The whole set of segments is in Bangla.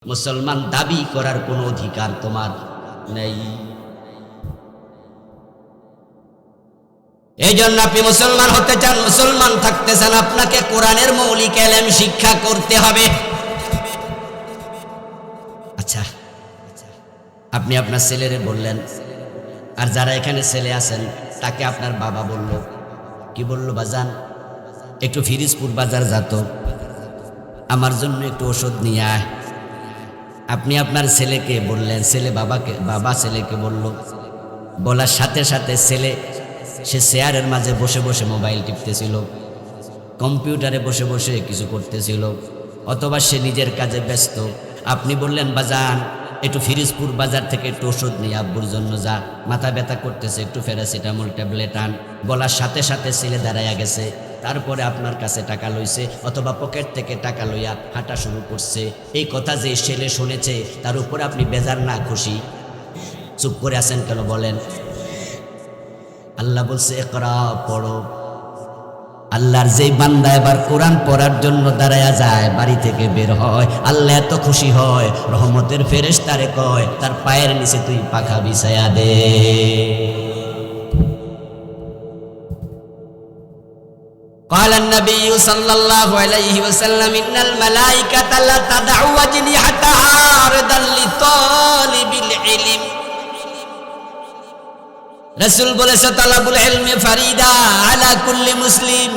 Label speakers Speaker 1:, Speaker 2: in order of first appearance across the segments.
Speaker 1: মুসলমান দাবি করার কোনো অধিকার তোমার নেই। এই জন্য আপনি মুসলমান হতে চান, মুসলমান থাকতে চান, আপনাকে কোরআনের মৌলিক এলেম শিক্ষা করতে হবে। আচ্ছা, আপনি আপনার ছেলেরে বললেন, আর যারা এখানে ছেলে আছেন তাকে আপনার বাবা বলল, কি বলল? বাজান একটু ফিরিজপুর বাজার যাতো, আমার জন্য একটু ওষুধ নিয়ে আয়। আপনি আপনার ছেলেকে বললেন, ছেলে বাবা ছেলেকে বলল, বলার সাথে সাথে ছেলে সে চেয়ারের মাঝে বসে বসে মোবাইল টিপতেছিল, কম্পিউটারে বসে বসে কিছু করতেছিল, অথবা সে নিজের কাজে ব্যস্ত। আপনি বললেন, বাজান একটু ফিরিজপুর বাজার থেকে একটু ওষুধ নিয়ে আব্বুর জন্য যা, মাথা ব্যথা করতেছে, একটু প্যারাসিটামল ট্যাবলেট আন। বলার সাথে সাথে ছেলে দাঁড়াইয়া গেছে, তারপরে আপনার কাছে টাকা লইছে, অথবা পকেট থেকে টাকা লইয়া হাঁটা শুরু করছে। এই কথা যে ছেলে শুনেছে তার উপরে আপনি বেজার না খুশি? চুপ করে আছেন কেন বলেন? আল্লাহ বলছে ইকরা, পড়ো। আল্লাহর যেই বান্দা এবার কোরআন পড়ার জন্য দাঁড়ায়া যায়, বাড়ি থেকে বের হয়, আল্লাহ এত খুশি হয়, রহমতের ফেরেশতারে কয় তার পায়ের নিচে তুই পাখা বিছায়া দে। قال النبي صلى الله عليه وسلم إن الملائكة لا تدع أجنحتها رضا لطالب العلم। রাসূল বলেছে তালাবুল ইলমি ফারিদা আলা কুল্লি মুসলিম।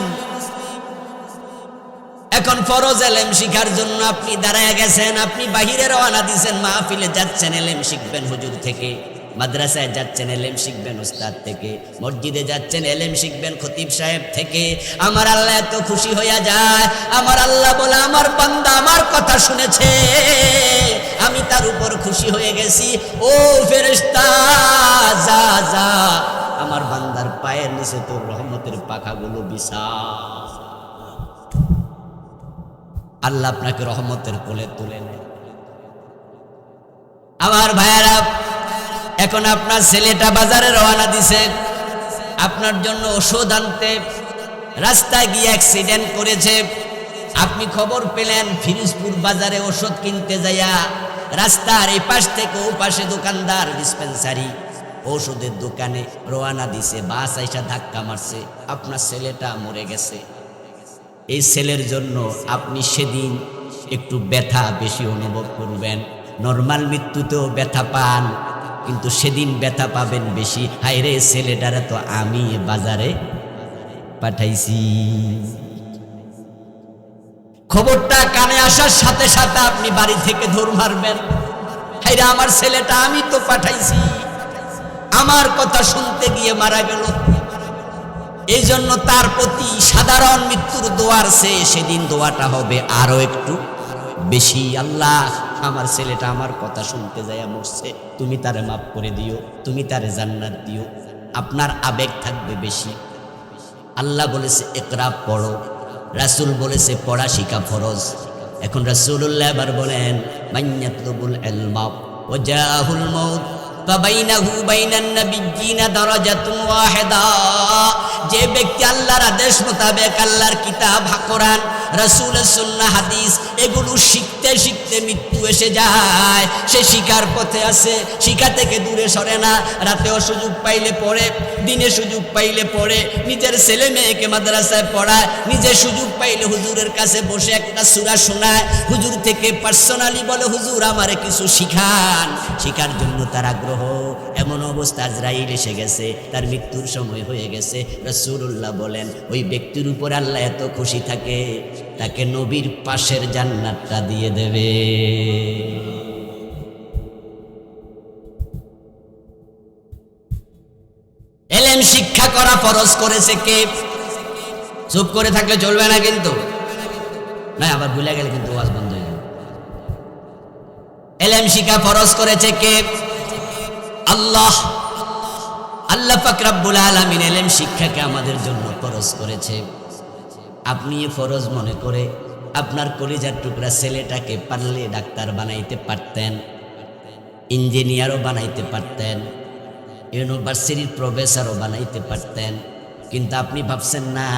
Speaker 1: এখন ফরজ ইলম শিখার জন্য আপনি দাঁড়ায় গেছেন, আপনি বাহিরে রওনা দিয়েছেন, মাহফিলে যাচ্ছেন ইলম শিখবেন হুজুর থেকে, মাদ্রাসায় যাচ্ছেন ইলম শিখবেন উস্তাদ থেকে, মসজিদে যাচ্ছেন ইলম শিখবেন খতিব সাহেব থেকে। আমার আল্লাহ এত খুশি হইয়া যায়, আমার আল্লাহ বলে আমার বান্দা আমার কথা শুনেছে, আমি তার উপর খুশি হয়ে গেছি। ও ফেরেশতা যা যা, আমার বান্দার পায়ের নিচে তোর রহমতের পাখাগুলো বিছা। আল্লাহ আপনাকে রহমতের কোলে তুলে নেয়। আমার ভাইয়েরা, এখন আপনার ছেলেটা বাজারে রওনা দিছে আপনার জন্য ওষুধ আনতে, রাস্তায় গিয়ে অ্যাক্সিডেন্ট করেছে। আপনি খবর পেলেন, ফিরোজপুর বাজারে ওষুধ কিনতে যাইয়া রাস্তার এই পাশ থেকে ও পাশে দোকানদার ডিসপেন্সারি ওষুধের দোকানে রওনা দিছে, বাস আইসা ধাক্কা মারছে, আপনার ছেলেটা মরে গেছে। এই ছেলের জন্য আপনি সেদিন একটু ব্যথা বেশি অনুভব করবেন। নরমাল মৃত্যুতেও ব্যথা পান, কিন্তু সেদিন ব্যথা পাবেন বেশি। হায় রে, ছেলেটারে তো আমি বাজারে পাঠাইছি। খবরটা কানে আসার সাথে সাথে আপনি বাড়ি থেকে দৌড় মারবেন, হায় রে আমার ছেলেটা আমি তো পাঠাইছি, আমার কথা শুনতে গিয়ে মারা গেল। এই জন্য তার প্রতি সাধারণ মৃত্যুর দোয়ার চেয়ে সেদিন দোয়াটা হবে আরো একটু বেশি। আল্লাহ, আমার ছেলেটা আমার কথা শুনতে যায় মরছে, তুমি তারে মাফ করে দিও, তুমি তারে জান্নাত দিও। আপনার আবেগ থাকবে বেশি। আল্লাহ বলেছে ইকরা, পড়ো। রাসূল বলেছে পড়া শিখা ফরজ। এখন রাসূলুল্লাহ এবার বলেন মাইয়াতুবুল ইলমা ওয়া জাহুল মাউত ফাবাইনাহু বাইনান নাবিয়্যিনা দারাজাতুন ওয়াহিদা। যে ব্যক্তি আল্লাহর আদেশ মোতাবেক আল্লাহর কিতাব কোরআন রাসূলের সুন্নাহ হাদিস এগুলো শিখতে শিখতে মৃত্যু এসে যায়, সে শিকার পথে আছে, শিখা থেকে দূরে সরে না। রাতেও সুযোগ পাইলে পড়ে, দিনে সুযোগ পাইলে পড়ে, নিজের ছেলে মেয়েকে মাদ্রাসায় পড়ায়, নিজে সুযোগ পাইলে হুজুরের কাছে বসে একটা সূরা শোনায়, হুজুর থেকে পার্সোনালি বলে হুজুর আমারে কিছু শিখান। শিখার জন্য তার আগ্রহ। এমন অবস্থা আজরাইল এসে গেছে, তার মৃত্যুর সময় হয়ে গেছে। রাসূলুল্লাহ বলেন ওই ব্যক্তির উপর আল্লাহ এত খুশি থাকে, তাকে নবীর পাশের জান্নাতটা দিয়ে দেবে। ইলম শিক্ষা করা ফরজ করেছে কে? চুপ করে থাকলে চলবে না কিন্তু, না আবার ভুলে গেলে কিন্তু ওয়াজ বন্ধ হয়ে যাবে। ইলম শিক্ষা ফরজ করেছে কে? আল্লাহ। আল্লাহ পাক রব্বুল আলামিন ইলম শিক্ষাকে আমাদের জন্য ফরজ করেছে। আপনি ফরজ মনে করে আপনার কলিজার টুকরা ছেলেটাকে পারলে ডাক্তার বানাইতে পারতেন, ইঞ্জিনিয়ারও বানাইতে পারতেন, ইউনিভার্সিটির প্রফেসরও বানাইতে পারতেন, কিন্তু আপনি ভাবছেন না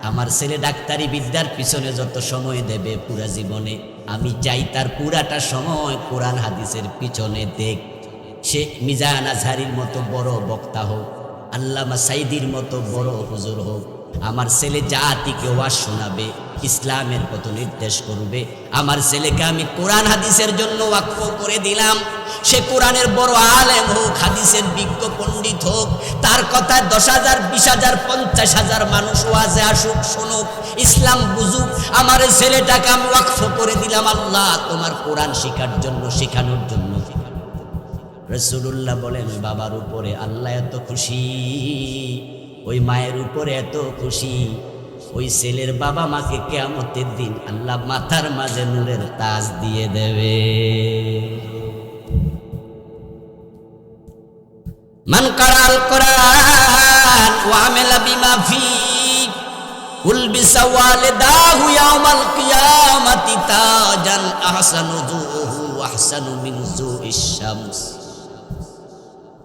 Speaker 1: আমার ছেলে ডাক্তারি বিদ্যার পিছনে যত সময় দেবে পুরা জীবনে আমি চাই তার পুরাটা সময় কোরআন হাদিসের পিছনে দেখ। সে মিজান আজহারির মতো বড় বক্তা হোক, আল্লামা সাইদির মতো বড় হুজুর হোক, আমার ছেলে জাতিকে ওয়াজ শোনাবে, ইসলামের কত নির্দেশ করবে। আমার ছেলেকে আমি কোরআন হাদিসের জন্য ওয়াকফ করে দিলাম। সে কোরআনের বড় আলেম হোক, হাদিসের বিজ্ঞ পণ্ডিত হোক, তার কথায় 10,000, 20,000, 50,000 মানুষ ওয়াজে আসুক, শুনুক, ইসলাম বুঝুক। আমার ছেলেটাকে আমি ওয়াকফ করে দিলাম আল্লাহ তোমার কোরআন শেখার জন্য, শেখানোর জন্য। রাসূলুল্লাহ বলেন, বাবার উপরে আল্লাহ এত খুশি, ওই মায়ের উপরে এত খুশি, ওই ছেলের বাবা মাকে কিয়ামতের দিন আল্লাহ মাথার মাঝে নূরের তাজ দিয়ে দেবে। মান কারাল কোরআন ওয়া আমিলা বিমা ফি উলবিসা ওয়ালিদাহু ইয়াউমাল কিয়ামাতি তাজান আহসানু যুহু আহসানু মিন যুইশ শামস।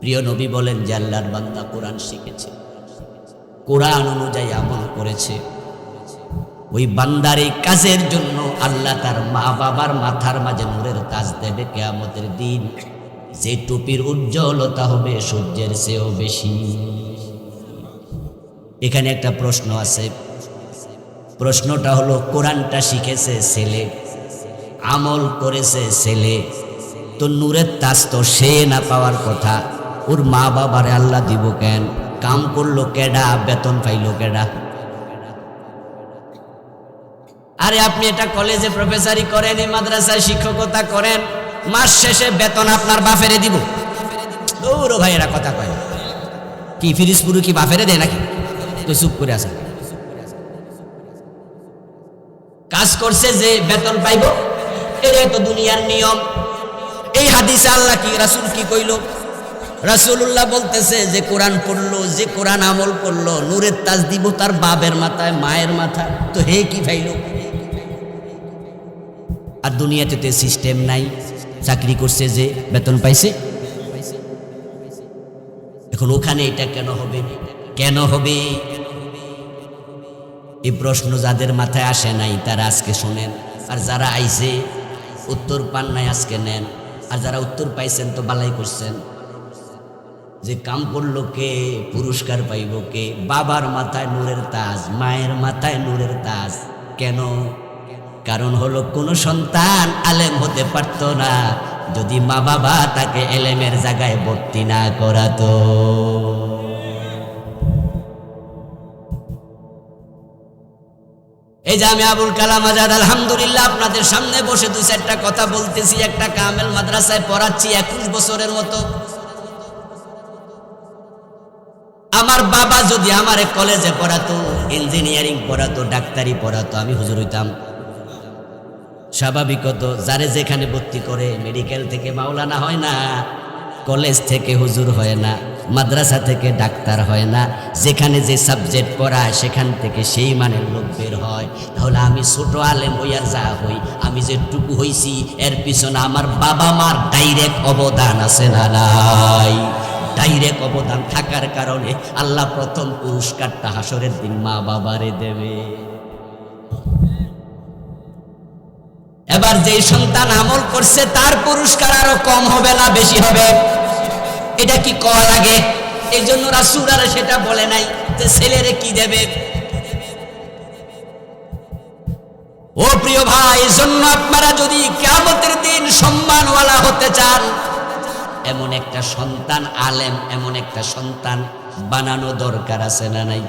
Speaker 1: প্রিয় নবী বলেন যে আল্লাহর বান্দা কোরআন শিখেছে, কোরআন অনুযায়ী আমল করেছে, ওই বান্দার এই কাজের জন্য আল্লাহ তার মা বাবার মাথার মাঝে নূরের তাজ দেবে কিয়ামতের দিন, যে টুপির উজ্জ্বলতা হবে সূর্যের চেয়েও বেশি। এখানে একটা প্রশ্ন আছে, প্রশ্নটা হলো কোরআনটা শিখেছে ছেলে, আমল করেছে ছেলে, তো নূরের তাজ তো সে না পাওয়ার কথা, ওর মা বাবারে আল্লাহ দিব কেন? কাম করলো কেডা, বেতন পাইলো কেডা? আরে আপনি এটা কলেজে প্রফেসরি করেন, এই মাদ্রাসায় শিক্ষকতা করেন, মাস শেষে বেতন আপনার বাফেরে দিব। দৌড়ো ভাই, এরা কথা কয় কি ফিরিজপুরু কি বাফেরে দেয় নাকি? তো চুপ করে আসেন। কাজ করছে যে বেতন পাইব, এটাই তো দুনিয়ার নিয়ম। এই হাদিসে আল্লাহ কি, রাসূল কি কইল? রাসূলুল্লাহ বলতেছে যে কোরআন পড়লো, যে কোরআন আমল করলো, নূরের তাজ দিব তার বাবের মাথায়, মায়ের মাথায়। তো হে কি পাইল? আর দুনিয়াতে তো সিস্টেম নাই, চাকরি করছে যে বেতন পাইছে। এখন ওখানে এটা কেন হবে? কেন হবে? এই প্রশ্ন যাদের মাথায় আসে নাই তারা আজকে শোনেন, আর যারা আইছে উত্তর পান নাই আজকে নেন, আর যারা উত্তর পাইছেন তো বালাই করছেন। যে কাম করলো কে, পুরস্কার পাইব কে? বাবার মাথায় নূরের তাজ, মায়ের মাথায় নূরের তাজ। কেন? কারণ হলো কোন সন্তান আলেম হতে পারত না যদি মা বাবা তাকে এলেমের জায়গায় ভর্তি না করাতো। এই যে আমি আবুল কালাম আজাদ আলহামদুলিল্লাহ আপনাদের সামনে বসে 2-4টা কথা বলতেছি, একটা কামেল মাদ্রাসায় পড়াচ্ছি 21 বছরের মতো। আমার বাবা যদি আমারে কলেজে পড়াতো, ইঞ্জিনিয়ারিং পড়াতো, ডাক্তারি পড়াতো, আমি হুজুর হইতাম। স্বাভাবিক হতো, যারে যেখানে ভর্তি করে, মেডিকেল থেকে মাওলানা হয় না, কলেজ থেকে হুজুর হয় না, মাদ্রাসা থেকে ডাক্তার হয় না, যেখানে যে সাবজেক্ট পড়ায় সেখান থেকে সেই মানের লোক বের হয়। তাহলে আমি ছোট আলেম হই আর যা হই, আমি যেটুকু হইছি এর পিছনে আমার বাবা মার ডাইরেক্ট অবদান আছে না নাই? ডাইরেক্ট অবদান থাকার কারণে আল্লাহ প্রথম পুরস্কারটা হাসরের দিন মা বাবারে দেবে। এবার যে সন্তান আমল করছে তার পুরস্কার আরো কম হবে না বেশি হবে? এটা কি কওয়া লাগে? এই জন্য রাসূল আর সেটা বলে নাই যে ছেলেরে কি দেবে। ও প্রিয় ভাই, এই জন্য আপনারা যদি কিয়ামতের দিন সম্মানওয়ালা হতে চান, এমন একটা সন্তান আলেম, এমন একটা সন্তান বানানো দরকার আছে না নাই?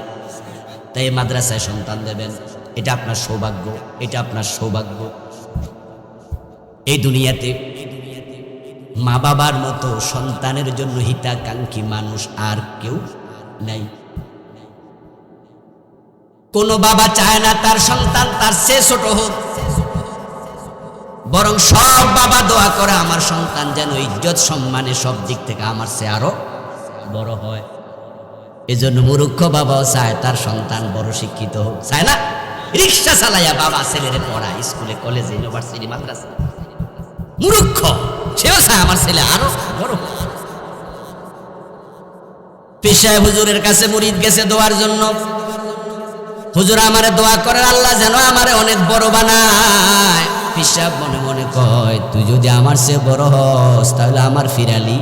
Speaker 1: তাই মাদ্রাসায় সন্তান দেবেন, এটা আপনার সৌভাগ্য, এটা আপনার সৌভাগ্য। এই দুনিয়াতে মা বাবার মতো সন্তানের জন্য হিতাকাঙ্ক্ষী মানুষ আর কেউ নাই। কোন বাবা চায় না তার সন্তান তার চেয়ে ছোট হোক, বরং সব বাবা দোয়া করে আমার সন্তান যেন ইজ্জত সম্মানে সব দিক থেকে আমার চেয়ে আরো বড় হয়। এজন্য মূর্খ বাবাও চায় তার সন্তান বড় শিক্ষিত হোক, চায় না? রিক্সা চালাইয়া বাবা ছেলেরে পড়ায় স্কুলে, কলেজে, ইউনিভার্সিটি, মাদ্রাসা। মূর্খ সেও চায় আমার ছেলে আরো বড় হোক। পীর সাহেব হুজুরের কাছে মুরিদ গেছে দোয়ার জন্য, হুজুর আমারে দোয়া করে আল্লাহ যেন আমারে অনেক বড় বানায়। পীর সাহেব মনে মনে কয়, তুই যদি আমার চেয়ে বড় হস তাহলে আমার ফিরালি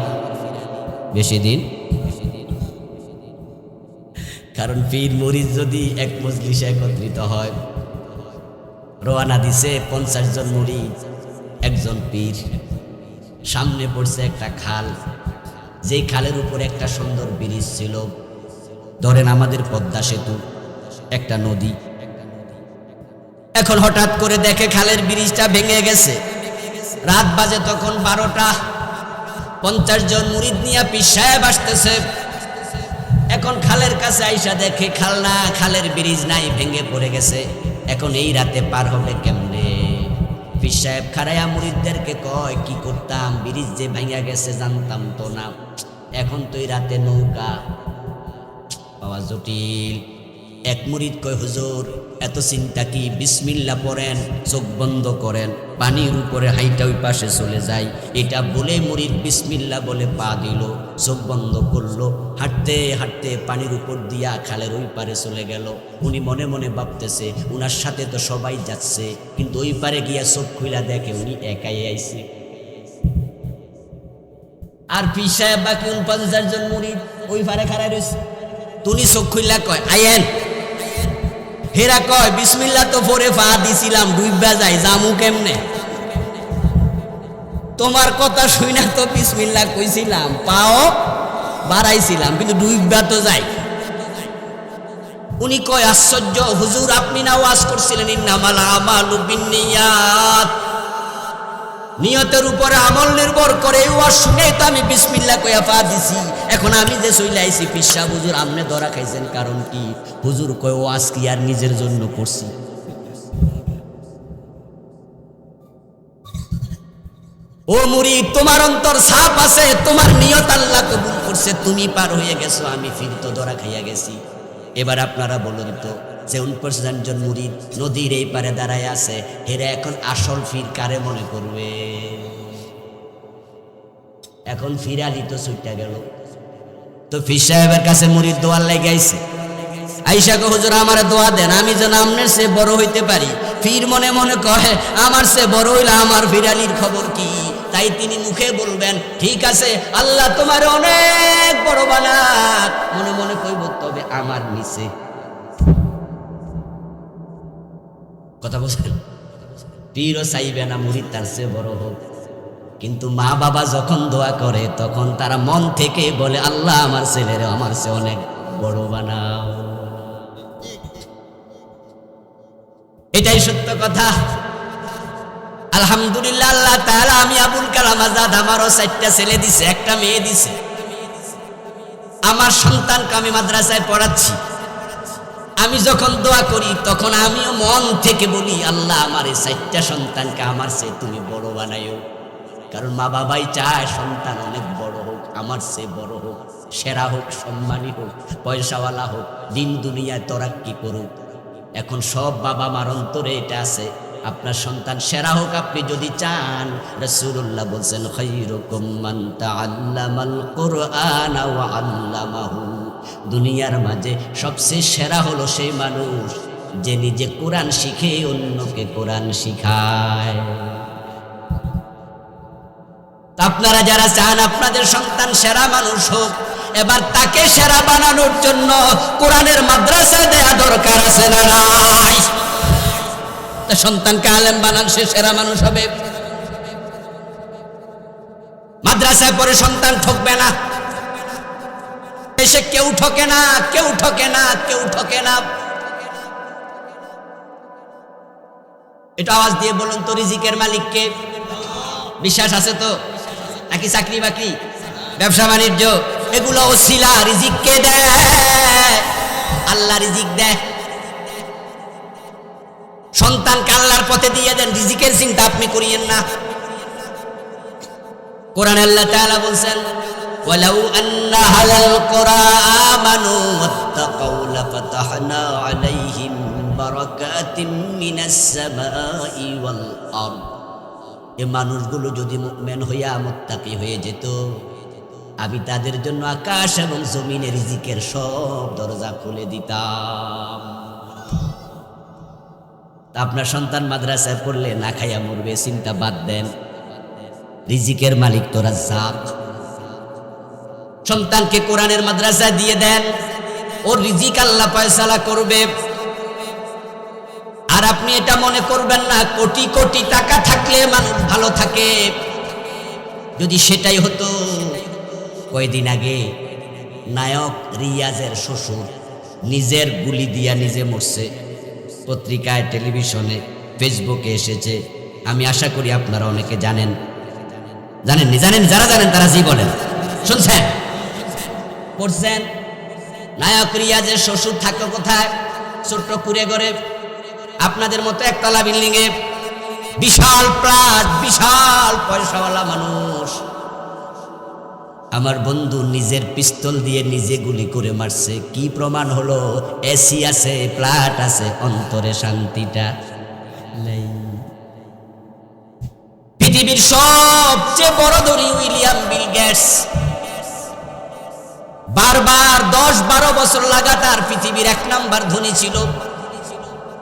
Speaker 1: বেশি দিন। কারণ পীর মুরিদ যদি এক মজলিসে একত্রিত হয়, রওনা দিছে 50 জন মুরিদ, একজন পীর, সামনে পড়ছে একটা খাল, যেই খালের উপরে একটা সুন্দর ব্রিজ ছিল। ধরেন আমাদের পদ্মা সেতু, একটা নদী। এখন হঠাৎ করে দেখে খালের ব্রিজটা ভেঙে গেছে। রাত বাজে তখন 12টা। 50 জন মুরিদ নিয়ে পীর সাহেব আসতেছে। এখন খালের কাছে আইসা দেখে খাল না, খালের ব্রিজ নাই, ভেঙে পড়ে গেছে। এখন এই রাতে পার হবে কেমনে? পীর সাহেব খাড়াইয়া মুরিদদেরকে কয়, কি করতাম, ব্রিজ যে ভেঙে গেছে জানতাম তো না, এখন তো এই রাতে নৌকা পাওয়া জটিল। এক মুরিদ কয়, হুজুর এত চিন্তা কি, বিসমিল্লাহ পড়েন, চোখ বন্ধ করেন, পানির উপরে হাইটা ওই পাশে চলে যায়। এটা বলে মুরিদ বিসমিল্লাহ বলে পা দিল, চোখ বন্ধ করলো, হাঁটতে হাঁটতে পানির উপর দিয়া খালের ওই পারে চলে গেল। উনি মনে মনে ভাবতেছে, উনার সাথে তো সবাই যাচ্ছে, কিন্তু ওই পারে গিয়া চোখ খুইলা দেখে উনি একাই আইছে। আর পীর সাহেব বাকি 49 জন মুরিদ ওই পারে খাড়াই রয়েছে। তুমি চোখ খুইলা কয়, আইয়েন। হেরা কয়, বিসমিল্লাহ তো পরে পা দিছিলাম, ডুইবা যাই, জামু কেমনে? তোমার কথা শুই না তো বিসমিল্লাহ কইছিলাম, পাও বাড়াইছিলাম, কিন্তু ডুইবা তো যাই। উনি কয়, আশ্চর্য হুজুর, আপনি না ওয়াজ করছিলেন ইন্নামাল আমালু বিন্নিয়াত, নিয়তের উপরে আমল নির্ভর করে। ওয়াজ শুনে তো আমি বিসমিল্লাহ কইয়া পা দিছি। এখন আমি যে চলে আইছি, পীর সাহেব হুজুর আমনে ধরা খাইছেন কারণ কি? হুজুর কয়, ওয়াজ কি আর নিজের জন্য করছি? ও মুরিদ, তোমার অন্তর সাফ আছে, তোমার নিয়ত আল্লাহ কবুল করছে, তুমি পার হয়ে গেছো, আমি ফির তো ধরা খাইয়া গেছি। এবার আপনারা বলুন তো, যে 49 জন মুরিদ নদীর এই পারে দাঁড়ায় আছে, এরা এখন আসল ফির কারে মনে করবে? এখন ফিরালি তো ছুটে গেল। তো পীর সাহেবের কাছে মুরিদ দোয়ার লেগে আইছে। আইসা কো, হুজুর আমার দোয়া দেন, আমি যেন আপনার চেয়ে বড় হইতে পারি। পীর মনে মনে কহে, আমার চেয়ে বড় হইলে আমার ফিরালির খবর কি? তাই তিনি মুখে বলবেন, ঠিক আছে আল্লাহ তোমার অনেক বড় বানাক, মনে মনে কইব, তবে আমার নিচে। কথা বলছেন? পীরও চাইবে না মুরিদ তার চেয়ে বড় হোক, কিন্তু মা বাবা যখন দোয়া করে তখন তারা মন থেকে বলে, আল্লাহ আমার ছেলেরে আমার চেয়ে অনেক বড় বানাও। এটাই সত্য কথা। আলহামদুলিল্লাহ, আল্লাহ তাআলা আমি আবুল কালাম আজাদ আমারও 4টা ছেলে দিছে, একটা মেয়ে দিছে। আমার সন্তানকে আমি মাদ্রাসায় পড়াচ্ছি। আমি যখন দোয়া করি তখন আমিও মন থেকে বলি, আল্লাহ আমার এই 4টা সন্তানকে আমার চেয়ে তুমি বড় বানাইও। কারণ মা বাবাই চায় সন্তান অনেক বড় হোক, আমার চেয়ে বড় হোক, সেরা হোক, সম্মানী হোক, পয়সাওয়ালা হোক, দিন দুনিয়ায় তরাক্কি করুক। এখন সব বাবা মার অন্তরে এটা আছে, আপনার সন্তান সেরা হোক আপনি যদি চান। রাসূলুল্লাহ বলছেন, খায়রুকুম মান তাআল্লামাল কুরআনা ওয়া আল্লামাহু, দুনিয়ার মাঝে সবচেয়ে সেরা হলো সেই মানুষ যে নিজে কোরআন শিখে অন্যকে কোরআন শিখায়। আপনারা যারা চান আপনাদের সন্তান সেরা মানুষ হোক, এবার তাকে সেরা বানানোর জন্য কোরআনের মাদ্রাসা দেয়া দরকার আছে না নাই? তা সন্তানকে আলেম বানান, সে সেরা মানুষ হবে। মাদ্রাসায় পড়ে সন্তান ঠকবে না, এসে কেউ ঠকে না, কেউ ঠকে না, কেউ ঠকে না। এটা আওয়াজ দিয়ে বলুন তো, রিজিকের মালিককে বিশ্বাস আছে তো? নাকি চাকরি বাকরি, ব্যবসা বাণিজ্য, এগুলো ওসিলা? রিজিক কে দেয়? আল্লাহ রিজিক দেয়। সন্তানকে আল্লাহর পথে দিয়ে দেন, রিজিকের চিন্তা আপনি করিয়েন না। কোরআনে আল্লাহ তাআলা বলছেন, ওয়ালাউ আন্না আহলাল কুরা আমানু ওয়াত্তাকাউ লাফাতাহনা আলাইহিম বারাকাতিম মিনাস সামাই ওয়াল আরদ। এই মানুষগুলো যদি মুমিন হইয়া মুত্তাকি হয়ে যেত, আমি তাদের জন্য আকাশ এবং জমিনের রিজিকের সব দরজা খুলে দিতাম। আপনার সন্তান মাদ্রাসায় পড়লে না খাইয়া মরবে, চিন্তা বাদ দেন। রিজিকের মালিক তো রাজ্জাক। সন্তানকে কোরআনের মাদ্রাসায় দিয়ে দেন, ওর রিজিক আল্লাহ ফয়সালা করবে। আর আপনি এটা মনে করবেন না কোটি কোটি টাকা থাকলে মানুষ ভালো থাকে। যদি সেটাই হতো, কয়দিন আগে নায়ক রিয়াজের শ্বশুর নিজের গুলি দিয়া নিজে মরছে। পত্রিকায়, টেলিভিশনে, ফেসবুকে এসেছে। আমি আশা করি আপনারা অনেকে জানেন। জানেননি? জানেন? যারা জানেন তারা জি বলেন। শুনছেন? পড়ছেন? নায়ক রিয়াজের শ্বশুর থাকে কোথায়? ছোট্ট কুড়ে ঘরে, আপনাদের মতো একতলা বিল্ডিং এ, বিশাল প্লাট, বিশাল পয়সাওয়ালা মানুষ। আমার বন্ধু নিজের পিস্তল দিয়ে নিজে গুলি করে মারছে। কি প্রমাণ হলো? এসি আছে, প্লাট আছে, অন্তরে শান্তিটা নেই। পৃথিবীর সবচেয়ে বড় ধনী উইলিয়াম বিল গেটস বারবার 10-12 বছর লাগাতার পৃথিবীর 1 নাম্বার ধনী ছিল।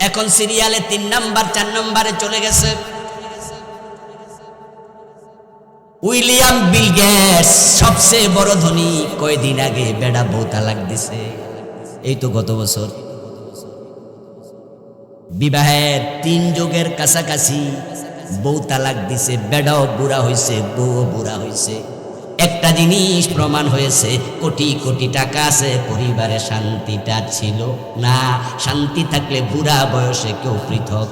Speaker 1: এখন সিরিয়ালে 3 নাম্বার 4 নম্বরে চলে গেছে। উইলিয়াম বিল গেটস সবচেয়ে বড় ধনী। কয়দিন আগে বেড়া বউ তালাক দিছে। এই তো গত বছর। বিবাহের 3 যুগের কাছাকাছি বউ তালাক দিছে। বেড়াও বুড়া হইছে, বউও বুড়া হইছে। একটা জিনিস প্রমাণ হয়েছে, কোটি কোটি টাকা আছে, পরিবারে শান্তিটা ছিল না। শান্তি থাকলে বুড়া বয়সে কেউ পৃথক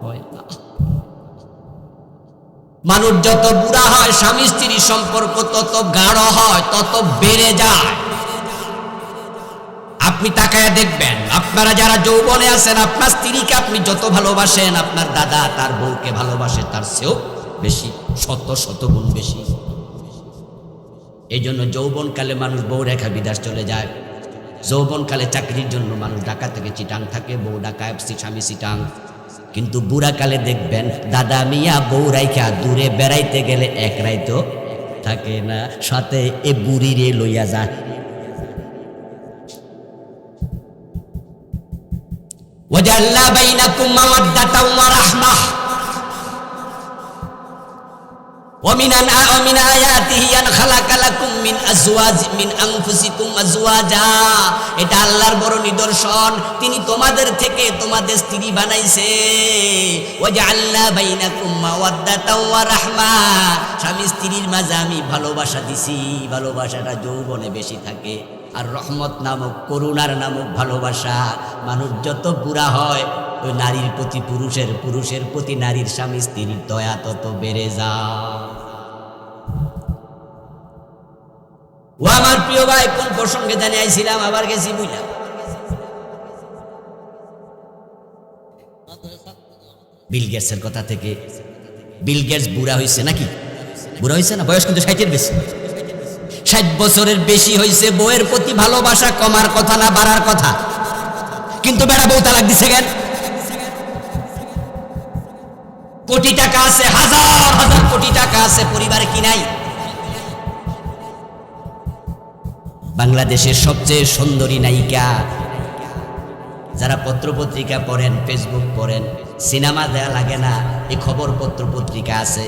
Speaker 1: হয় না। মানুষ যত বুড়া হয়, স্বামী স্ত্রীর সম্পর্ক তত গাঢ় হয়, তত বেড়ে যায়। আপনি তাকায় দেখবেন, আপনারা যারা যৌবনে আছেন, আপনার স্ত্রীকে আপনি যত ভালোবাসেন, আপনার দাদা তার বউকে ভালোবাসে তার চেয়েও বেশি, শত শত গুণ বেশি। এই জন্য যৌবনকালে মানুষ বউ রেখা বিদেশ চলে যায়। যৌবনকালে চাকরির জন্য মানুষ ঢাকা থেকে চিটাং থাকে, বউ ঢাকায়, স্বামী চিটাং। কিন্তু বুড়াকালে দেখবেন দাদা মিয়া বউ রাইখা দূরে বেড়াইতে গেলে এক রাইতো থাকে না, সাথে এ বুড়িরে লইয়া যায়। ওয়াজাল্লা বাইনাকুম মাওয়াদ্দাতাও ওয়া রাহমাহ ومن آياته أن خلق لكم من أزواج من أنفسكم أزواجا। এটা আল্লাহর বড় নিদর্শন, তিনি তোমাদের থেকে তোমাদের স্ত্রী বানাইছে। ওয়াজআলনা বাইনাকুম মাওয়াদ্দাতাও ওয়া রাহমা, স্বামী স্ত্রীর মাঝে আমি ভালোবাসা দিছি। ভালোবাসাটা যৌবনে বেশি থাকে। আর রহমত নামক, করুণার নামক ভালোবাসা, মানুষ যত বুড়া হয় ওই নারীর প্রতি পুরুষের, পুরুষের প্রতি নারীর, স্বামী স্ত্রীর দয়া তত বেড়ে যায়। ও আমার প্রিয় ভাই, কোন প্রসঙ্গে জানি আইছিলাম, আবার গেছি বুঝলাম। বিল গেটসের কথা থেকে। বিল গেটস বুড়া হয়েছে নাকি? বুড়া হয়েছে না? বয়স কিন্তু 60-এর বেশি। 60 বছরের বেশি হয়েছে। বউয়ের প্রতি ভালোবাসা কমার কথা না, বাড়ার কথা। কিন্তু বেড়া বউ তালাক দিছে কেন? কোটি টাকা আছে, হাজার হাজার কোটি টাকা আছে, পরিবারে কি নাই? বাংলাদেশের সবচেয়ে সুন্দরী নায়িকা, যারা পত্রপত্রিকা পড়েন, ফেসবুক পড়েন, সিনেমা দেয়া লাগে না, এই খবর পত্রপত্রিকা আছে,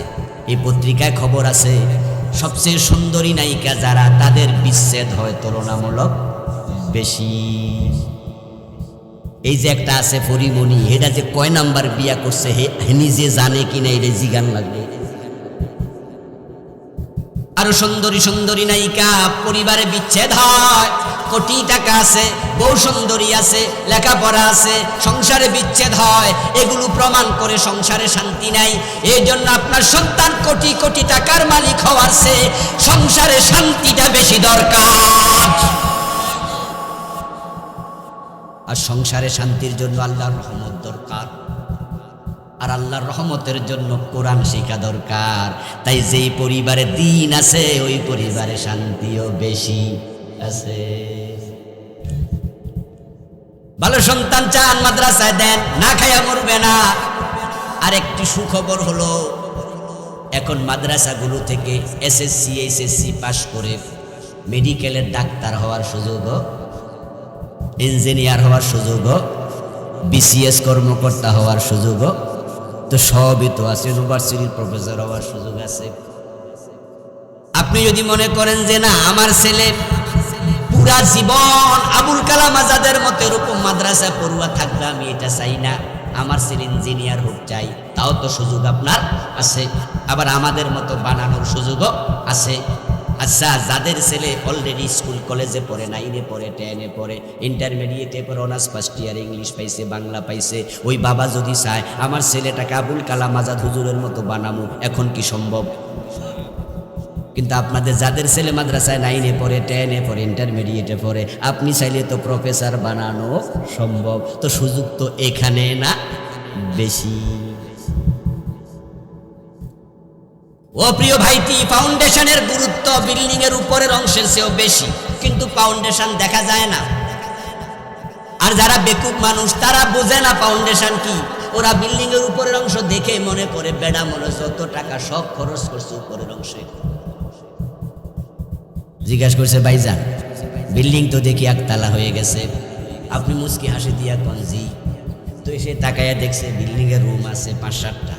Speaker 1: এই পত্রিকায় খবর আছে, সবচেয়ে সুন্দরী নায়িকা যারা, তাদের বিচ্ছেদ হয় তুলনামূলক বেশি। এই যে একটা আছে পরিমণি, এটা যে কয় নাম্বার বিয়া করছে হে নিজে জানে কিনা, এটা জিগান লাগবে। আরো সুন্দরী সুন্দরী নায়িকা, পরিবারে বিচ্ছেদ হয়, কোটি টাকা আছে, বউ সুন্দরী আছে, লেখাপড়া আছে, সংসারে বিচ্ছেদ হয়। এগুলো প্রমাণ করে সংসারে শান্তি নাই। এই জন্য আপনার সন্তান কোটি কোটি টাকার মালিক হওয়ার চেয়ে সংসারে শান্তিটা বেশি দরকার। আর সংসারে শান্তির জন্য আল্লাহর রহমত দরকার, আর আল্লাহর রহমতের জন্য কোরআন শিক্ষা দরকার। তাই যেই পরিবারে দিন আছে ওই পরিবারে শান্তিও বেশি আছে। ভালো সন্তান চান, মাদ্রাসায় দেন, না খাইয়া মরবে না। আর একটি সুখবর হলো, এখন মাদ্রাসাগুলো থেকে এসএসসি এইচএসসি পাশ করে মেডিকেলের ডাক্তার হওয়ার সুযোগও, ইঞ্জিনিয়ার হওয়ার সুযোগও বিসিএস কর্মকর্তা হওয়ার সুযোগও তো সবই তো আছে, ইউনিভার্সিটির প্রফেসর হওয়ার সুযোগ আছে। আপনি যদি মনে করেন যে না আমার ছেলে পুরা জীবন আবুল কালাম আজাদের মতো এরকম মাদ্রাসায় পড়ুয়া থাকবে, আমি এটা চাই না, আমার ছেলে ইঞ্জিনিয়ার হোক চাই, তাও তো সুযোগ আপনার আছে। আবার আমাদের মতো বানানোর সুযোগও আছে। আচ্ছা, যাদের ছেলে অলরেডি স্কুল কলেজে পড়ে, 9-এ পড়ে, 10-এ পড়ে, ইন্টারমিডিয়েটে পড়ে, অনার্স ফার্স্ট ইয়ার ইংলিশ পাইছে, বাংলা পাইছে, ওই বাবা যদি চায় আমার ছেলেটাকে আবুল কালাম আজাদ হুজুরের মতো বানামু, এখন কি সম্ভব? কিন্তু আপনাদের যাদের ছেলে মাদ্রাসায় 9-এ পড়ে, 10-এ পড়ে, ইন্টারমিডিয়েটে পড়ে, আপনি চাইলে তো প্রফেসর বানানো সম্ভব। তো সুযোগ তো এখানে না বেশি। ও প্রিয় ভাইটি, ফাউন্ডেশনের গুরুত্ব বিল্ডিং এর উপরের অংশের চেয়েও বেশি, কিন্তু ফাউন্ডেশন দেখা যায় না। আর যারা বেকুব মানুষ তারা বোঝে না ফাউন্ডেশন কি। ওরা বিল্ডিং এর উপরের অংশ দেখে মনে করে বেড়া মনে যত টাকা সব খরচ করছে উপরের অংশে। জিজ্ঞাসা করছে ভাইজান বিল্ডিং তো দেখি একতলা হয়ে গেছে, আপনি মুচকি হাসি দিয়া কনজি। তো সে তাকাইয়া দেখছে বিল্ডিং এর রুম আছে 5-7টা।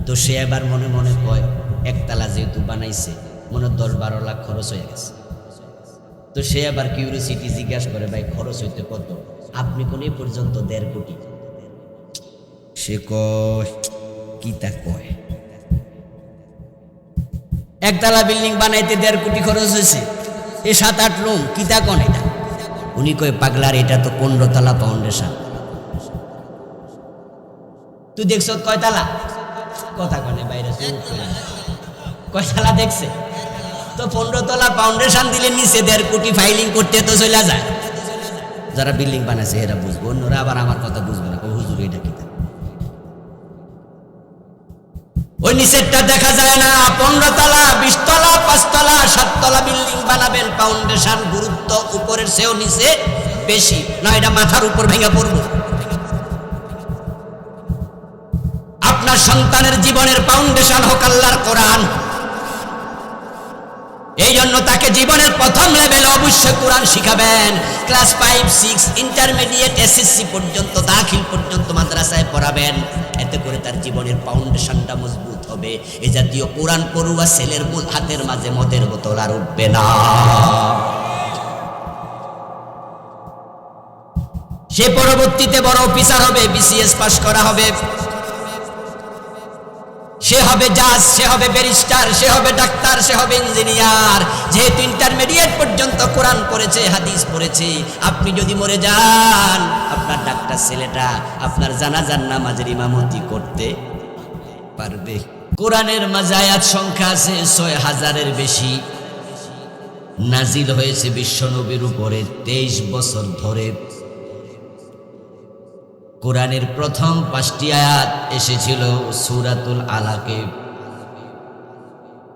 Speaker 1: তো সে এবার মনে মনে কয় একতলা যেহেতু বানাইছে মনে 10-12 লাখ খরচ হয়ে গেছে। তো সে আবার কিউরিওসিটি জিজ্ঞাসা করে ভাই খরচ হইতে কত? আপনি কোন এই পর্যন্ত 1.5 কোটি। সে কয় কি তা কয়, একতলা বিল্ডিং বানাইতে 1.5 কোটি খরচ হয়েছে, এ 7-8 রুম কি তা কোন এটা? উনি কয় পাগলার এটা তো 15 তলা ফাউন্ডেশন। তুই দেখছ কয়তলা? কথা কনে বাইরে কয়তলা দেখছে? তো 15 তলা ফাউন্ডেশন দিলে নিচে 1.5 কোটি ফাইলিং করতে তো চলে যায়। যারা বিল্ডিং বানাইছে এরা বুঝবো, অন্যরা আবার আমার কথা বুঝবে না, হুজুর এটা কি? ওই নিচেরটা দেখা যায় না। 15 তলা, 20 তলা, 5 তলা, 7 তলা বিল্ডিং বানাবেন, ফাউন্ডেশন গুরুত্ব উপরের চেয়েও নিচে বেশি, না এটা মাথার উপর ভেঙে পড়বো। আপনার সন্তানের জীবনের ফাউন্ডেশন হোক আল্লাহর কোরআন। এই জন্য তাকে জীবনের প্রথম লেভেলে অবশ্যই কোরআন শিখাবেন। ক্লাস 5, 6, ইন্টারমিডিয়েট, এসএসসি পর্যন্ত, দাখিল পর্যন্ত মাদ্রাসায় পড়াবেন। এতে করে তার জীবনের ফাউন্ডেশনটা মজবুত হবে। এই জাতীয় কোরআন পড়ুয়া ছেলের হাতের মাঝে মদের বোতল আর উঠবে না। সে পরবর্তীতে বড় অফিসার হবে, বিসিএস পাস করা হবে, সে হবে জাজ, সে হবে ব্যারিস্টার, সে হবে ডাক্তার, সে হবে ইঞ্জিনিয়ার। যেহেতু ইন্টারমিডিয়েট পর্যন্ত কোরআন পড়েছে, হাদিস পড়েছে। আপনি যদি মরে যান, আপনার ডাক্তার ছেলেটা আপনার জানাজার নামাজের ইমামতি করতে পারবে। কোরআনের মাঝে আয়াত সংখ্যা আছে 6000-এর বেশি। নাজিল হয়েছে বিশ্বনবীর উপরে 23 বছর ধরে। কোরআনের প্রথম 5টি আয়াত এসেছিল সূরাতুল আলাকে।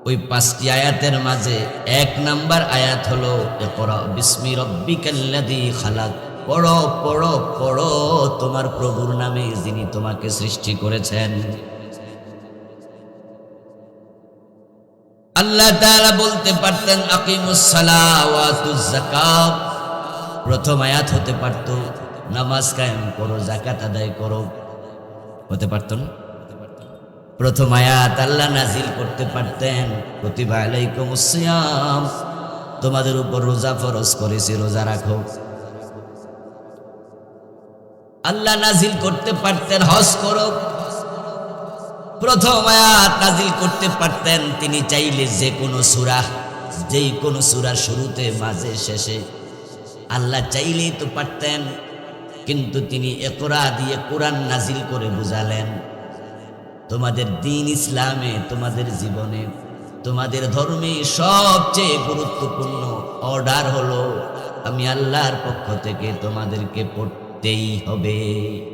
Speaker 1: ওই 5টি আয়াতের মাঝে 1 নাম্বার আয়াত হলো ইকরা বিসমি রাব্বিকাল্লাযী খালাক। পড়ো পড়ো পড়ো তোমার প্রভুর নামে যিনি তোমাকে সৃষ্টি করেছেন। আল্লাহ তাআলা বলতে পারতেন আকিমুস সালাহ ওয়া আতুজ যাকাত, প্রথম আয়াত হতে পারত নামাজ কায়েম করো, যাকাত আদায় করো, হতে পারত না? প্রথম আয়াত আল্লাহ নাজিল করতে পারতেন কুতিবা আলাইকুমুস সিয়াম, তোমাদের উপর রোজা ফরজ করেছি, রোজা রাখো। আল্লাহ নাজিল করতে পারতেন হজ করো। প্রথম আয়াত নাজিল করতে পারতেন তিনি চাইলে যে কোনো সূরা, যেই কোনো সূরার শুরুতে, মাঝে, শেষে আল্লাহ চাইলেই তো পারতেন। কিন্তু তিনি ইকরা দিয়ে কোরআন নাজিল করে বুঝালেন তোমাদের দ্বীন ইসলামে, তোমাদের জীবনে, তোমাদের ধর্মে সবচেয়ে গুরুত্বপূর্ণ অর্ডার হলো আমি আল্লাহর পক্ষ থেকে তোমাদেরকে পড়তেই হবে।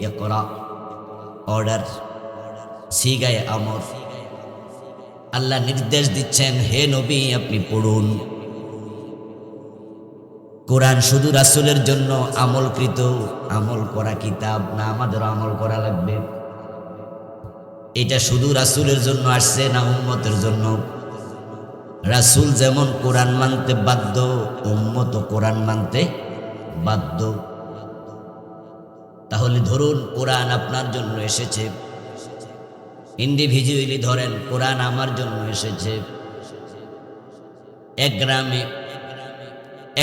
Speaker 1: ইকরা অর্ডার, সিগায়ে আমর। আল্লাহ নির্দেশ দিচ্ছেন হে নবী আপনি পড়ুন। কোরআন শুধু রাসূলের জন্য আমলকৃত, আমল করা কিতাব না, আমাদের আমল করা লাগবে। এটা শুধু রাসূলের জন্য আসছে না উম্মতের জন্য? রাসূল যেমন কোরআন মানতে বাধ্য, উম্মত কোরআন মানতে বাধ্য। তাহলে ধরুন কোরআন আপনার জন্য এসেছে, ইন্ডিভিজুয়ালি ধরেন কোরআন আমার জন্য এসেছে। এক গ্রামে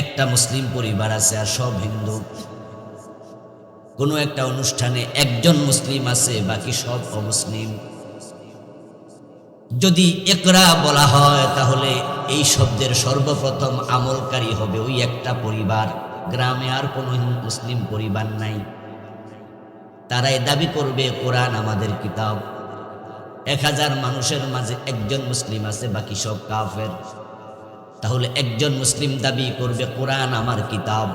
Speaker 1: একটা মুসলিম পরিবার আছে আর সব হিন্দু। কোনো একটা অনুষ্ঠানে একজন মুসলিম আছে, বাকি সব অমুসলিম। যদি ইকরা বলা হয় তাহলে এই শব্দের সর্বপ্রথম আমলকারী হবে ওই একটা পরিবার। গ্রামে আর কোনো মুসলিম পরিবার নাই। তারাই দাবি করবে কোরআন আমাদের কিতাব। 1000 মানুষের মাঝে একজন মুসলিম আছে, বাকি সব কাফের। তাহলে একজন মুসলিম দাবি করবে কোরআন আমার কিতাব।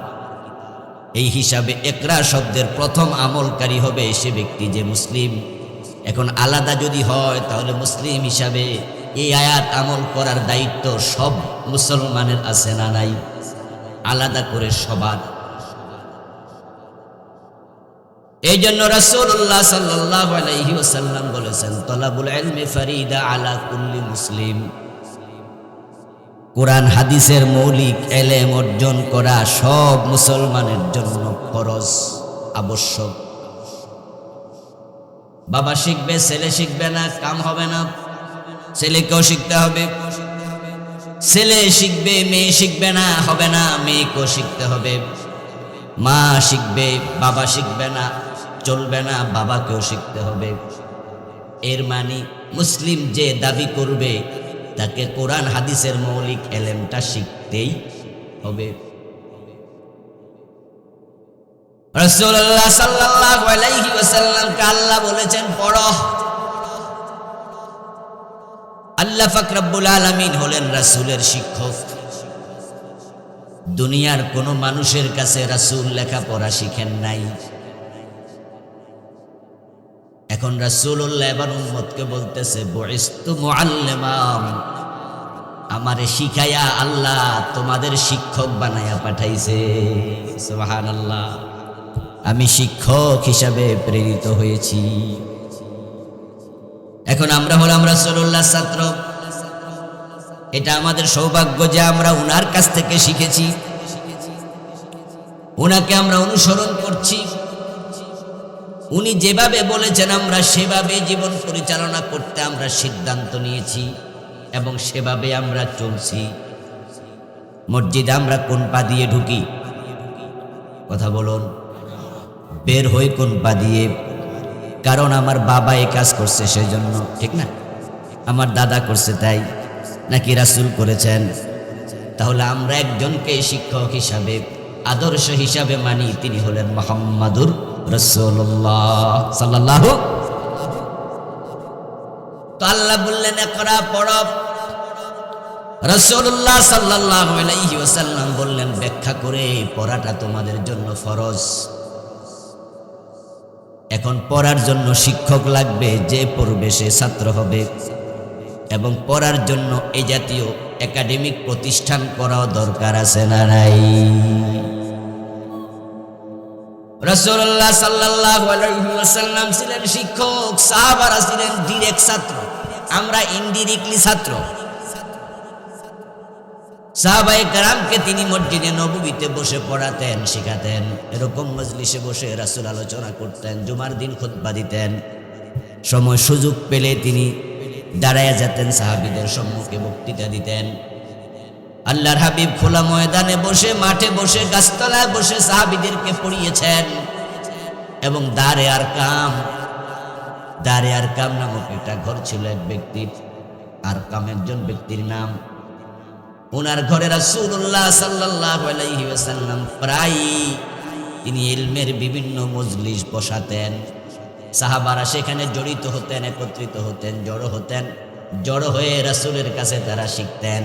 Speaker 1: এই হিসাবে ইকরা শব্দের প্রথম আমলকারী হবে সে ব্যক্তি যে মুসলিম। এখন আলাদা যদি হয় তাহলে মুসলিম হিসাবে এই আয়াত আমল করার দায়িত্ব সব মুসলমানের আছে না নাই? আলাদা করে সবার। এই জন্য রাসূলুল্লাহ সাল্লাল্লাহু আলাইহি ওয়াসাল্লাম বলেছেন, তলাবুল ইলমি ফারিদা আলা কুল্লি মুসলিম। কোরআন হাদিসের মৌলিক এলেম অর্জন করা সব মুসলমানের জন্য ফরজ, আবশ্যক। বাবা শিখবে, ছেলে শিখবে না, কাম হবে না। ছেলেকেও শিখতে হবে। ছেলে শিখবে, মেয়ে শিখবে না, হবে না। মেয়েকেও শিখতে হবে। মা শিখবে, বাবা শিখবে না, চলবে না। বাবাকেও শিখতে হবে। এর মানে মুসলিম যে দাবি করবে তাকে কোরআন হাদিসের মৌলিক এলেমটা শিখতেই হবে। রাসূলুল্লাহ সাল্লাল্লাহু আলাইহি ওয়াসাল্লামকে আল্লাহ বলেছেন পড়ো। আল্লাহ পাক রব্বুল আলামিন হলেন রাসূলের শিক্ষক। দুনিয়ার কোন মানুষের কাছে রাসূল লেখাপড়া শিখেন নাই। এখন রাসূলুল্লাহ এবার উম্মতকে বলতেছে, বুইস্তু মুআল্লিমান, আমারে শিখায়া আল্লাহ তোমাদের শিক্ষক বানায়া পাঠাইছে। সুবহানাল্লাহ, আমি শিক্ষক হিসাবে প্রেরিত হয়েছি। এখন আমরা হলাম রাসূলুল্লাহর ছাত্র। এটা আমাদের সৌভাগ্য যে আমরা উনার কাছ থেকে শিখেছি, উনাকে আমরা অনুসরণ করছি। উনি যেভাবে বলেছেন আমরা সেভাবে জীবন পরিচালনা করতে আমরা সিদ্ধান্ত নিয়েছি এবং সেভাবে আমরা চলছি। মসজিদে আমরা কোন পা দিয়ে ঢুকি? কথা বলুন। বের হই কোন পা দিয়ে? কারণ আমার বাবা এই কাজ করছে সেজন্য, ঠিক না? আমার দাদা করছে তাই, নাকি রাসূল করেছেন? তাহলে আমরা একজনকে শিক্ষক হিসাবে, আদর্শ হিসাবে মানি, তিনি হলেন মুহাম্মাদুর রাসূলুল্লাহ সাল্লাল্লাহু। তো আল্লাহ বললেন ইকরা, পড়ো। রাসূলুল্লাহ সাল্লাল্লাহু আলাইহি ওয়াসাল্লাম বললেন ব্যাখ্যা করে, পড়াটা তোমাদের জন্য ফরজ। এখন পড়ার জন্য শিক্ষক লাগবে, যে পড়বে সে ছাত্র হবে। এবং পড়ার জন্য এই জাতীয় একাডেমিক প্রতিষ্ঠান করাও দরকার আছে না নাই? রাসূলুল্লাহ সাল্লাল্লাহু আলাইহি ওয়াসাল্লাম ছিলেন শিক্ষক, সাহাবারা ছিলেন ডিরেক্ট ছাত্র, আমরা ইনডিরেক্টলি ছাত্র। সাহাবায়ে কেরামকে তিনি মসজিদে নববীতে বসে পড়াতেন, শেখাতেন। এরকম মজলিসে বসে রাসূল আলোচনা করতেন, জুমার দিন খুতবা দিতেন। সময় সুযোগ পেলে তিনি দাঁড়ায়া যেতেন, সাহাবীদের সম্মুখে বক্তৃতা দিতেন। আল্লাহর হাবিব খোলা ময়দানে বসে, মাঠে বসে, গাছতলায় বসে সাহাবীদেরকে পড়িয়েছেন। এবং দারে আরকাম নামক একটা ঘর ছিল এক ব্যক্তির, আরকাম একজন ব্যক্তির নাম। ওনার ঘরে রাসূলুল্লাহ সাল্লাল্লাহু আলাইহি ওয়াসাল্লাম প্রায় তিনি ইলমের বিভিন্ন মজলিস বসাতেন। সাহাবারা সেখানে জড়িত হতেন, একত্রিত হতেন, জড়ো হয়ে রাসূলের কাছে তারা শিখতেন।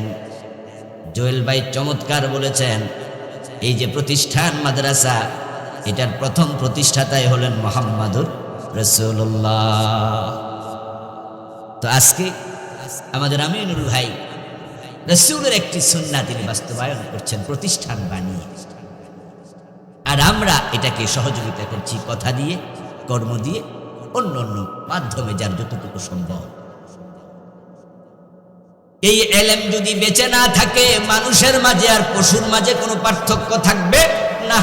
Speaker 1: জোয়েল ভাই চমৎকার বলেছেন, এই যে প্রতিষ্ঠান মাদ্রাসা, এটার প্রথম প্রতিষ্ঠাতাই হলেন মুহাম্মাদুর রাসূলুল্লাহ। তো আজকে আমাদের আমিনুল ভাই রাসূলের একটি সুন্নাহ তিনি বাস্তবায়ন করছেন প্রতিষ্ঠান বানিয়ে। আর আমরা এটাকে সহযোগিতা করছি কথা দিয়ে, কর্ম দিয়ে, অন্য অন্য মাধ্যমে যার যতটুকু সম্ভব। এই এলেম যদি বেঁচে না থাকে, মানুষের মাঝে আর পশুর মাঝে কোনো পার্থক্য থাকবে না।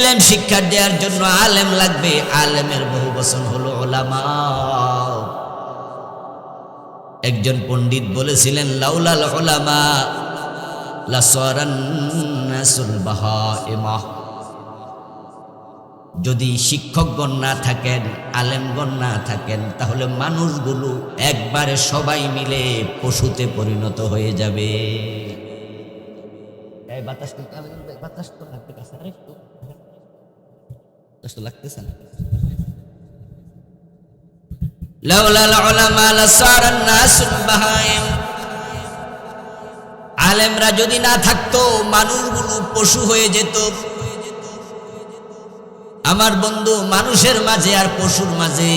Speaker 1: ইলম শিক্ষা দেওয়ার জন্য আলেম লাগবে, আলেমের বহু বচন হলো উলামা। একজন পণ্ডিত বলেছিলেন, লাউলাল উলামা লাসারান নাসুল বাহাইমা। যদি শিক্ষকগণ না থাকেন, আলেমগণ না থাকেন, তাহলে মানুষগুলো একবারে সবাই মিলে পশুতে পরিণত হয়ে যাবে। বাতাস তো লাগতেছে না। লাউলাল উলামা লাসারান নাসুল বাহাইম। আলেমরা যদি না থাকতো, মানুষগুলো পশু হয়ে যেত। আমার বন্ধু, মানুষের মাঝে আর পশুর মাঝে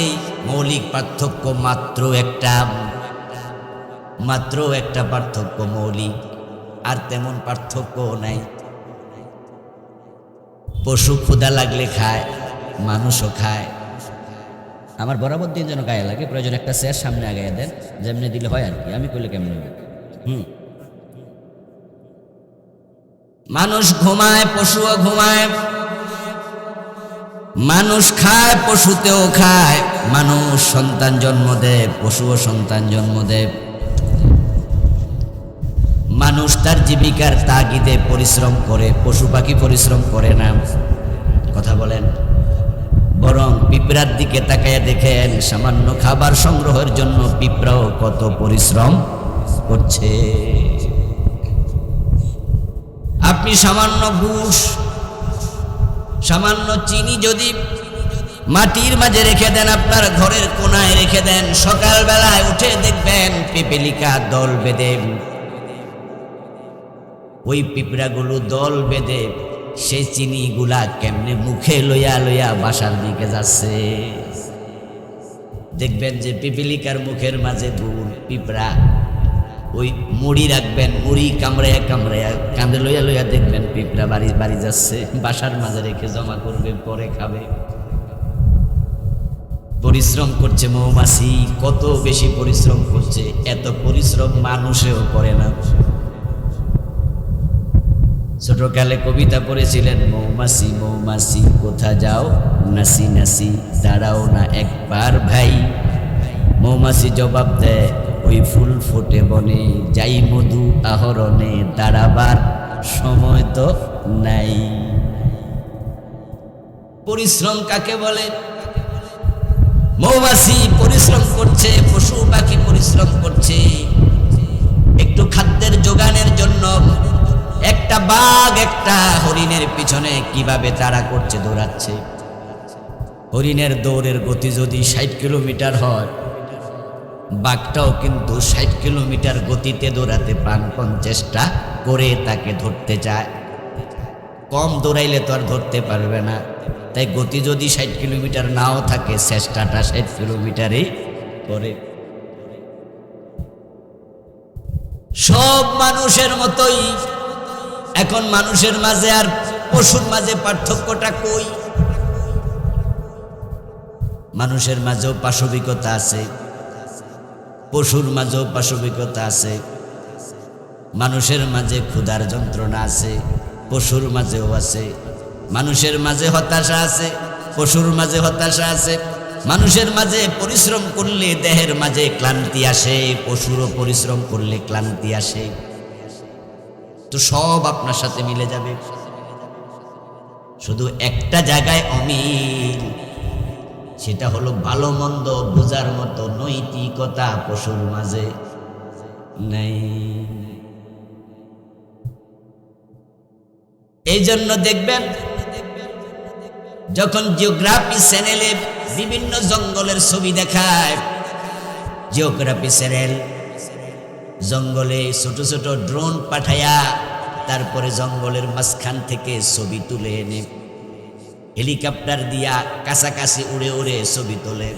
Speaker 1: মৌলিক পার্থক্য মাত্র একটা পার্থক্য মৌলিক, আর তেমন পার্থক্য নাই। পশু ক্ষুধা লাগলে খায়, মানুষও খায়। আমার বরাবর দিন যেন গায়ে লাগে, প্রয়োজন একটা চেয়ার সামনে আগাইয়া দেন, যেমনি দিলে হয় আর কি, আমি কইলে কেমন হবে। মানুষ ঘুমায়, পশুও ঘুমায়। মানুষ খায়, পশুতেও খায়। মানুষ সন্তান জন্ম দেয়, পশুও সন্তান জন্ম দেয়। মানুষ তার জীবিকার তাগিদে পরিশ্রম করে, পশু পাখি পরিশ্রম করে না। কথা বলেন। বরং পিঁপড়ার দিকে তাকাইয়া দেখেন, সামান্য খাবার সংগ্রহের জন্য পিঁপড়াও কত পরিশ্রম করছে। আপনি সামান্য ঘুষ, সামান্য চিনি যদি মাটির মাঝে রেখে দেন, আপনার ঘরের কোনায় রেখে দেন, সকালবেলায় উঠে দেখবেন পিপীলিকা দল বেঁধে, ওই পিঁপড়াগুলো দল বেঁধে সেই চিনিগুলা কেমনে মুখে লইয়া লইয়া বাসার দিকে যাচ্ছে। দেখবেন যে পিপীলিকার মুখের মাঝে গুড়, পিঁপড়া ওই মুড়ি রাখবেন, মুড়ি কামড়াইয়া কামড়াইয়া কাঁধে লইয়া লইয়া দেখবেন পিঁপড়া বাড়ি বাড়ি যাচ্ছে, বাসার মাঝে রেখে জমা করবে, পরে খাবে। পরিশ্রম করছে মৌমাছি, কত বেশি পরিশ্রম করছে। এত পরিশ্রম মানুষেও করে না। ছোটকালে কবিতা পড়েছিলেন, মৌমাছি মৌমাছি কোথা যাও, নাসি নাসি দাঁড়াও না একবার ভাই। মৌমাছি জবাব দেয়, ওই ফুল ফোটে বনে, যাই মধু আহরণে, দাঁড়াবার সময় তো নাই। পরিশ্রম কাকে বলে? মৌমাছি পরিশ্রম করছে, পশু পাখি পরিশ্রম করছে একটু খাদ্যের যোগানের জন্য। একটা বাঘ একটা হরিণের পিছনে কিভাবে তাড়া করছে, দৌড়াচ্ছে। হরিণের দৌড়ের গতি যদি 60 কিলোমিটার হয়, বাঘটাও কিন্তু 60 কিলোমিটার গতিতে দৌড়াতে প্রাণপণ চেষ্টা করে তাকে ধরতে চায়। কম দৌড়াইলে তো আর ধরতে পারবে না। তাই গতি যদি 60 কিলোমিটার নাও থাকে, চেষ্টাটা 60 কিলোমিটারই করে। সব মানুষের মতোই এখন মানুষের মাঝে আর পশুর মাঝে পার্থক্যটা কই? মানুষের মাঝেও পাশবিকতা আছে, পশুর মাঝেও পাশবিকতা আছে। মানুষের মাঝে ক্ষুধার যন্ত্রণা আছে, পশুর মাঝেও আছে। মানুষের মাঝে হতাশা আছে, পশুর মাঝে হতাশা আছে। মানুষের মাঝে পরিশ্রম করলে দেহের মাঝে ক্লান্তি আসে, পশুরও পরিশ্রম করলে ক্লান্তি আসে। তো সব আপনার সাথে মিলে যাবে। শুধু একটা জায়গায় অমিল, সেটা হলো ভালো মন্দ বোঝার মতো নৈতিকতা পশুর মাঝে নেই। এই জন্য দেখবেন যখন জিওগ্রাফি চ্যানেলে বিভিন্ন জঙ্গলের ছবি দেখায়, জিওগ্রাফি চ্যানেল জঙ্গলে ছোট ছোট ড্রোন পাঠায়া তারপরে জঙ্গলের মাঝখান থেকে ছবি তুলে এনে হেলিকপ্টার দিয়া কাছাকাছি উড়ে উড়ে ছবি তোলে।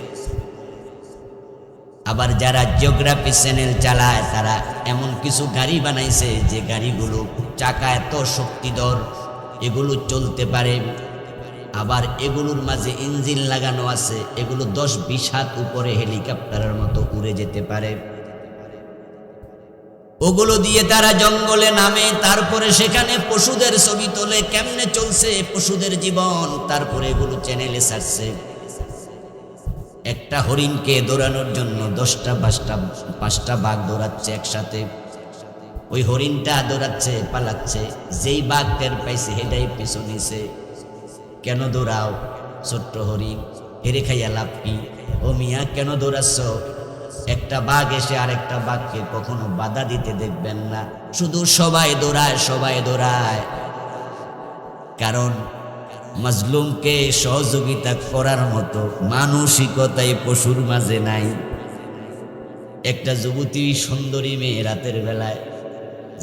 Speaker 1: আবার যারা জিওগ্রাফি চ্যানেল চালায় তারা এমন কিছু গাড়ি বানাইছে যে গাড়িগুলো চাকা এত শক্তিধর, এগুলো চলতে পারে। আবার এগুলোর মাঝে ইঞ্জিন লাগানো আছে, এগুলো 10-20 হাত উপরে হেলিকপ্টারের মতো উড়ে যেতে পারে। ওগুলো দিয়ে তারা জঙ্গলে নামে, তারপরে সেখানে পশুদের ছবি তোলে, কেমনে চলছে পশুদের জীবন, তারপরে এগুলো চ্যানেলে ছাড়ছে। একটা হরিণকে দৌড়ানোর জন্য 10টা 5টা বাঘ দৌড়াচ্ছে একসাথে। ওই হরিণটা দৌড়াচ্ছে, পালাচ্ছে, যেই বাঘ টের পাইছে হেডাই পিছু নিছে। কেন দৌড়াও ছোট্ট হরিণ, হেরে খাইয়া লাভ কি? ও মিয়া কেন দৌড়াচ্ছ? একটা বাঘ এসে আরেকটা বাঘকে কখনো বাধা দিতে দেখবেন না, শুধু সবাই দৌড়ায়, সবাই দৌড়ায়। কারণ মাজলুমকে সহযোগিতা করার মতো মানসিকতাই পশুর মাঝে নাই। একটা যুবতী সুন্দরী মেয়ে রাতের বেলায়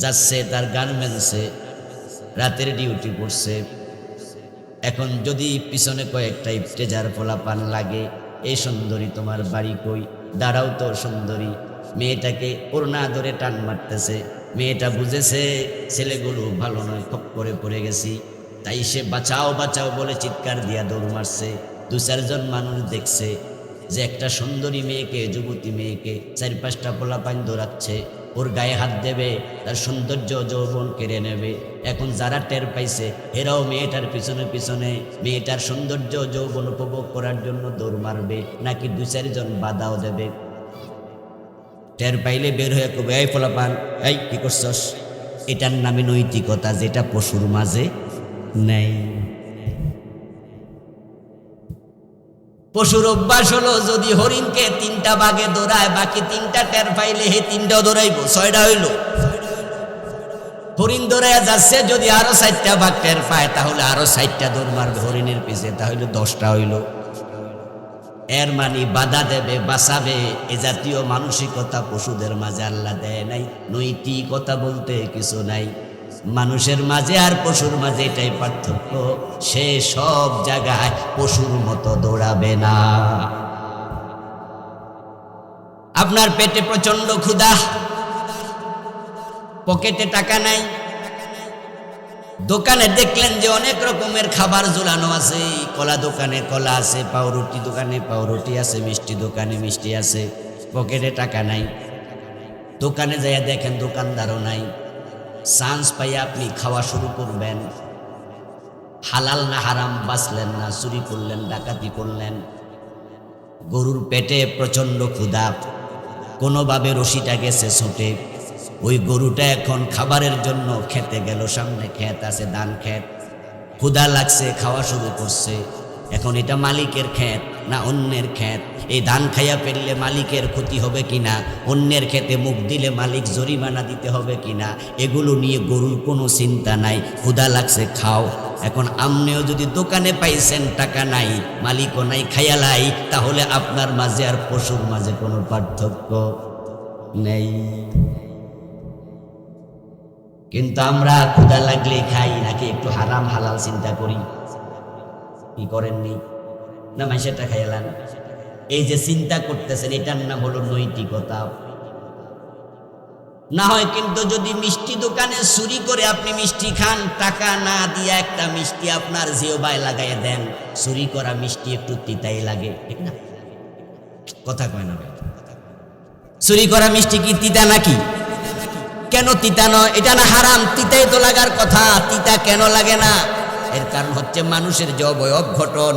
Speaker 1: যাচ্ছে তার গার্মেন্টসে, রাতের ডিউটি করছে। এখন যদি পিছনে কয়েকটা ইফতেজার পোলাপান লাগে, এই সুন্দরী তোমার বাড়ি কই? দাঁড়াও তো সুন্দরী। মেয়েটাকে ওড়না ধরে টান মারতেছে। মেয়েটা বুঝেছে ছেলেগুলো ভালো নয়, খপ করে পড়ে গেছি, তাই সে বাঁচাও বাঁচাও বলে চিৎকার দিয়া দৌড় মারছে। 2-4 মানুষ দেখছে যে একটা সুন্দরী মেয়েকে, যুবতী মেয়েকে 4-5টা পোলাপান দৌড়াচ্ছে, ওর গায়ে হাত দেবে, তার সৌন্দর্য যৌবন কেড়ে নেবে। এখন যারা টের পাইছে এরাও মেয়েটার পিছনে পিছনে মেয়েটার সৌন্দর্য যৌবন উপভোগ করার জন্য দৌড় মারবে, নাকি 2-4 বাধাও দেবে। টের পাইলে বের হয়ে কবে, এই পোলাপান, এই কি করছস? এটার নামে নৈতিকতা, যেটা পশুর মাঝে নেই। পশুর অভ্যাস হলো যদি হরিণকে 3টা বাঘে দৌড়ায়, বাকি 3টা টের পাইলে হে 3টাও দৌড়াইব, 6টা হইল। হরিণ দৌড়াইয়া যাচ্ছে, যদি আরো 4টা বাঘ টের পায় তাহলে আরো 4টা দৌড় মারবে হরিণের পিছে, তাহলে 10টা হইল। এর মানে বাধা দেবে, বাঁচাবে, এ জাতীয় মানসিকতা পশুদের মাঝে আল্লাহ দেয় নাই। নৈতিকতা বলতে কিছু নাই। মানুষের মাঝে আর পশুর মাঝে এটাই পার্থক্য, সে সব জায়গায় পশুর মতো দৌড়াবে না। আপনার পেটে প্রচন্ড ক্ষুধা, পকেটে টাকা নাই, দোকানে দেখলেন যে অনেক রকমের খাবার ঝুলানো আছে, কলা দোকানে কলা আছে, পাউরুটি দোকানে পাউরুটি আছে, মিষ্টি দোকানে মিষ্টি আছে, পকেটে টাকা নাই। দোকানে যাইয়া দেখেন দোকানদারও নাই। চান্স পাইয়া আপনি খাওয়া শুরু করবেন, হালাল না হারাম বাঁচলেন না, চুরি করলেন, ডাকাতি করলেন। গরুর পেটে প্রচন্ড ক্ষুধা, কোনোভাবে রশিটা গেছে ছুটে, ওই গরুটা এখন খাবারের জন্য খেতে গেল, সামনে ক্ষেত আছে, ধান ক্ষেত, ক্ষুধা লাগছে, খাওয়া শুরু করছে। এখন এটা মালিকের ক্ষেত না অন্যের ক্ষেত? এই ধান খাইয়া ফেললে মালিকের ক্ষতি হবে কিনা, অন্যের ক্ষেতে মুখ দিলে মালিক জরিমানা দিতে হবে কিনা, এগুলো নিয়ে গরুর কোনো চিন্তা নাই। ক্ষুধা লাগছে, খাও। এখন আপনিও যদি দোকানে পাইছেন টাকা নাই, মালিকও নাই, খাইয়ালাই, তাহলে আপনার মাঝে আর পশুর মাঝে কোনো পার্থক্য নেই। কিন্তু আমরা ক্ষুধা লাগলে খাই, নাকি একটু হারাম হালাল চিন্তা করি? কি করেননি? না মাইসেরটা খাইলাম। এই যে চিন্তা করতেছেন, এটার নাম হলো নৈতিকতা। না হয় কিন্তু যদি মিষ্টি দোকানে চুরি করে আপনি মিষ্টি খান, টাকা না দিয়া একটা মিষ্টি আপনার জিহ্বায় লাগাইয়া দেন, চুরি করা মিষ্টি একটু তিতাই লাগে, ঠিক না? কথা কয় না ভাই? চুরি করা মিষ্টি কি তিতা নাকি? কেন তিতা নয়? এটা না হারাম? তিতাই তো লাগার কথা, তিতা কেন লাগে না? এর কারণ হচ্ছে মানুষের যে অবয়ব গঠন,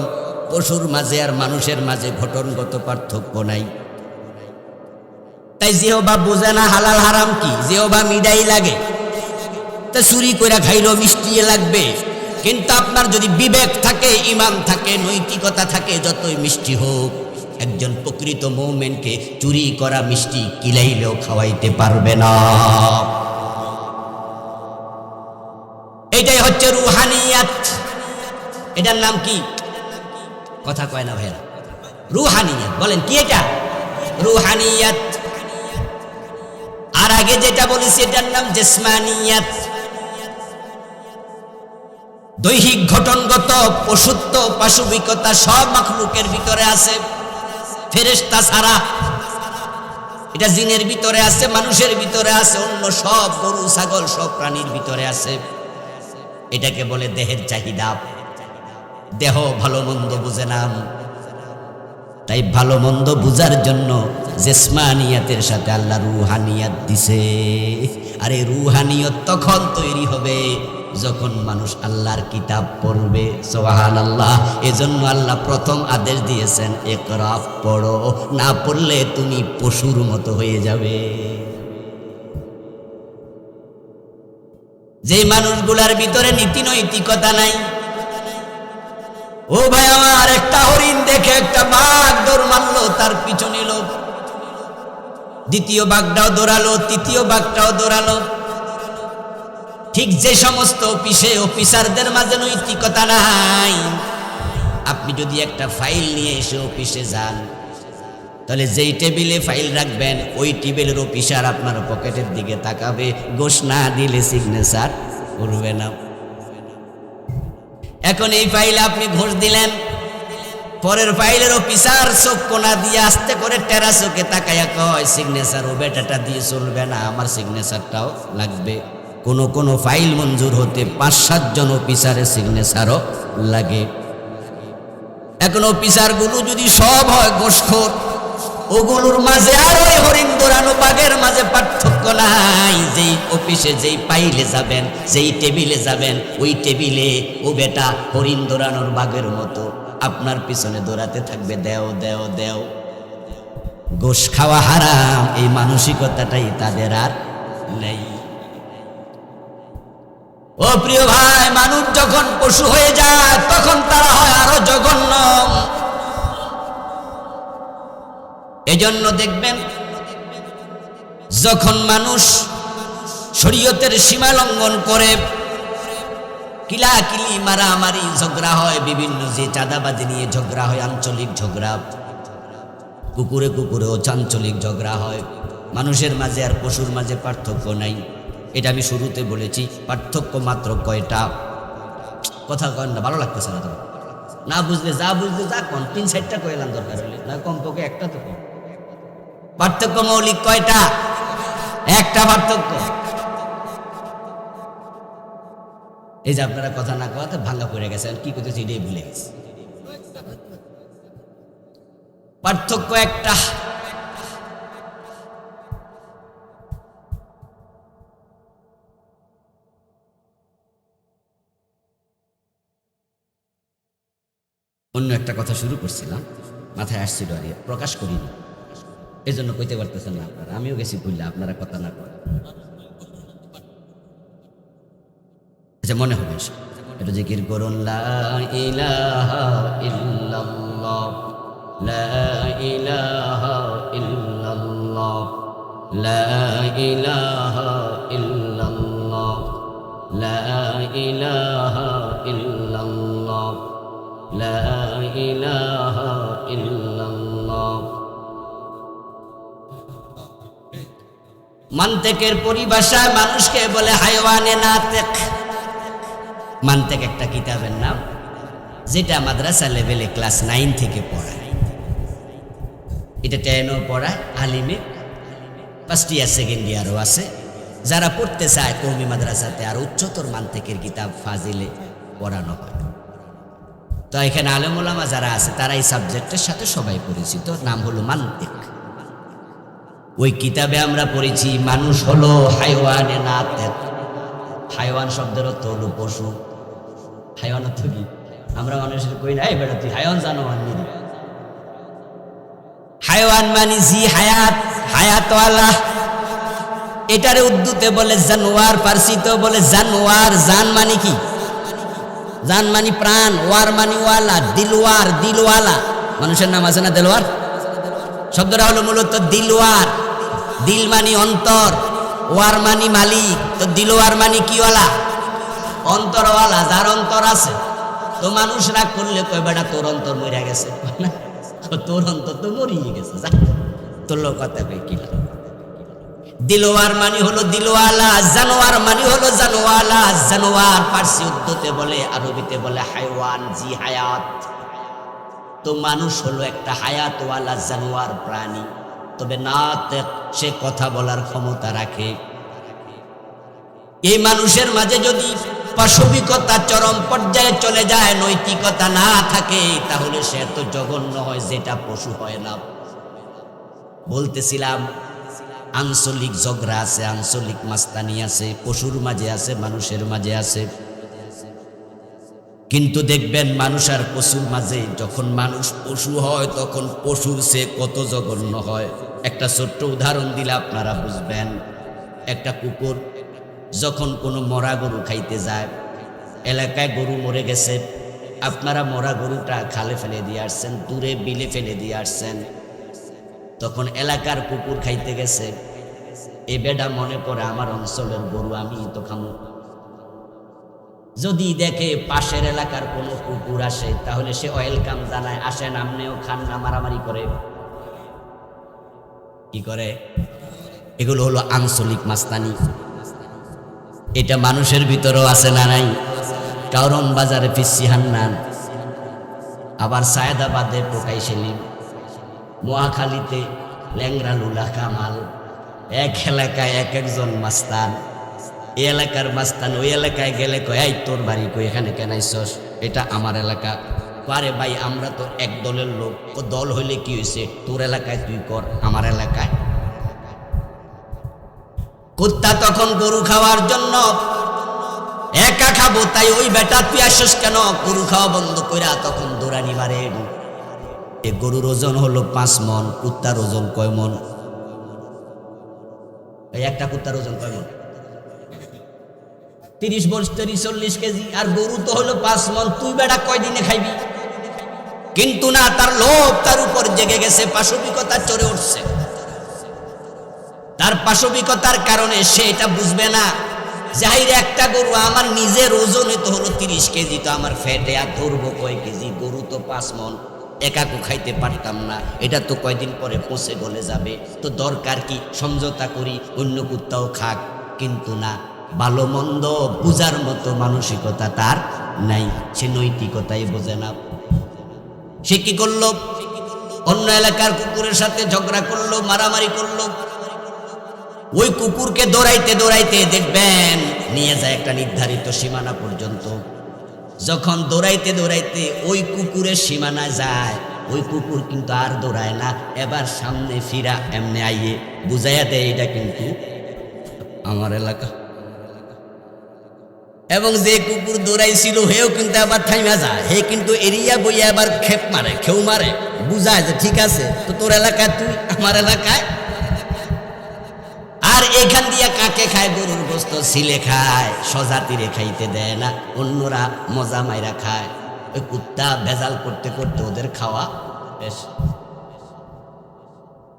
Speaker 1: পশুর মাঝে আর মানুষের মাঝে গঠনগত পার্থক্য নাই। তাই জিহ্বা বোঝে না হালাল হারাম কি, জিহ্বা মিডাই লাগে। তা চুরি কইরা খাইলেও মিষ্টি লাগবে। কিন্তু আপনার যদি বিবেক থাকে, ঈমান থাকে, নৈতিকতা থাকে, যতই মিষ্টি হোক, একজন প্রকৃত মুমিনকে চুরি করা মিষ্টি কিলাইলেও খাওয়াইতে পারবে না। এটাই হচ্ছে রুহানিয়াত। এটার নাম কি? কথা কয় না ভাইরা। রুহানিয়াত বলেন কি এটা? রুহানিয়াত। আর আগে যেটা বলেছি এটার নাম জিসমানিয়াত। দৈহিক গঠনগত পশুত্ব, পাশবিকতা সব মাখলুকের ভিতরে আছে, ফেরেশতা ছাড়া। এটা জিনের ভিতরে আছে, মানুষের ভিতরে আছে, অন্য সব গরু ছাগল সব প্রাণীর ভিতরে আছে। এটাকে বলে দেহের চাহিদা। দেহ ভালো মন্দ বুঝে না, তাই ভালো মন্দ বুঝার জন্য জিসমানিয়াতের সাথে আল্লাহ রুহানিয়াত দিছে। আর এই রুহানিয়ত তখন তৈরি হবে যখন মানুষ আল্লাহর কিতাব পড়বে। সুবহানাল্লাহ। এজন্য আল্লাহ প্রথম আদেশ দিয়েছেন ইকরা, পড়ো, না পড়লে তুমি পশুর মতো হয়ে যাবে। যে মানুষগুলার ভিতরে নীতি নৈতিকতা নাই, ও ভাই আমার, একটা হরিণ দেখে একটা বাঘ দৌড় মারলো, তার পিছনে লোক, দ্বিতীয় বাঘটাও দৌড়ালো, তৃতীয় বাঘটাও দৌড়ালো। ঠিক যে সমস্ত অফিসারদের মাঝে নৈতিকতা নাই, আপনি যদি একটা ফাইল নিয়ে এসে অফিসে যান, তাহলে যেই টেবিলে ফাইল রাখবেন ওই টেবিলের অফিসার আপনার পকেটের দিকে তাকাবে, ঘোষ না দিলে সিগনেচার করবে না। এখন এই ফাইলে আপনি ঘোষ দিলেন, পরের ফাইলের অফিসার চোখ কোনা দিয়ে আস্তে করে টেরা চোখে তাকাইয়া কয় সিগনেচার ও বেটাটা দিয়ে চলবে না, আমার সিগনেচারটাও লাগবে। কোন ফাইল মঞ্জুর হতে 5-7 জন অফিসারের সিগনেচারও লাগে। এখন অফিসারগুলো যদি সব হয় ঘোষখোর, ওগুলোর মাঝে আর ওই হরিণ দৌড়ানো বাঘের মাঝে পার্থক্য নাই। যেই অফিসে যেই ফাইলে যাবেন, যেই টেবিলে যাবেন, ওই টেবিলে ও বেটা হরিণ দৌড়ানোর বাঘের মতো আপনার পিছনে দৌড়াতে থাকবে, দেও দেও দেও। ঘোষ খাওয়া হারাম, এই মানসিকতাটাই তাদের আর নেই। ও প্রিয় ভাই, মানুষ যখন পশু হয়ে যায় তখন তারা হয় আরো জঘন্য। এজন্য দেখবেন যখন মানুষ শরীয়তের সীমা লঙ্ঘন করে, কিলাকিলি, মারামারি, ঝগড়া হয়, বিভিন্ন যে চাঁদাবাজি নিয়ে ঝগড়া হয়, আঞ্চলিক ঝগড়া, কুকুরে কুকুরেও আঞ্চলিক ঝগড়া হয়। মানুষের মাঝে আর পশুর মাঝে পার্থক্য নাই। এটা আমি শুরুতে বলেছি। পার্থক্য মাত্র কয়টা? কথা কন না, ভালো লাগতেছে না তো, না বুঝলে যা কন, 3-4টা কইলাম দরকার হলে, না কমপক্ষে একটা তো কম। পার্থক্য মৌলিক কয়টা? একটা পার্থক্য। এই যে আপনারা কথা না কথা ভাঙ্গা পড়ে গেছেন, কি করতেছি এটাই ভুলে গেছি। পার্থক্য একটা। অন্য একটা কথা শুরু করছিলাম, মাথায় আসছিল আর প্রকাশ করিনি, এই জন্য কইতে পারতেছেন না আপনারা। আমিও গেছি ভুললে, আপনারা কথা না করেন। আচ্ছা, মনে হবে একটু জিকির করুন, লা ইলাহা ইল্লাল্লাহ, লা ইলাহা ইল্লাল্লাহ, লা ইলাহা ইল্লাল্লাহ, লা ইলাহা ইল্লাল্লাহ, লা ইলাহা ইল্লাল্লাহ। মান্তেকের পরিভাষায় মানুষকে বলে হায়ওয়ানে নাতেক। মান্তেক একটা কিতাবের নাম, যেটা মাদ্রাসা লেভেলে ক্লাস 9 থেকে পড়ায়। এটা 10ও পড়ায়, আলিমে ফার্স্ট ইয়ার সেকেন্ড ইয়ারও আছে। যারা পড়তে চায় কওমি মাদ্রাসাতে আর উচ্চতর মান্তেকের কিতাব ফাজিলে পড়ানো হয়। তো এখানে আলেম ওলামা যারা আছে তারা এই সাবজেক্টের সাথে সবাই পরিচিত, নাম হলো মান্তেক। ওই কিতাবে আমরা পড়েছি মানুষ হলো হায়ওয়ানে নাতেক। হায়ওয়ান শব্দের অর্থ হলো পশু। হায়ওয়ান অর্থ কি? আমরা মানুষের কই না, এই বেটা তুই হায়ওয়ান জানোয়ার নিবি। হায়ওয়ান মানে জি হায়াত, হায়াতওয়ালা। এটারে উর্দুতে বলে জানোয়ার, ফার্সিতেও বলে জানোয়ার। জান মানে কি? জান মানে প্রাণ, ওয়ার মানে ওয়ালা, দিলওয়ার, দিলওয়ালা। মানুষের নাম আছে না দেলওয়ার? শব্দটা হলো মূলত দিলওয়ার। দিল মানে অন্তর, ওয়ার মানে মালিক। তো দিলওয়ার মানে কি ওয়ালা? অন্তরওয়ালা, যার অন্তর আছে। তো মানুষ রাগ করলে কই বেটা তোর অন্তর মরে গেছে, তোর অন্তর তো মরিয়ে গেছে, যা তোর লোক কথা কই কি। দিলওয়ার মানে হলো দিলওয়ালা, জানোয়ার মানে হলো জানোয়ালা। জানোয়ার ফার্সি উর্দুতে বলে, আরবিতে বলে হায়ওয়ান, জি হায়াত। তো মানুষ হলো একটা হায়াতওয়ালা জানোয়ার প্রাণী। তবে নাতেক, সে কথা বলার ক্ষমতা রাখে। এই মানুষের মাঝে যদি পাশবিকতা চরম পর্যায়ে চলে যায়, নৈতিকতা না থাকে, তাহলে সে এত জঘন্য হয় যেটা পশু হয় না। বলতেছিলাম আঞ্চলিক ঝগড়া আছে, আঞ্চলিক মাস্তানি আছে, পশুর মাঝে আছে, মানুষের মাঝে আছে। কিন্তু দেখবেন মানুষ আর পশুর মাঝে যখন মানুষ পশু হয় তখন পশুর সে কত জঘন্য হয়। একটা ছোট্ট উদাহরণ দিলে আপনারা বুঝবেন। একটা কুকুর যখন কোনো মরা গরু খাইতে যায়, এলাকায় গরু মরে গেছে, আপনারা মরা গরুটা খালে ফেলে দিয়ে আসছেন, দূরে বিলে ফেলে দিয়ে আসছেন, তখন এলাকার কুকুর খাইতে গেছে, এ বেডা মনে করে আমার অঞ্চলের গরু আমি তো খামু। যদি দেখে পাশের এলাকার কোনো কুকুর আসে তাহলে সে ওয়েলকাম জানায়, আসেন আপনিও খান না, মারামারি করে। কি করে? এগুলো হলো আঞ্চলিক মাস্তানি। এটা মানুষের ভিতরেও আছে না নাই? কারণ বাজারে পিসি হান্নান, আবার সায়েদাবাদে টোকাই সেলিম, মহাখালীতে ল্যাংরা লুলা কামাল, এক এলাকায় এক একজন মাস্তান। এই এলাকার মাস্তান ওই এলাকায় গেলে কয় এই তোর বাড়ি কই, এখানে কেন আইছস? এটা আমার এলাকা। আরে ভাই আমরা তো এক দলের লোক, ও দল হইলে কি হয়েছে? তোর এলাকায় তুই কর, আমার এলাকায়। কুত্তা তখন গরু খাওয়ার জন্য একা খাবো, তাই ওই বেটা তুই আসস কেন, গরু খাওয়া বন্ধ কইরা তখন দৌড়ানি মারে। এ গরুর ওজন হলো 5 মন, কুত্তার ওজন কয় মন? এই একটা কুত্তার ওজন কয় মন? 30-40 কেজি। আর গরু তো হলো 5 মন, তুই বেটা কয়দিনে খাইবি? কিন্তু না, তার লোভ তার উপর জেগে গেছে, পাশবিকতা চড়ে উঠছে। তার পাশবিকতার কারণে সে এটা বুঝবে না, জাহির একটা গরু আমার নিজের ওজনে তো হলো 30 কেজি, তো আমার ফ্যাটে আর ধরবো কয় কেজি? গরু তো 5 মন, একাকু খাইতে পারতাম না, এটা তো কয়দিন পরে পচে গলে যাবে, তো দরকার কি সমঝোতা করি, অন্য কুত্তাও খাক। কিন্তু না, ভালো মন্দ বুঝার মতো মানসিকতা তার নাই, সে নৈতিকতাই বোঝে না। সে কি করলো? অন্য এলাকার কুকুরের সাথে ঝগড়া করলো, মারামারি করলো। ওই কুকুরকে দৌড়াইতে দৌড়াইতে দেখবেন নিয়ে যায় একটা নির্ধারিত সীমানা পর্যন্ত। যখন দৌড়াইতে দৌড়াইতে ওই কুকুরের সীমানায় যায়, ওই কুকুর কিন্তু আর দৌড়ায় না, এবার সামনে ফিরা এমনি আইয়ে বুঝাইয়া দেয় এটা কিন্তু আমার এলাকা। এবং যে কুকুর দৌড়াইছিল হেও কিন্তু আবার থাইমা যায়, হে কিন্তু এরিয়া বইয়া আবার খেপ মারে, খেউ মারে, বুঝায় যে ঠিক আছে তো তোর এলাকায় তুই, আমার এলাকায়। আর এখান দিয়া কাকে খায়? গরুর গোস্ত ছিলে খায়, স্বজাতিরে খাইতে দেয় না, অন্যরা মজা মাইরা খায়। ওই কুত্তা ভেজাল করতে করতে ওদের খাওয়া বেশ।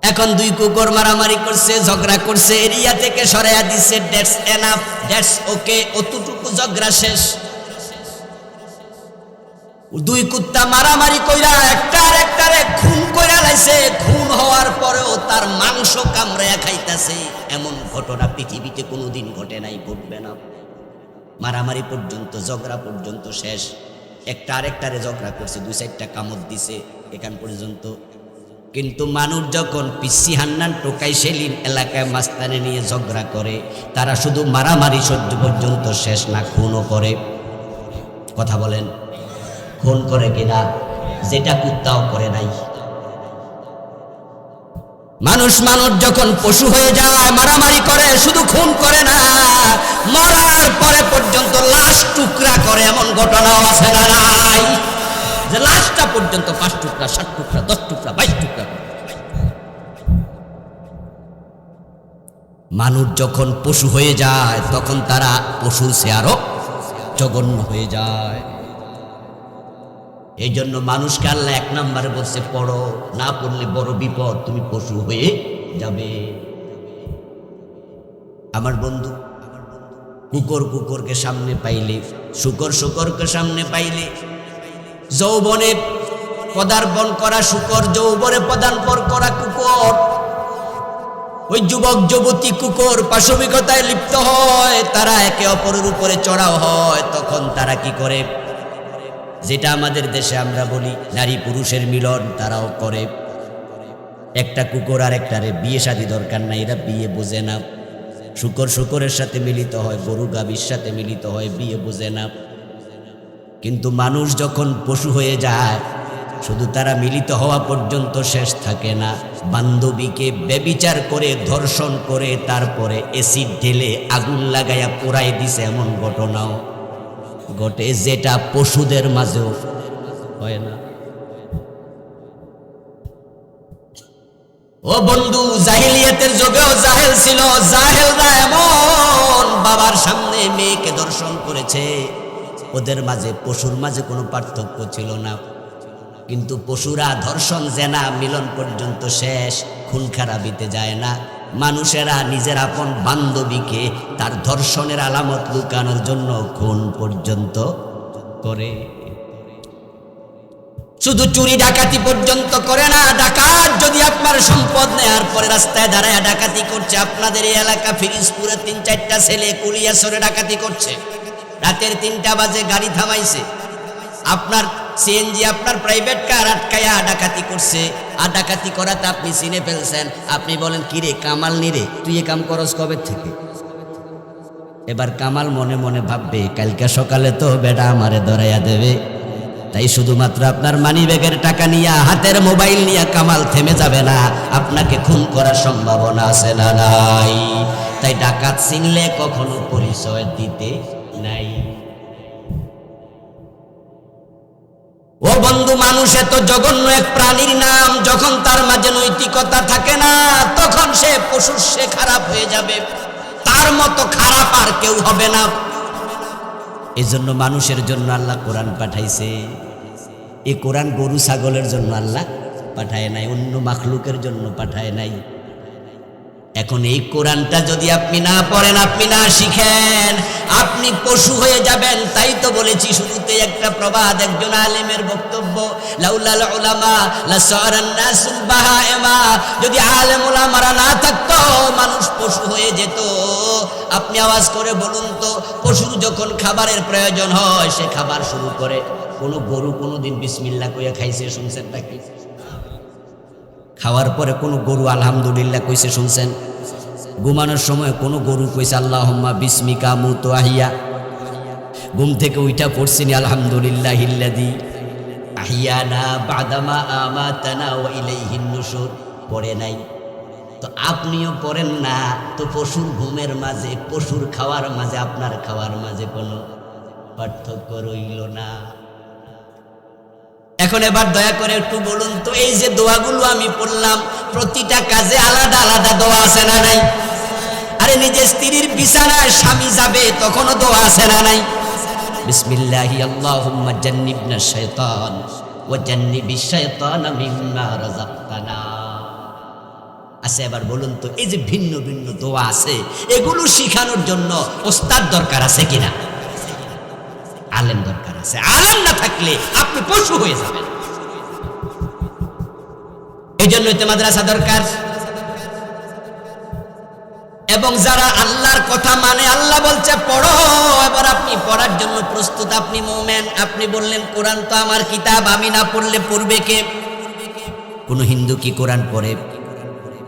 Speaker 1: এখন দুই কুকুর মারামারি করছে, ঝগড়া করছে, এরিয়া থেকে সরাইয়া দিচ্ছে, দ্যাটস এনাফ, দ্যাটস ওকে, অতটুকু ঝগড়া শেষ। দুই কুত্তা মারামারি কইরা একটা আর একটারে খুন কইরা লাইছে, খুন হওয়ার পরেও তার মাংস কামড়াইয়া খাইতেছে। এমন ঘটনা পৃথিবীতে কোনোদিন ঘটে নাই, ঘটবে না। মারামারি পর্যন্ত, ঝগড়া পর্যন্ত শেষ। একটা আরেকটারে ঝগড়া করছে, 2-4টা কামড় দিছে এখান পর্যন্ত। কিন্তু মানুষ যখন পিসি হান্নান, টোকাই সেলিম এলাকায় মাস্তানে নিয়ে ঝগড়া করে, তারা শুধু মারামারি সহ্য পর্যন্ত শেষ না, খুনও করে। কথা বলেন, খুন করে কিনা? যেটা কুত্তাও করে নাই। মানুষ যখন পশু হয়ে যায়, মারামারি করে, শুধু খুন করে না, মরার পরে পর্যন্ত লাশ টুকরা করে। এমন ঘটনাও আছে না নাই? যে লাশটা পর্যন্ত 5 টুকরা, 7 টুকরা, 10 টুকরা, 22 টুকরা করে। মানুষ যখন পশু হয়ে যায় তখন তারা পশুর চেয়ে আরো জঘন্য হয়ে যায়। এই জন্য মানুষকে আল্লাহ 1 নম্বরে বলছে পড়ো, না পড়লে বড় বিপদ, তুমি পশু হয়ে যাবে। আমার বন্ধু, কুকুরকে সামনে পাইলে, শুকরকে সামনে পাইলে, যৌবনে পদার্পণ করা শুকর, যৌবনে পদার্পণ করা কুকুর, ওই যুবক যুবতী কুকুর পাশবিকতায় লিপ্ত হয়, তারা একে অপরের উপরে চড়াও হয়। তখন তারা কি করে? যেটা আমাদের দেশে আমরা বলি নারী পুরুষের মিলন, তারাও করে। একটা কুকুর আর একটারে বিয়ে শাদী দরকার নাই, এরা বিয়ে বোঝে না, শুকরের সাথে মিলিত হয়, গরু গাভীর সাথে মিলিত হয়, বিয়ে বুঝে না। কিন্তু মানুষ যখন পশু হয়ে যায়, শুধু তারা মিলিত হওয়া পর্যন্ত শেষ থাকে না, বান্ধবীকে ব্যভিচার করে ধর্ষণ করে তারপরে অ্যাসিড ঢেলে আগুন লাগাইয়া পোড়াই দিছে, এমন ঘটনাও ঘটে, যেটা পশুদের মাঝেও হয় না। ও বন্ধু, জাহিলিয়াতের যুগেও জাহেল ছিল। জাহেলরা এমন বাবার সামনে মেয়েকে ধর্ষণ করেছে, ওদের মাঝে পশুর মাঝে কোনো পার্থক্য ছিল না। কিন্তু পশুরা ধর্ষণ জেনা মিলন পর্যন্ত শেষ, খুন খারাপিতে যায় না। মানুষেরা নিজের আপন বান্ধবীকে তার ধর্ষণের আলামত লুকানোর জন্য খুন পর্যন্ত করে। শুধু চুরি ডাকাতি পর্যন্ত করে না। ডাকাত যদি আপনার সম্পদ নেয়ার পরে রাস্তায় দাঁড়ায় ডাকাতি করছে, আপনাদের এই এলাকা ফিরিজপুরে ৩-৪টা ছেলে কুলিয়াছড়ে ডাকাতি করছে, রাতের ৩টা বাজে গাড়ি থামাইছে, আপনার সিএনজি আপনার প্রাইভেট কার আটকায়া ডাকাতি করছে। আর ডাকাতি করাতে আপনি চিনে ফেলছেন। আপনি বলেন, কিরে কামাল নিরে, তুই এ কাম করস কবে থেকে? এবার কামাল মনে মনে ভাববে, কালকে সকালে তো বেটা আমারে ধরাইয়া দেবে। তাই শুধুমাত্র আপনার মানি ব্যাগের টাকা নিয়ে, হাতের মোবাইল নিয়ে কামাল থেমে যাবে না, আপনাকে খুন করার সম্ভাবনা আছে না নাই? তাই ডাকাত চিনলে কখনো পরিচয় দিতে নাই। ও বন্ধু, মানুষ এত জঘন্য এক প্রাণীর নাম, যখন তার মাঝে নৈতিকতা থাকে না, তখন সে পশুর সে খারাপ হয়ে যাবে। তার মতো খারাপ আর কেউ হবে না। এজন্য মানুষের জন্য আল্লাহ কোরআন পাঠাইছে। এই কোরআন গরু ছাগলের জন্য আল্লাহ পাঠায় নাই, অন্য মাখলুকের জন্য পাঠায় নাই। এখন এই কোরআনটা যদি আপনি না পড়েন, আপনি না শিখেন, আপনি পশু হয়ে যাবেন। তাই তো বলেছি শুরুতে একটা প্রবাদ, একজন আলেমের বক্তব্য, লাউলাল উলামা লাসারান নাসুল বাহাইমা। যদি আলেম উলামারা না থাকতো, মানুষ পশু হয়ে যেত। আপনি আওয়াজ করে বলুন তো, পশুর যখন খাবারের প্রয়োজন হয়, সে খাবার শুরু করে। কোনো গরু কোনোদিন বিসমিল্লাহ কইয়া খাইছে শুনছেন নাকি? খাওয়ার পরে কোনো গরু আলহামদুলিল্লাহ কইছে শুনছেন? ঘুমানোর সময় কোনো গরু কইছে আল্লাহুম্মা বিসমিকা মুতু আহিয়া? ঘুম থেকে উইঠা পড়ছিনি আলহামদুলিল্লাহিল্লাযী আহিয়ানা বাদামা আমাতানা ওয়া ইলাইহিন নুশুর? পড়ে নাই। তো আপনিও পড়েন না। তো পশুর ঘুমের মাঝে, পশুর খাওয়ার মাঝে, আপনার খাওয়ার মাঝে কোনো পার্থক্য রইল না। এখন এবার দয়া করে একটু বলুন তো, এই যে দোয়াগুলো আমি পড়লাম, প্রতিটা কাজে আলাদা আলাদা দোয়া আছে না নাই? আরে নিজের স্ত্রীর বিছানায় স্বামী যাবে, তখনও দোয়া আছে না নাই? বিসমিল্লাহি আল্লাহুম্মা জান্নিবনা শাইতান ওয়া জান্নিবিশ শাইতানা মিম্মা রাযাকতানা। আচ্ছা এবার বলুন তো, এই যে ভিন্ন ভিন্ন দোয়া আছে, এগুলো শিখানোর জন্য ওস্তাদ দরকার আছে কিনা? আলেম দরকার আছে। আলেম না থাকলে আপনি পশু হয়ে যাবেন। এই জন্যই তো মাদ্রাসা দরকার। এবং যারা আল্লাহর কথা মানে, আল্লাহ বলছে পড়ো, এবার আপনি পড়ার জন্য প্রস্তুত, আপনি মুমিন। আপনি বললেন কোরআন তো আমার কিতাব, আমি না পড়লে পড়বে কে? কোন হিন্দু কি কোরআন পড়ে?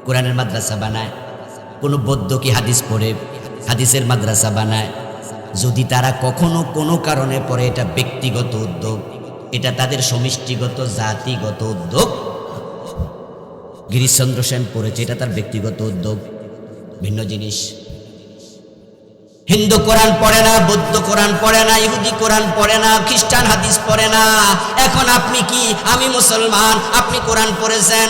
Speaker 1: কোরআনের মাদ্রাসা বানায়? কোন বৌদ্ধ কি হাদিস পড়ে? হাদিসের মাদ্রাসা বানায়? যদি তারা কখনো কোনো কারণে পড়ে, এটা ব্যক্তিগত উদ্যোগ, এটা তাদের সমষ্টিগত জাতিগত উদ্যোগ। গিরিশচন্দ্র সেন পড়েছে, এটা তার ব্যক্তিগত উদ্যোগ, ভিন্ন জিনিস। হিন্দু কোরআন পড়ে না, বৌদ্ধ কোরআন পড়ে না, ইহুদি কোরআন পড়ে না, খ্রিস্টান হাদিস পড়ে না। এখন আপনি কি? আমি মুসলমান, আপনি কোরআন পড়েছেন,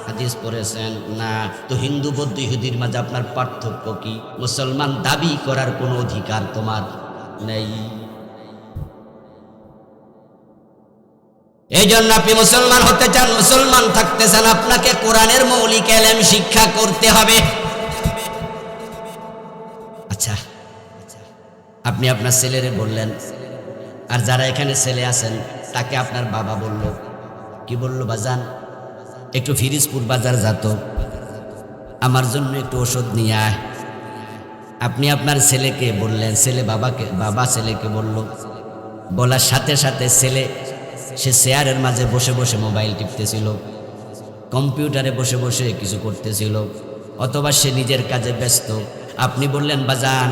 Speaker 1: হাদিস পড়েছেন না। তো হিন্দু বৌদ্ধ ইহুদির মাঝে আপনার পার্থক্য কি? মুসলমান দাবি করার কোনো অধিকার তোমার নেই। এই জন্য আপনি মুসলমান হতে চান, মুসলমান থাকতে চান, আপনাকে কোরআনের মৌলিক ইলম শিক্ষা করতে হবে। আচ্ছা, আপনি আপনার ছেলেরে বললেন, আর যারা এখানে ছেলে আছেন তাকে আপনার বাবা বলল, কি বলল? বাজান একটু ফিরিজপুর বাজার যাতো, আমার জন্য একটু ওষুধ নিয়ে আয়। আপনি আপনার ছেলেকে বললেন, ছেলে বাবাকে, বাবা ছেলেকে বলল। বলার সাথে সাথে ছেলে সে চেয়ারের মাঝে বসে বসে মোবাইল টিপতেছিল, কম্পিউটারে বসে বসে কিছু করতেছিল। অথবা সে নিজের কাজে ব্যস্ত। আপনি বললেন বাজান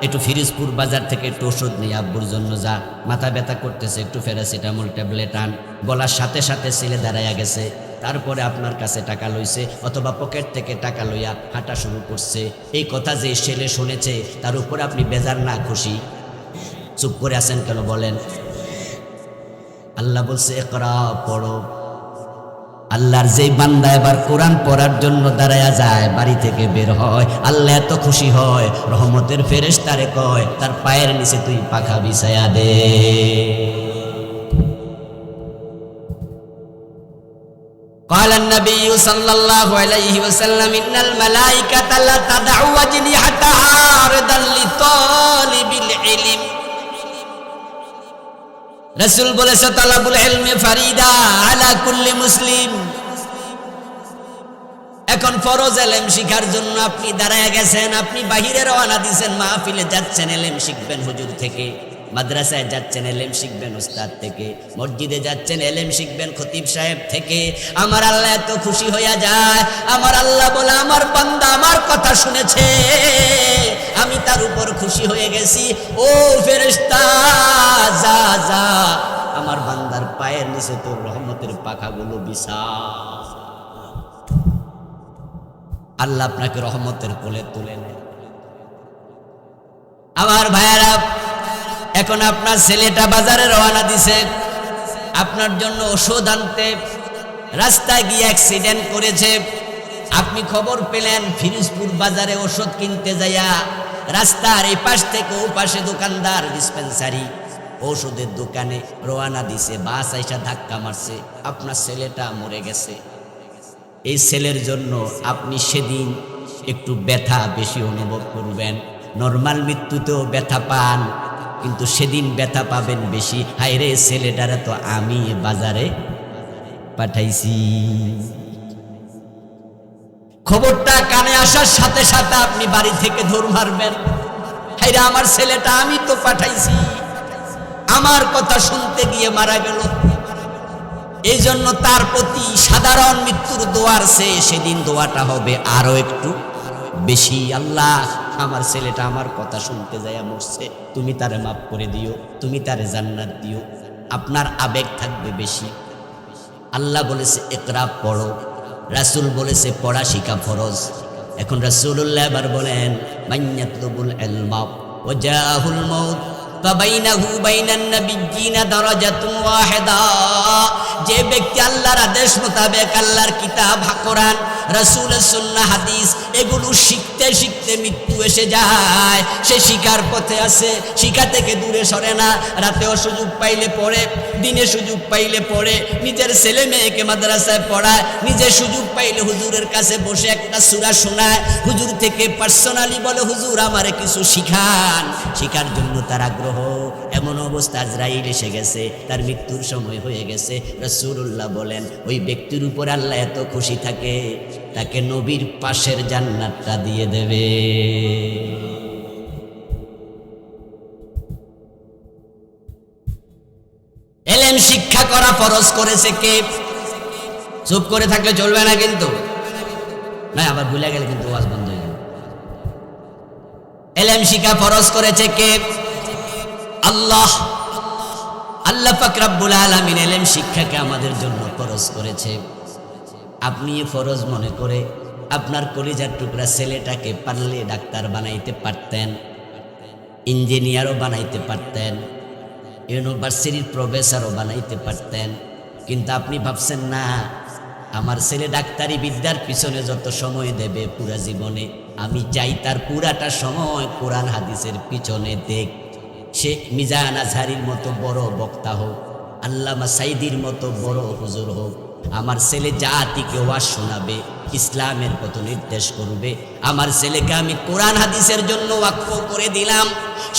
Speaker 1: একটু ফিরিজপুর বাজার থেকে একটু ওষুধ নিয়ে আব্বুর জন্য যা, মাথা ব্যথা করতেছে, একটু প্যারাসিটামল ট্যাবলেট আন। বলার সাথে সাথে ছেলে দাঁড়াইয়া গেছে, তারপরে আপনার কাছে টাকা লইছে অথবা পকেট থেকে টাকা লইয়া হাঁটা শুরু করছে। এই কথা যে ছেলে শুনেছে তার উপর আপনি বেজার না খুশি? চুপ করে আছেন কেন বলেন? আল্লাহ বলছে ইকরা, পড়ো। আল্লাহর যেই বান্দা এবার কোরআন পড়ার জন্য দাঁড়ায়া যায়, বাড়ি থেকে বের হয়, আল্লাহ এত খুশি হয়, রহমতের ফেরেশতারে কয় তার পায়ের নিচে তুই পাখা বিছায়া দে। قال النبي صلى الله عليه وسلم إن الملائكة لا تدع أجنحتها رضا لطالب العلم। রাসূল বলেছে তালাবুল ইলমি ফারিদা আলা কুল্লি মুসলিম। এখন ফরজ ইলম শিখার জন্য আপনি দাঁড়ায়া গেছেন, আপনি বাহিরে রওনা দিয়েছেন, মাহফিলে যাচ্ছেন ইলম শিখবেন হুজুর থেকে, মাদ্রাসায় যাচ্ছেন ইলম শিখবেন উস্তাদ থেকে, মসজিদে যাচ্ছেন ইলম শিখবেন খতিব সাহেব থেকে। আমার আল্লাহ এত খুশি হইয়া যায়, আমার আল্লাহ বলে আমার বান্দা আমার কথা শুনেছে, আমি তার উপর খুশি হয়ে গেছি। ও ফেরেশতা যা যা, আমার বান্দার পায়ের নিচে তোর রহমতের পাখাগুলো বিছা। আল্লাহ আপনাকে রহমতের কোলে তুলে নেয়। আমার ভাইয়েরা, এখন আপনার ছেলেটা বাজারে রওনা দিছে আপনার জন্য ওষুধ আনতে, রাস্তায় গিয়ে অ্যাক্সিডেন্ট করেছে। আপনি খবর পেলেন, ফিরোজপুর বাজারে ওষুধ কিনতে যাইয়া রাস্তার এই পাশ থেকে ও পাশে দোকানদার ডিসপেন্সারি ওষুধের দোকানে রওনা দিছে, বাস আইসা ধাক্কা মারছে, আপনার ছেলেটা মরে গেছে। এই ছেলের জন্য আপনি সেদিন একটু ব্যথা বেশি অনুভব করবেন। নর্মাল মৃত্যুতেও ব্যথা পান, কিন্তু সেদিন ব্যথা পাবেন বেশি। হায় রে, ছেলেটারে তো আমি বাজারে পাঠাইছি। খবরটা কানে আসার সাথে সাথে আপনি বাড়ি থেকে দৌড় মারবেন, হায় রে আমার ছেলেটা আমি তো পাঠাইছি, আমার কথা শুনতে গিয়ে মারা গেল। এই জন্য তার প্রতি সাধারণ মৃত্যুর দোয়ার চেয়ে সেদিন দোয়াটা হবে আরো একটু বেশি। আল্লাহ, আমার ছেলেটা আমার কথা শুনতে যাইয়া মরছে, তুমি তারে মাফ করে দিও, তুমি তারে জান্নাত দিও। আপনার আবেগ থাকবে বেশি। আল্লাহ বলেছে ইকরা, পড়ো। রাসূল বলেছে পড়া শিখা ফরজ। এখন রাসূলুল্লাহ এবার বলেন মাইয়াতলুবুল ইলমা ওয়া জাহুল মাউত ফাবাইনাহু বাইনান নাবিয়্যিনা দারাজাতুন ওয়াহিদা। যে ব্যক্তি আল্লাহর আদেশ মোতাবেক আল্লাহর কিতাব কোরআন রাসূলের সুন্নাহ হাদিস এগুলো শিখতে শিখতে মৃত্যু এসে যায়, সে শিকার পথে আছে, শিখা থেকে দূরে সরে না। রাতেও সুযোগ পাইলে পড়ে, দিনে সুযোগ পাইলে পড়ে, নিজের ছেলে মেয়েকে মাদ্রাসায় পড়ায়, নিজে সুযোগ পাইলে হুজুরের কাছে বসে একটা সূরা শোনায়, হুজুর থেকে পার্সোনালি বলে হুজুর আমারে কিছু শিখান। শিখার জন্য তার আগ্রহ। এমন অবস্থা আজরাইল এসে গেছে, তার মৃত্যুর সময় হয়ে গেছে। রাসূলুল্লাহ বলেন ওই ব্যক্তির উপর আল্লাহ এত খুশি থাকে, তাকে নবীর পাশের জান্নাতটা দিয়ে দেবে। ইলম শিক্ষা করা ফরজ করেছে কে? চুপ করে থাকলে চলবে না কিন্তু, না আবার ভুলে গেলে কিন্তু ওয়াজ বন্ধ হয়ে যাবে। ইলম শিক্ষা ফরজ করেছে কে? আল্লাহ। আল্লাহ পাক রব্বুল আলামিন ইলম শিক্ষাকে আমাদের জন্য ফরজ করেছে। আপনি ফরজ মনে করে আপনার কলিজার টুকরা ছেলেটাকে পারলে ডাক্তার বানাইতে পারতেন, ইঞ্জিনিয়ারও বানাইতে পারতেন, ইউনিভার্সিটির প্রফেসরও বানাইতে পারতেন, কিন্তু আপনি ভাবছেন না আমার ছেলে ডাক্তারি বিদ্যার পিছনে যত সময় দেবে পুরা জীবনে, আমি চাই তার পুরাটা সময় কোরআন হাদিসের পিছনে দেখ। সে মিজান আজহারির মতো বড় বক্তা হোক, আল্লামা সাইদির মতো বড় হুজুর হোক, আমার ছেলে জাতিকে ওয়াজ শোনাবে, ইসলামের পথ নির্দেশ করবে। আমার ছেলেকে আমি কোরআন হাদিসের জন্য ওয়াকফ করে দিলাম।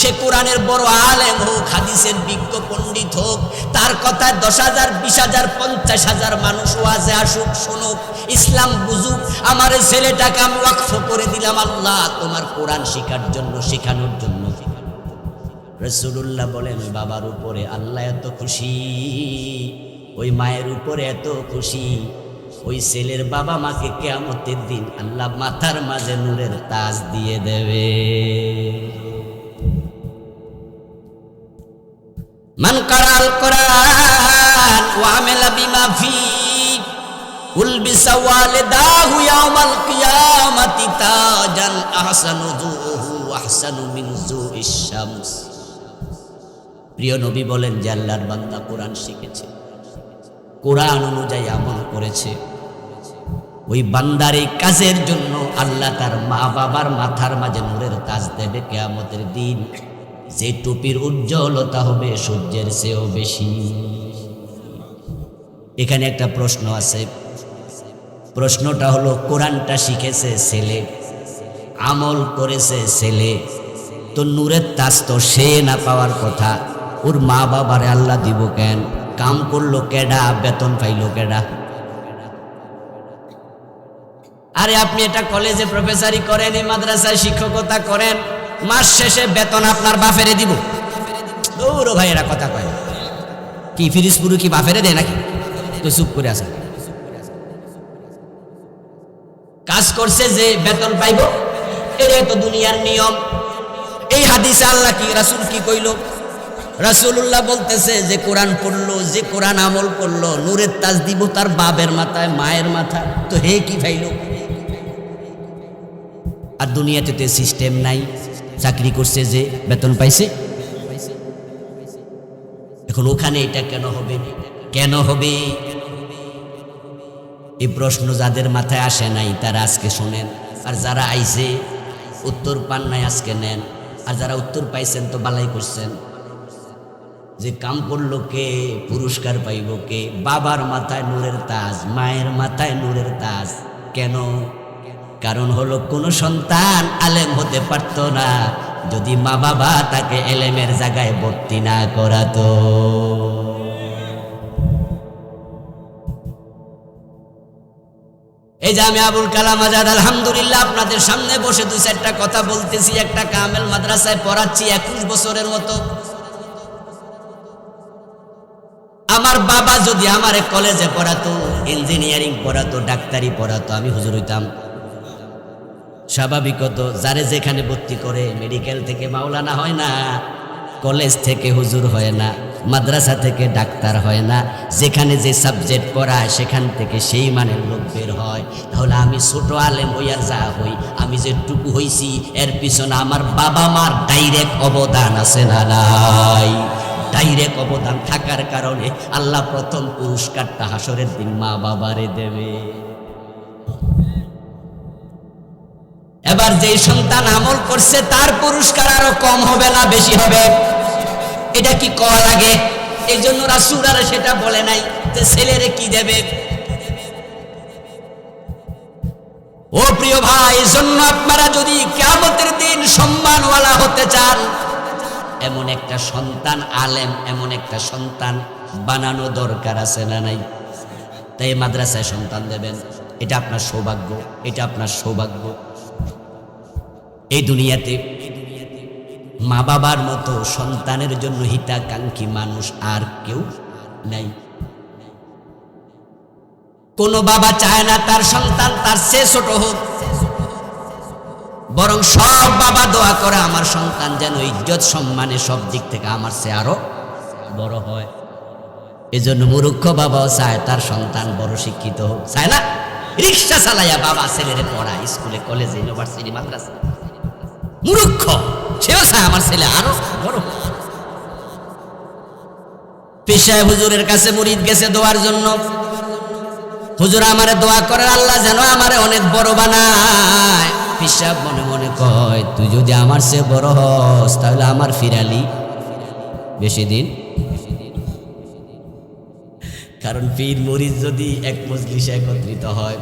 Speaker 1: সে কোরআনের বড় আলেম হোক, হাদিসের বিজ্ঞ পণ্ডিত হোক, তার কথায় 10,000, 20,000, 50,000 মানুষ ওয়াজে আসুক, শুনুক, ইসলাম বুঝুক। আমার ছেলেটাকে আমি ওয়াকফ করে দিলাম আল্লাহ তোমার কোরআন শেখার জন্য, শেখানোর জন্য। রাসূলুল্লাহ বলেন বাবার উপরে আল্লাহ এত খুশি, ওই মায়ের উপরে এত খুশি, ওই ছেলের বাবা মাকে কিয়ামতের দিন আল্লাহ মাথার মাঝে নূরের তাজ দিয়ে দেবে। মান কারাল কোরআন ওয়া আমিলা বিমা ফি উলবিসা ওয়ালিদাহু ইয়াউমাল কিয়ামাতি তাজান আহসানু যুহু আহসানু মিন যুইশ শামস। প্রিয় নবী বলেন যে আল্লাহর বান্দা কোরআন শিখেছে, কোরআন অনুযায়ী আমল করেছে, ওই বান্দার এই কাজের জন্য আল্লাহ তার মা বাবার মাথার মাঝে নূরের তাজ দেবে কিয়ামতের দিন, যে টুপির উজ্জ্বলতা হবে সূর্যের চেয়েও বেশি। এখানে একটা প্রশ্ন আছে, প্রশ্নটা হলো কোরআনটা শিখেছে ছেলে, আমল করেছে ছেলে, তো নূরের তাজ তো সে না পাওয়ার কথা, ওর মা বাবারে আল্লাহ দিব কেন? কাম করলো কেডা, বেতন পাইলো কেডা? আরে আপনি এটা কলেজে প্রফেসরি করেন, এই মাদ্রাসায় শিক্ষকতা করেন, মাস শেষে বেতন আপনার বাফেরে দিব। দৌড়ো ভাই, এরা কথা কয় কি ফিরিজপুরু কি বাফেরে দেয় নাকি? তো চুপ করে আছে, কাজ করছে যে বেতন পাইব, এটাই তো দুনিয়ার নিয়ম। এই হাদিসে আল্লাহ কি রাসূল কি কইল? রাসূলুল্লাহ বলতেছে যে কোরআন পড়লো, যে কোরআন আমল করলো, নূরের তাজ দিব তার বাবের মাথায়, মায়ের মাথায়। তো হে কি পাইল? আর দুনিয়াতে তো সিস্টেম নাই, চাকরি করছে যে বেতন পাইছে। এখন ওখানে এটা কেন হবে? কেন হবে? এই প্রশ্ন যাদের মাথায় আসে নাই তারা আজকে শোনেন, আর যারা আইছে উত্তর পান নাই আজকে নেন, আর যারা উত্তর পাইছেন তো বালাই করছেন। যে কাম করলো কে, পুরস্কার পাইব কে? বাবার মাথায় নূরের তাজ, মায়ের মাথায় নূরের তাজ। কেন? কারণ হলো কোন সন্তান আলেম হতে পারত না যদি মা বাবা তাকে এলেমের জায়গায় ভর্তি না করাতো। এই যে আমি আবুল কালাম আজাদ আলহামদুলিল্লাহ আপনাদের সামনে বসে দুই চারটা কথা বলতেছি, একটা কামেল মাদ্রাসায় পড়াচ্ছি 21 বছরের মতো। আমার বাবা যদি আমারে কলেজে পড়াতো, ইঞ্জিনিয়ারিং পড়াতো, ডাক্তারি পড়াতো, আমি হুজুর হইতাম। স্বাভাবিকত যারে যেখানে ভর্তি করে, মেডিকেল থেকে মাওলানা হয় না, কলেজ থেকে হুজুর হয় না, মাদ্রাসা থেকে ডাক্তার হয় না, যেখানে যে সাবজেক্ট পড়ায় সেখান থেকে সেই মানের লোক বের হয়। তাহলে আমি ছোট আলেম হই আর যা হই, আমি যেটুকু হইছি এর পিছনে আমার বাবা মার ডাইরেক্ট অবদান আছে না নাই? ডাইরেক্ট অবদান থাকার কারণে আল্লাহ প্রথম পুরস্কারটা হাসরের দিন মা বাবারে দেবে। এবার যে সন্তান আমল করছে তার পুরস্কার আরো কম হবে না বেশি হবে? এটা কি কওয়া লাগে? এই জন্য রাসূল আর সেটা বলে নাই যে ছেলেরে কি দেবে। ও প্রিয় ভাই, এই জন্য আপনারা যদি কিয়ামতের দিন সম্মানওয়ালা হতে চান, এমন একটা সন্তান আলেম, এমন একটা সন্তান বানানো দরকার আছে না নাই? তাই মাদ্রাসায় সন্তান দেবেন, এটা আপনার সৌভাগ্য, এটা আপনার সৌভাগ্য। এই দুনিয়াতে মা বাবার মতো সন্তানের জন্য হিতাকাঙ্ক্ষী মানুষ আর কেউ নাই। কোনো বাবা চায় না তার সন্তান তার চেয়ে ছোট হোক, বরং সব বাবা দোয়া করে আমার সন্তান যেন ইজ্জত সম্মানে সব দিক থেকে আমার চেয়ে আরো বড় হয়। এজন্য মূর্খ বাবাও চায় তার সন্তান বড় শিক্ষিত হোক, চায় না? রিক্সা চালাইয়া বাবা ছেলেরে পড়ায় স্কুলে, কলেজে, ইউনিভার্সিটি, মাদ্রাসা। মূর্খ সেও চায় আমার ছেলে আরো বড়। পীর সাহেব হুজুরের কাছে মুরিদ গেছে দোয়ার জন্য, হুজুর আমারে দোয়া করে আল্লাহ যেন আমারে অনেক বড় বানায়। পীর সাহেব মনে মনে কয়, তুই যদি আমার চেয়ে বড় হস তাহলে আমার ফিরালি বেশি দিন। কারণ পীর মুরিদ যদি এক মজলিসে একত্রিত হয়,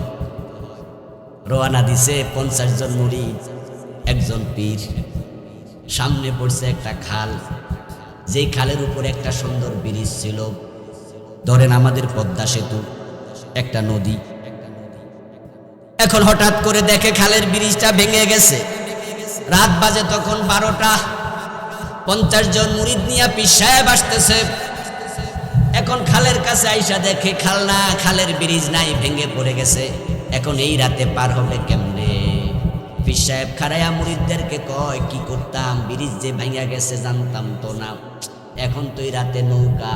Speaker 1: রওনা দিছে 50 জন মুরিদ, একজন পীর, সামনে পড়ছে একটা খাল, যেই খালের উপরে একটা সুন্দর ব্রিজ ছিল। ধরেন আমাদের পদ্মা সেতু, একটা নদী। এখন হঠাৎ করে দেখে খালের ব্রিজটা ভেঙে গেছে। রাত বাজে তখন 12টা। 50 জন মুরিদ নিয়ে পীর সাহেব আসতেছে। এখন খালের কাছে আইসা দেখে খাল না, খালের ব্রিজ নাই, ভেঙে পড়ে গেছে। এখন এই রাতে পার হবে কেমনে? পীর সাহেব খাড়াইয়া মুরিদদেরকে কয়, কি করতাম, ব্রিজ যে ভাঙা গেছে জানতাম তো না, এখন তো এই রাতে নৌকা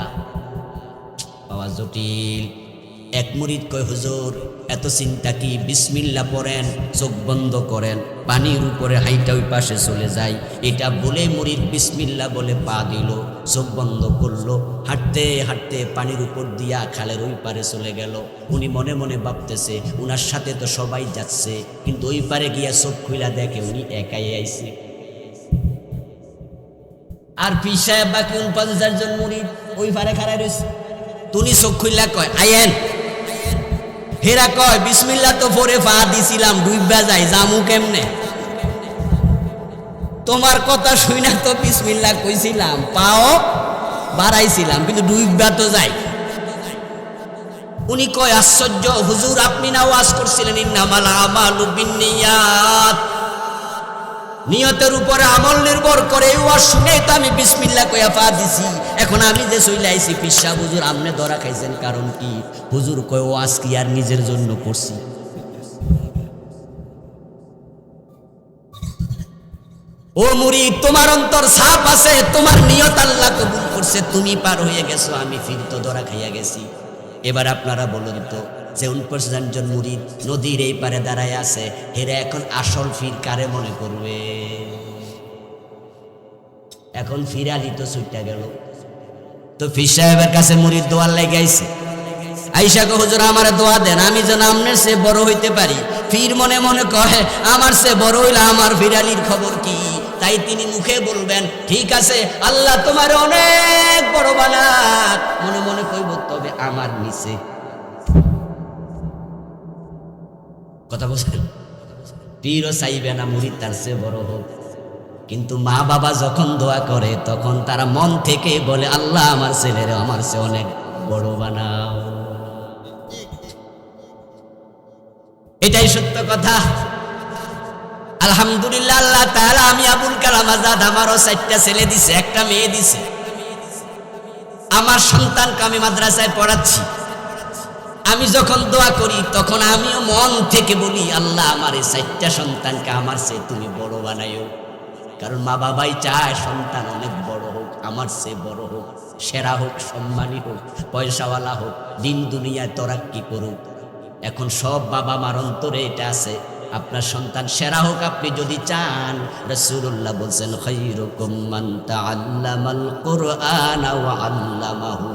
Speaker 1: পাওয়া জটিল। এক মুরিদ কয়, হুজুর এত চিন্তা কি, বিসমিল্লাহ পড়েন, চোখ বন্ধ করেন, পানির উপরে হাইটা ওই পাশে চলে যায়। এটা বলে মুরিদ বিসমিল্লাহ বলে পা দিল, চোখ বন্ধ করলো, হাঁটতে হাঁটতে পানির উপর দিয়া খালের ওই পারে চলে গেল। উনি মনে মনে ভাবতেছে উনার সাথে তো সবাই যাচ্ছে, কিন্তু ওই পারে গিয়া চোখ খুইলা দেখে উনি একাই আইছে। আর পীর সাহেব বাকি 49 জন মুরিদ ওই পারে খাড়াই রয়েছে। তুমি চোখ খুইলা কয়, আইয়েন। হেরা কয়, বিসমিল্লাহ তো পরে পা দিছিলাম, ডুইবা যায়, জামু কেমনে? তোমার কথা শুইনা তো বিসমিল্লাহ কইছিলাম, পাও বাড়াইছিলাম, কিন্তু ডুইবা তো যাই। উনি কয়, আশ্চর্য হুজুর, আপনি না ওয়াজ করছিলেন ইন্নামাল আমালু বিন্নিয়াত, নিয়তের উপরে আমল নির্ভর করে। ওয়াজ শুনে তো আমি বিসমিল্লাহ কইয়া পা দিছি। এখন আমি যে চলে আইছি, পীর সাহেব হুজুর আমনে ধরা খাইছেন কারণ কি? হুজুর কয়, ওয়াজ কি আর নিজের জন্য করছি? ও মুরিদ, তোমার অন্তর সাফ আছে, তোমার নিয়ত আল্লাহ কবুল করছে, তুমি পার হয়ে গেছো, আমি ফির তো ধরা খাইয়া গেছি। এবার আপনারা বলুন তো, যে 49 জন মুরিদ নদীর এই পারে দাঁড়ায় আছে, এরা এখন আসল ফির কারে মনে করবে? এখন ফিরালি তো ছুটটা গেল। তো পীর সাহেবের কাছে মুরিদ দোয়ার লেগে আইছে। আইসা কো, হুজুর আমার দোয়া দেন, আমি যেন আপনার সে বড় হইতে পারি। ফির মনে মনে কহে, আমার সে বড় হইলে আমার ফিরালির খবর কি? তাই তিনি মুখে বলবেন, ঠিক আছে আল্লাহ তোমার অনেক বড় বানাক, মনে মনে কইব, তবে আমার নিচে। কথা বলছেন? পীরও চাইবে না মুরিদ তার চেয়ে বড় হোক, কিন্তু মা বাবা যখন দোয়া করে তখন তারা মন থেকে বলে, আল্লাহ আমার ছেলের আমার চেয়ে অনেক বড় বানাও। এটাই সত্য কথা। আলহামদুলিল্লাহ, আল্লাহ তাআলা আমি আবুল কালাম আজাদ আমারও 4টা ছেলে দিছে, একটা মেয়ে দিছে। আমার সন্তানকে আমি মাদ্রাসায় পড়াচ্ছি। আমি যখন দোয়া করি তখন আমিও মন থেকে বলি, আল্লাহ আমার এই 4টা সন্তানকে আমার চেয়ে তুমি বড় বানাইও। কারণ মা বাবাই চায় সন্তান অনেক বড় হোক, আমার চেয়ে বড় হোক, সেরা হোক, সম্মানী হোক, পয়সাওয়ালা হোক, দিন দুনিয়ায় তরাক্কি করুক। এখন সব বাবা মার অন্তরে এটা আছে, আপনার সন্তান সেরা হোক। আপনি যদি চান, রাসূলুল্লাহ বলছেন, খায়রুকুম মান তাআল্লামাল কুরআনা ওয়া আল্লামাহু,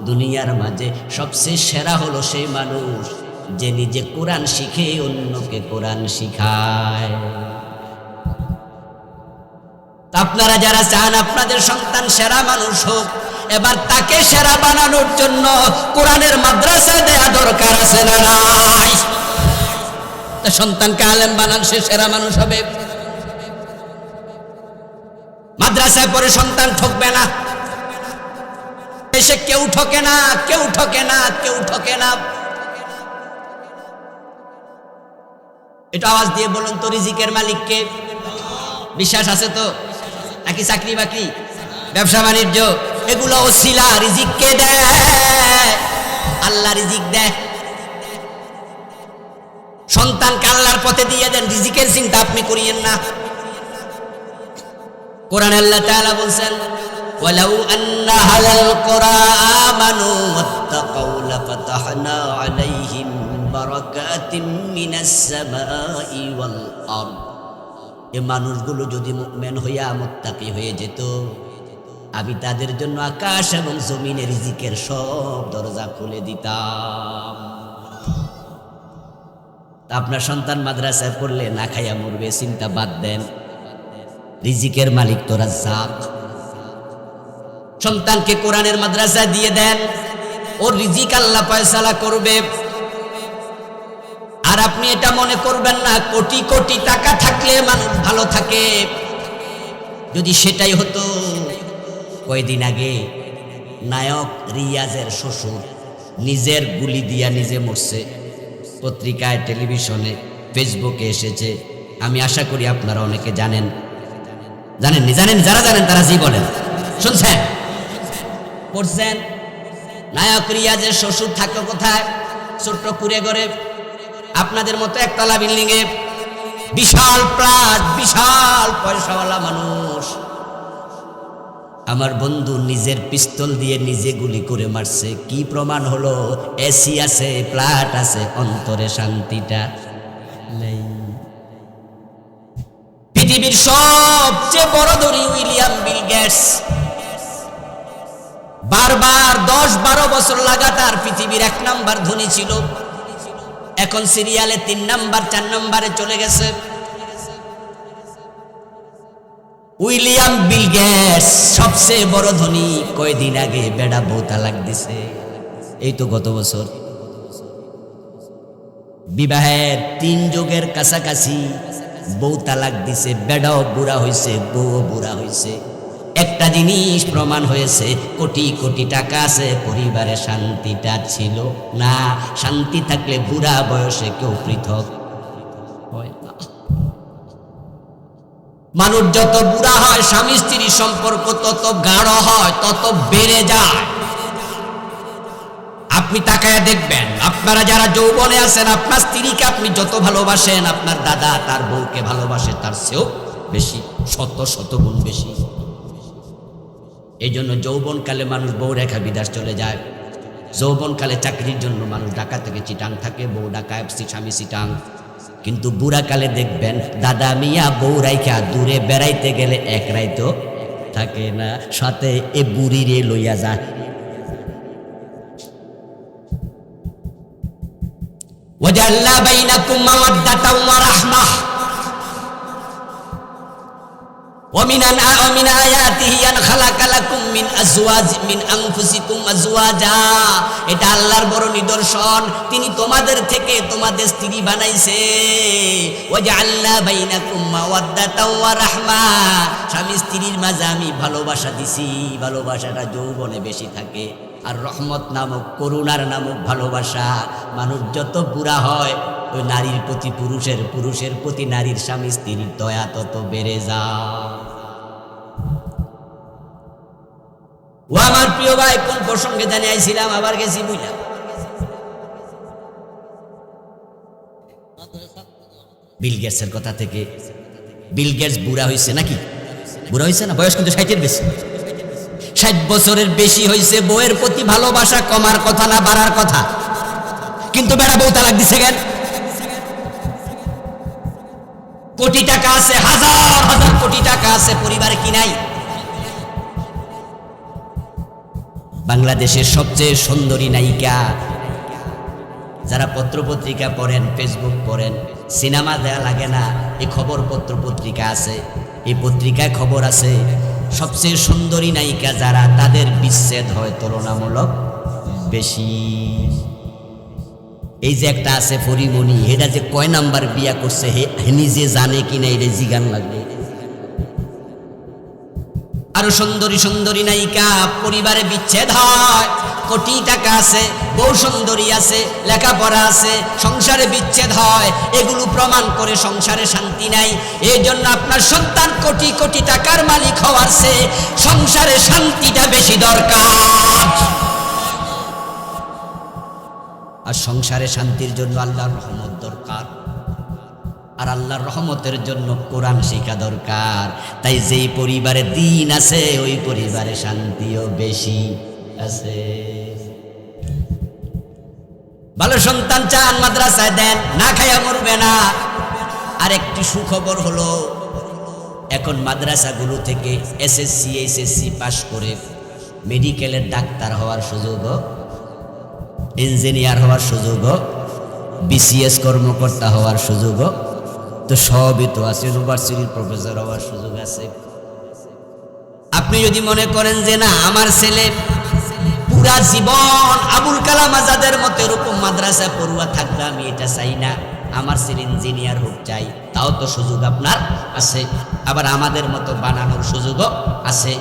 Speaker 1: দুনিয়ার মাঝে সবচেয়ে সেরা হলো সেই মানুষ যে নিজে কোরআন শিখে অন্যকে কোরআন শিখায়। আপনারা যারা চান আপনাদের সন্তান সেরা মানুষ হোক, এবার তাকে সেরা বানানোর জন্য কোরআনের মাদ্রাসা দেয়া দরকার আছে না নাই? সন্তানকে আলেম বানান, সে সেরা মানুষ হবে। মাদ্রাসায় পড়ে সন্তান ঠকবে না, এসে কেউ ঠকে না, কেউ ঠকে না, কেউ ঠকে না। এটা আওয়াজ দিয়ে বলুন তো, রিজিকের মালিককে? বিশ্বাস আছে তো? নাকি চাকরি বাকরি, ব্যবসা বাণিজ্য, এগুলো ওসিলা? রিজিক কে দেয়? আল্লাহ রিজিক দেয়। সন্তানকে আল্লাহর পথে দিয়ে দেন, রিজিকের চিন্তা আপনি করিয়েন না। কোরআনে আল্লাহ তাআলা বলছেন, ওয়ালাউ আন্না আহলাল কুরা আমানু ওয়াত্তাকাউ লাফাতাহনা আলাইহিম বারাকাতিম মিনাস সামাই ওয়াল আরদ। এই মানুষগুলো যদি মুমিন হইয়া মুত্তাকি হয়ে যেত, আমি তাদের জন্য আকাশ এবং জমিনের রিজিকের সব দরজা খুলে দিতাম। আপনার সন্তান মাদ্রাসায় পড়লে না খাইয়া মরবে, চিন্তা বাদ দেন, রিজিকের মালিক তো রাজ্জাক। সন্তানকে কোরআনের মাদ্রাসায় দিয়ে দেন, ওর রিজিক আল্লাহ ফয়সালা করবে। আর আপনি এটা মনে করবেন না কোটি কোটি টাকা থাকলে মানুষ ভালো থাকে। যদি সেটাই হতো, কয়েকদিন আগে নায়ক রিয়াজের শ্বশুর নিজের গুলি দিয়া নিজে মরছে, পত্রিকায়, টেলিভিশনে, ফেসবুকে এসেছে। আমি আশা করি আপনারা অনেকে জানেন। জানেননি? জানেন? যারা জানেন তারা জি বলেন। শুনছেন? পড়ছেন? নায়ক রিয়াজের শ্বশুর থাকে কোথায়? ছোট্ট কুড়ে ঘরে, আপনাদের মতো একতলা বিল্ডিং এ, বিশাল প্লাট, বিশাল পয়সাওয়ালা মানুষ। আমার বন্ধু নিজের পিস্তল দিয়ে নিজে গুলি করে মারছে। কি প্রমাণ হলো? এসি আছে, প্লাট আছে, অন্তরে শান্তিটা নেই। পৃথিবীর সবচেয়ে বড় ধনী উইলিয়াম বিল গেটস বারবার 10-12 বছর লাগাতার পৃথিবীর 1 নাম্বার ধনী ছিল। এখন সিরিয়ালে 3 নাম্বার 4 নাম্বারে চলে গেছে। উইলিয়াম বিল গেটস সবচেয়ে বড় ধনী। কয়দিন আগে বেড়া বউ তালাক দিছে, এই তো গত বছর। বিবাহের 3 যুগের কাছাকাছি বউ তালাক দিছে। বেড়াও বুড়া হইছে, বউও বুড়া হইছে। একটা জিনিস প্রমাণ হয়েছে, কোটি কোটি টাকা আছে, পরিবারে শান্তিটা ছিল না। শান্তি থাকলে বুড়া বয়সে কেউ পৃথক হয় না। মানুষ যত বুড়া হয়, স্বামী স্ত্রীর সম্পর্ক তত গাঢ় হয়, তত বেড়ে যায়। আপনি তাকায় দেখবেন, আপনারা যারা যৌবনে আছেন, আপনার স্ত্রীকে আপনি যত ভালোবাসেন, আপনার দাদা তার বউকে ভালোবাসে তার চেয়েও বেশি, শত শত গুণ বেশি। এই জন্য যৌবনকালে মানুষ বউ রেখা বিদেশ চলে যায়। যৌবনকালে চাকরির জন্য মানুষ ঢাকা থেকে চিটাং থাকে, বউ ঢাকায়, স্বামী চিটাং। কিন্তু বুড়াকালে দেখবেন দাদা মিয়া বউ রাইখা দূরে বেড়াইতে গেলে এক রাইতো থাকে না, সাথে এ বুড়ি রে লইয়া যায়। ওয়াজাল্লা বাইনাকুম মাওয়াদ্দাতাও ওয়া রাহমাহ ومن آياته أن خلق لكم من أزواج من أنفسكم أزواجا। এটা আল্লাহর বড় নিদর্শন, তিনি তোমাদের থেকে তোমাদের স্ত্রী বানাইছে। ওয়াজআলনা বাইনাকুম মাওয়াদ্দাতাও ওয়া রাহমা, স্বামী স্ত্রীর মাঝে আমি ভালোবাসা দিছি। ভালোবাসাটা যৌবনে বেশি থাকে। আর রহমত নামক, করুণার নামক ভালোবাসা, মানুষ যত বুড়া হয় ওই নারীর প্রতি পুরুষের, পুরুষের প্রতি নারীর, স্বামী স্ত্রীর দয়া তত বেড়ে যায়। ও আমার প্রিয় ভাই, কোন প্রসঙ্গে জানি আইছিলাম, আবার গেছি বুঝলাম। বিল গেটসের কথা থেকে। বিল গেটস বুড়া হয়েছে নাকি? বুড়া হয়েছে না? বয়স কিন্তু 60-এর বেশি। 60 বছরের বেশি হয়েছে। বউয়ের প্রতি ভালোবাসা কমার কথা না, বাড়ার কথা। কিন্তু বেড়া বউ তালাক দিছে কেন? কোটি টাকা আছে, হাজার হাজার কোটি টাকা আছে, পরিবারে কি নাই? বাংলাদেশের সবচেয়ে সুন্দরী নায়িকা, যারা পত্রপত্রিকা পড়েন, ফেসবুক পড়েন, সিনেমা দেয়া লাগে না, এই খবর পত্রপত্রিকা আছে, এই পত্রিকায় খবর আছে, সবচেয়ে সুন্দরী নায়িকা যারা, তাদের বিচ্ছেদ হয় তুলনামূলক বেশি। এই যে একটা আছে পরিমণি, এটা যে কয় নাম্বার বিয়া করছে হে নিজে জানে কিনা, এটা জিগান লাগবে। আরো সুন্দরী সুন্দরী নায়িকা, পরিবারে বিচ্ছেদ হয়। কোটি টাকা আছে, বউ সুন্দরী আছে, লেখাপড়া আছে, সংসারে বিচ্ছেদ হয়। এগুলো প্রমাণ করে সংসারে শান্তি নাই। এই জন্য আপনার সন্তান কোটি কোটি টাকার মালিক হওয়ার চেয়ে সংসারে শান্তিটা বেশি দরকার। আর সংসারে শান্তির জন্য আল্লাহর রহমত দরকার, আর আল্লাহর রহমতের জন্য কোরআন শিক্ষা দরকার। তাই যেই পরিবারে দিন আছে, ওই পরিবারে শান্তিও বেশি আছে। ভালো সন্তান চান, মাদ্রাসায় দেন, না খাইয়া মরবে না। আর একটি সুখবর হলো, এখন মাদ্রাসাগুলো থেকে এসএসসি এইচএসসি পাশ করে মেডিকেলের ডাক্তার হওয়ার সুযোগও, ইঞ্জিনিয়ার হওয়ার সুযোগও, বিসিএস কর্মকর্তা হওয়ার সুযোগও তো সবই তো আছে। ইউনিভার্সিটির প্রফেসর হওয়ার সুযোগ আছে। আপনি যদি মনে করেন যে না, আমার ছেলে পুরা জীবন আবুল কালাম আজাদের মতো এরকম মাদ্রাসা পড়ুয়া থাকবে, আমি এটা চাই না, আমার ছেলে ইঞ্জিনিয়ার হোক চাই, তাও তো সুযোগ আপনার আছে। আবার আমাদের মতো বানানোর সুযোগও আছে।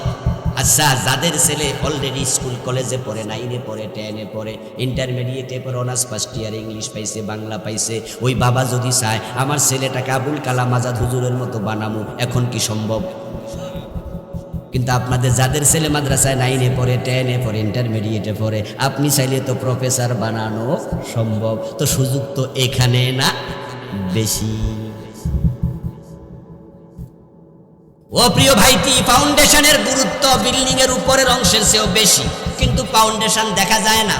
Speaker 1: আচ্ছা, যাদের ছেলে অলরেডি স্কুল কলেজে পড়ে, 9-এ পড়ে, 10-এ পড়ে, ইন্টারমিডিয়েটে পড়ে, অনার্স ফার্স্ট ইয়ার ইংলিশ পাইছে, বাংলা পাইছে, ওই বাবা যদি চায় আমার ছেলেটাকে আবুল কালাম আজাদ হুজুরের মতো বানামু, এখন কি সম্ভব? কিন্তু আপনাদের যাদের ছেলে মাদ্রাসায় 9-এ পড়ে, 10-এ পড়ে, ইন্টারমিডিয়েটে পড়ে, আপনি চাইলে তো প্রফেসর বানানো সম্ভব। তো সুযোগ তো এখানে না বেশি। ও প্রিয় ভাইটি, ফাউন্ডেশনের গুরুত্ব বিল্ডিং এর উপরের অংশের চেয়েও বেশি, কিন্তু ফাউন্ডেশন দেখা যায় না।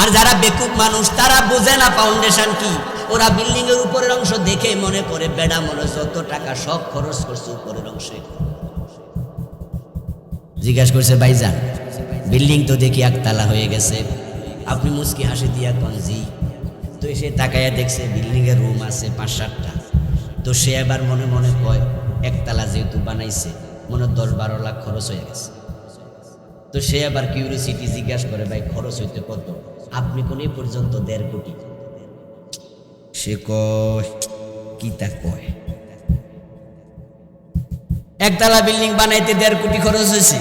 Speaker 1: আর যারা বেকুব মানুষ তারা বোঝে না ফাউন্ডেশন কি। ওরা বিল্ডিং এর উপরের অংশ দেখে মনে করে বেড়া মনে যত টাকা সব খরচ করছে উপরের অংশে। জিজ্ঞাসা করছে ভাইজান বিল্ডিং তো দেখি একতলা হয়ে গেছে, আপনি মুচকি হাসি দিয়া কনজি। তো এসে তাকাইয়া দেখছে বিল্ডিং এর রুম আছে 5-7টা। তো সে এবার মনে মনে কয় একতলা যেহেতু বানাইছে মনে 10-12 লাখ খরচ হয়ে গেছে। তো সে আবার কিউরিসিটি জিজ্ঞাসা করে ভাই খরচ হইতে কত? আপনি কোন এই পর্যন্ত 1.5 কোটি। সে কয় কি তা কয়, একতলা বিল্ডিং বানাইতে 1.5 কোটি খরচ হয়েছে,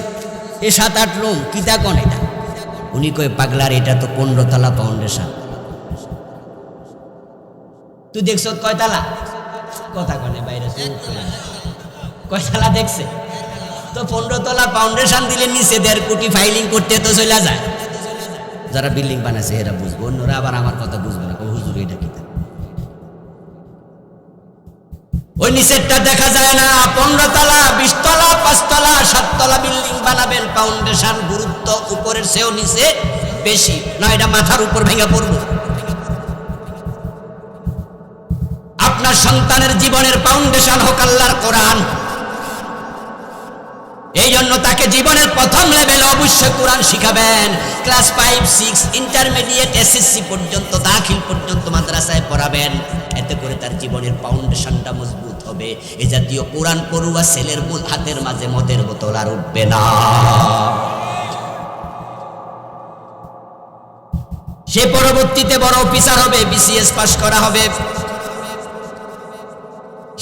Speaker 1: এ 7-8 রুম কি তা কোন এটা? উনি কয় পাগলার এটা তো 15 তলা ফাউন্ডেশন। তুই দেখছ কয়তলা? কথা কনে বাইরে কয়তলা দেখছে? তো 15 তলা ফাউন্ডেশন দিলে নিচে 1.5 কোটি ফাইলিং করতে তো চলে যায়। যারা বিল্ডিং বানাইছে এরা বুঝবো, অন্যরা আবার আমার কথা বুঝবে না, হুজুর এটা কি? ওই নিচেরটা দেখা যায় না। 15 তলা, 20 তলা, 5 তলা, 7 তলা বিল্ডিং বানাবেন, ফাউন্ডেশন গুরুত্ব উপরের চেয়েও নিচে বেশি, না এটা মাথার উপর ভেঙে পড়বো। আপনার সন্তানের জীবনের ফাউন্ডেশন হোক আল্লাহর কোরআন। এই জন্য তাকে জীবনের প্রথম লেভেলে অবশ্যই কোরআন শিখাবেন। ক্লাস 5, 6, ইন্টারমিডিয়েট, এসএসসি পর্যন্ত, দাখিল পর্যন্ত মাদ্রাসায় পড়াবেন। এতে করে তার জীবনের ফাউন্ডেশনটা মজবুত হবে। এ জাতীয় কোরআন পড়ুয়া ছেলের হাতের মাঝে মদের বোতল আর উঠবে না। সে পরবর্তীতে বড় অফিসার হবে, বিসিএস পাস করা হবে,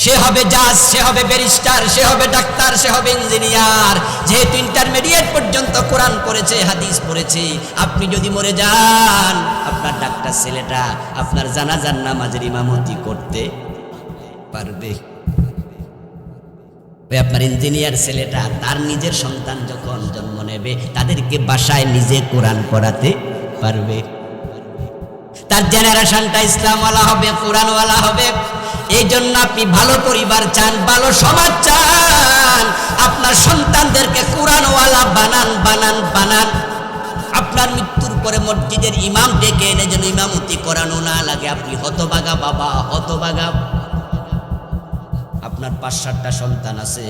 Speaker 1: সে হবে জাজ, সে হবে ব্যারিস্টার, সে হবে ডাক্তার, সে হবে ইঞ্জিনিয়ার। যেহেতু ইন্টারমিডিয়েট পর্যন্ত কোরআন পড়েছে, হাদিস পড়েছে। আপনি যদি মরে যান, আপনার ডাক্তার ছেলেটা আপনার জানাজার নামাজের ইমামতি করতে পারবে। আপনার ইঞ্জিনিয়ার ছেলেটা তার নিজের সন্তান যখন জন্ম নেবে তাদেরকে বাসায় নিজে কোরআন পড়াতে পারবে। তার জেনারেশনটা ইসলামওয়ালা হবে, কোরআনওয়ালা হবে। এই জন্য আপনি ভালো পরিবার চান, ভালো সমাজ চান, আপনার সন্তানদেরকে কোরআনওয়ালা বানান বানান বানান। আপনার মৃত্যুর পরে মসজিদের ইমাম ডেকে এনে যেন ইমামতি করানো না লাগে। আপনি হতভাগা বাবা, হতভাগা। আপনার 5-7টা সন্তান আছে,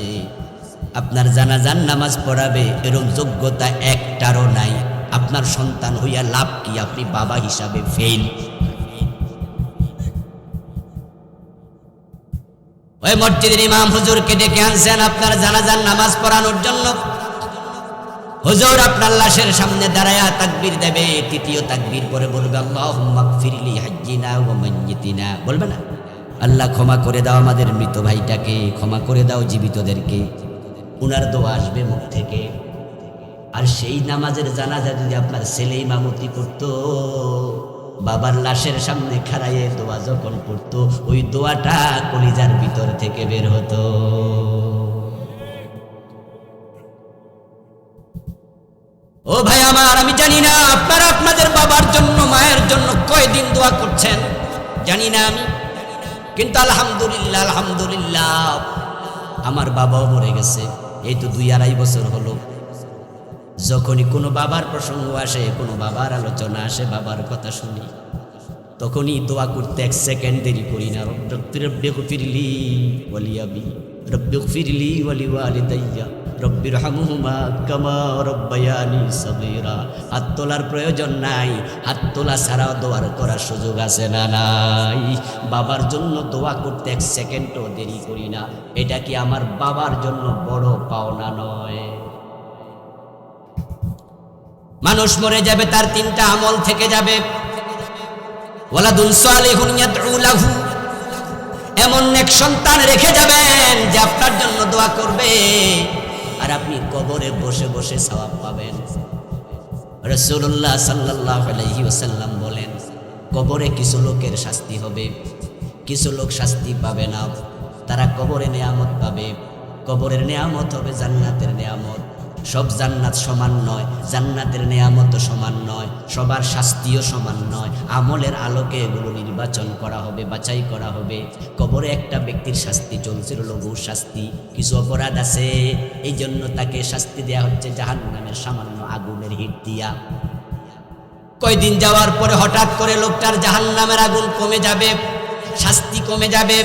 Speaker 1: আপনার জানাজার নামাজ পড়াবে এরকম যোগ্যতা একটারও নাই। আপনার সন্তান হইয়া লাভ কি? আপনি বাবা হিসাবে ফেল। ওই মসজিদের ইমাম হুজুরকে ডেকে আনছেন আপনার জানাজার নামাজ পড়ানোর জন্য। হুজুর আপনার লাশের সামনে দাঁড়ায়া তাকবীর দেবে, তৃতীয় তাকবীর পরে বলবে আল্লাহুম্মা গফিরলি হাজ্জিনা ওয়া মাইয়িতিনা। বলবে না আল্লাহ ক্ষমা করে দাও আমাদের মৃত ভাইটাকে, ক্ষমা করে দাও জীবিতদেরকে। উনার দোয়া আসবে মুখ থেকে। আর সেই নামাজের জানাজা যদি আপনার ছেলে ইমামতি করতো, বাবার লাশের সামনে খাড়াইয়ে দোয়া যখন পড়তো, ওই দোয়াটা কলিজার ভিতর থেকে বের হতো। ও ভাই আমার, আমি জানি না আপনারা আপনাদের বাবার জন্য, মায়ের জন্য কয়দিন দোয়া করছেন জানি না আমি, কিন্তু আলহামদুলিল্লাহ আলহামদুলিল্লাহ আমার বাবাও মরে গেছে। এই তো 2-2.5 বছর হলো। যখনই কোনো বাবার প্রসঙ্গ আসে, কোনো বাবার আলোচনা আসে, বাবার কথা শুনি, তখনই দোয়া করতে 1 সেকেন্ড দেরি করি না। রব্বিগফিরলি ওয়ালিয়াবি, রব্বিগফিরলি ওয়ালিওয়ালিদাইয়া, রব্বিরহামহুমা কামা রব্বায়ানি সগীরা। হাত তোলার প্রয়োজন নাই, হাত তোলা ছাড়াও দোয়ার করার সুযোগ আছে না নাই? বাবার জন্য দোয়া করতে 1 সেকেন্ডও দেরি করি না। এটা কি আমার বাবার জন্য বড় পাওনা নয়? মানুষ মরে যাবে, তার 3টা আমল থেকে যাবে। ওয়ালাদুন সালিহুন ইয়াদউ লাহু, এমন এক সন্তান রেখে যাবেন যে আপনার জন্য দোয়া করবে, আর আপনি কবরে বসে বসে সওয়াব পাবেন। রাসূলুল্লাহ সাল্লাল্লাহু আলাইহি ওয়াসাল্লাম বলেন, কবরে কিছু লোকের শাস্তি হবে, কিছু লোক শাস্তি পাবে না। তারা কবরে নেয়ামত পাবে, কবরের নেয়ামত হবে জান্নাতের নেয়ামত। সব জান্নাত সমান নয়, জান্নাতের নেয়ামত সমান নয়, সবার শাস্তিও সমান নয়। আমলের আলোকে এগুলো নির্বাচন করা হবে, বাছাই করা হবে। কবরে একটা ব্যক্তির শাস্তি চলছিল, লঘু শাস্তি, কিছু অপরাধ আছে, এই জন্য তাকে শাস্তি দেয়া হচ্ছে জাহান্নামের সামান্য আগুনের হিট দিয়া। কয়দিন যাওয়ার পরে হঠাৎ করে লোকটার জাহান্নামের আগুন কমে যাবে, শাস্তি কমে যাবে।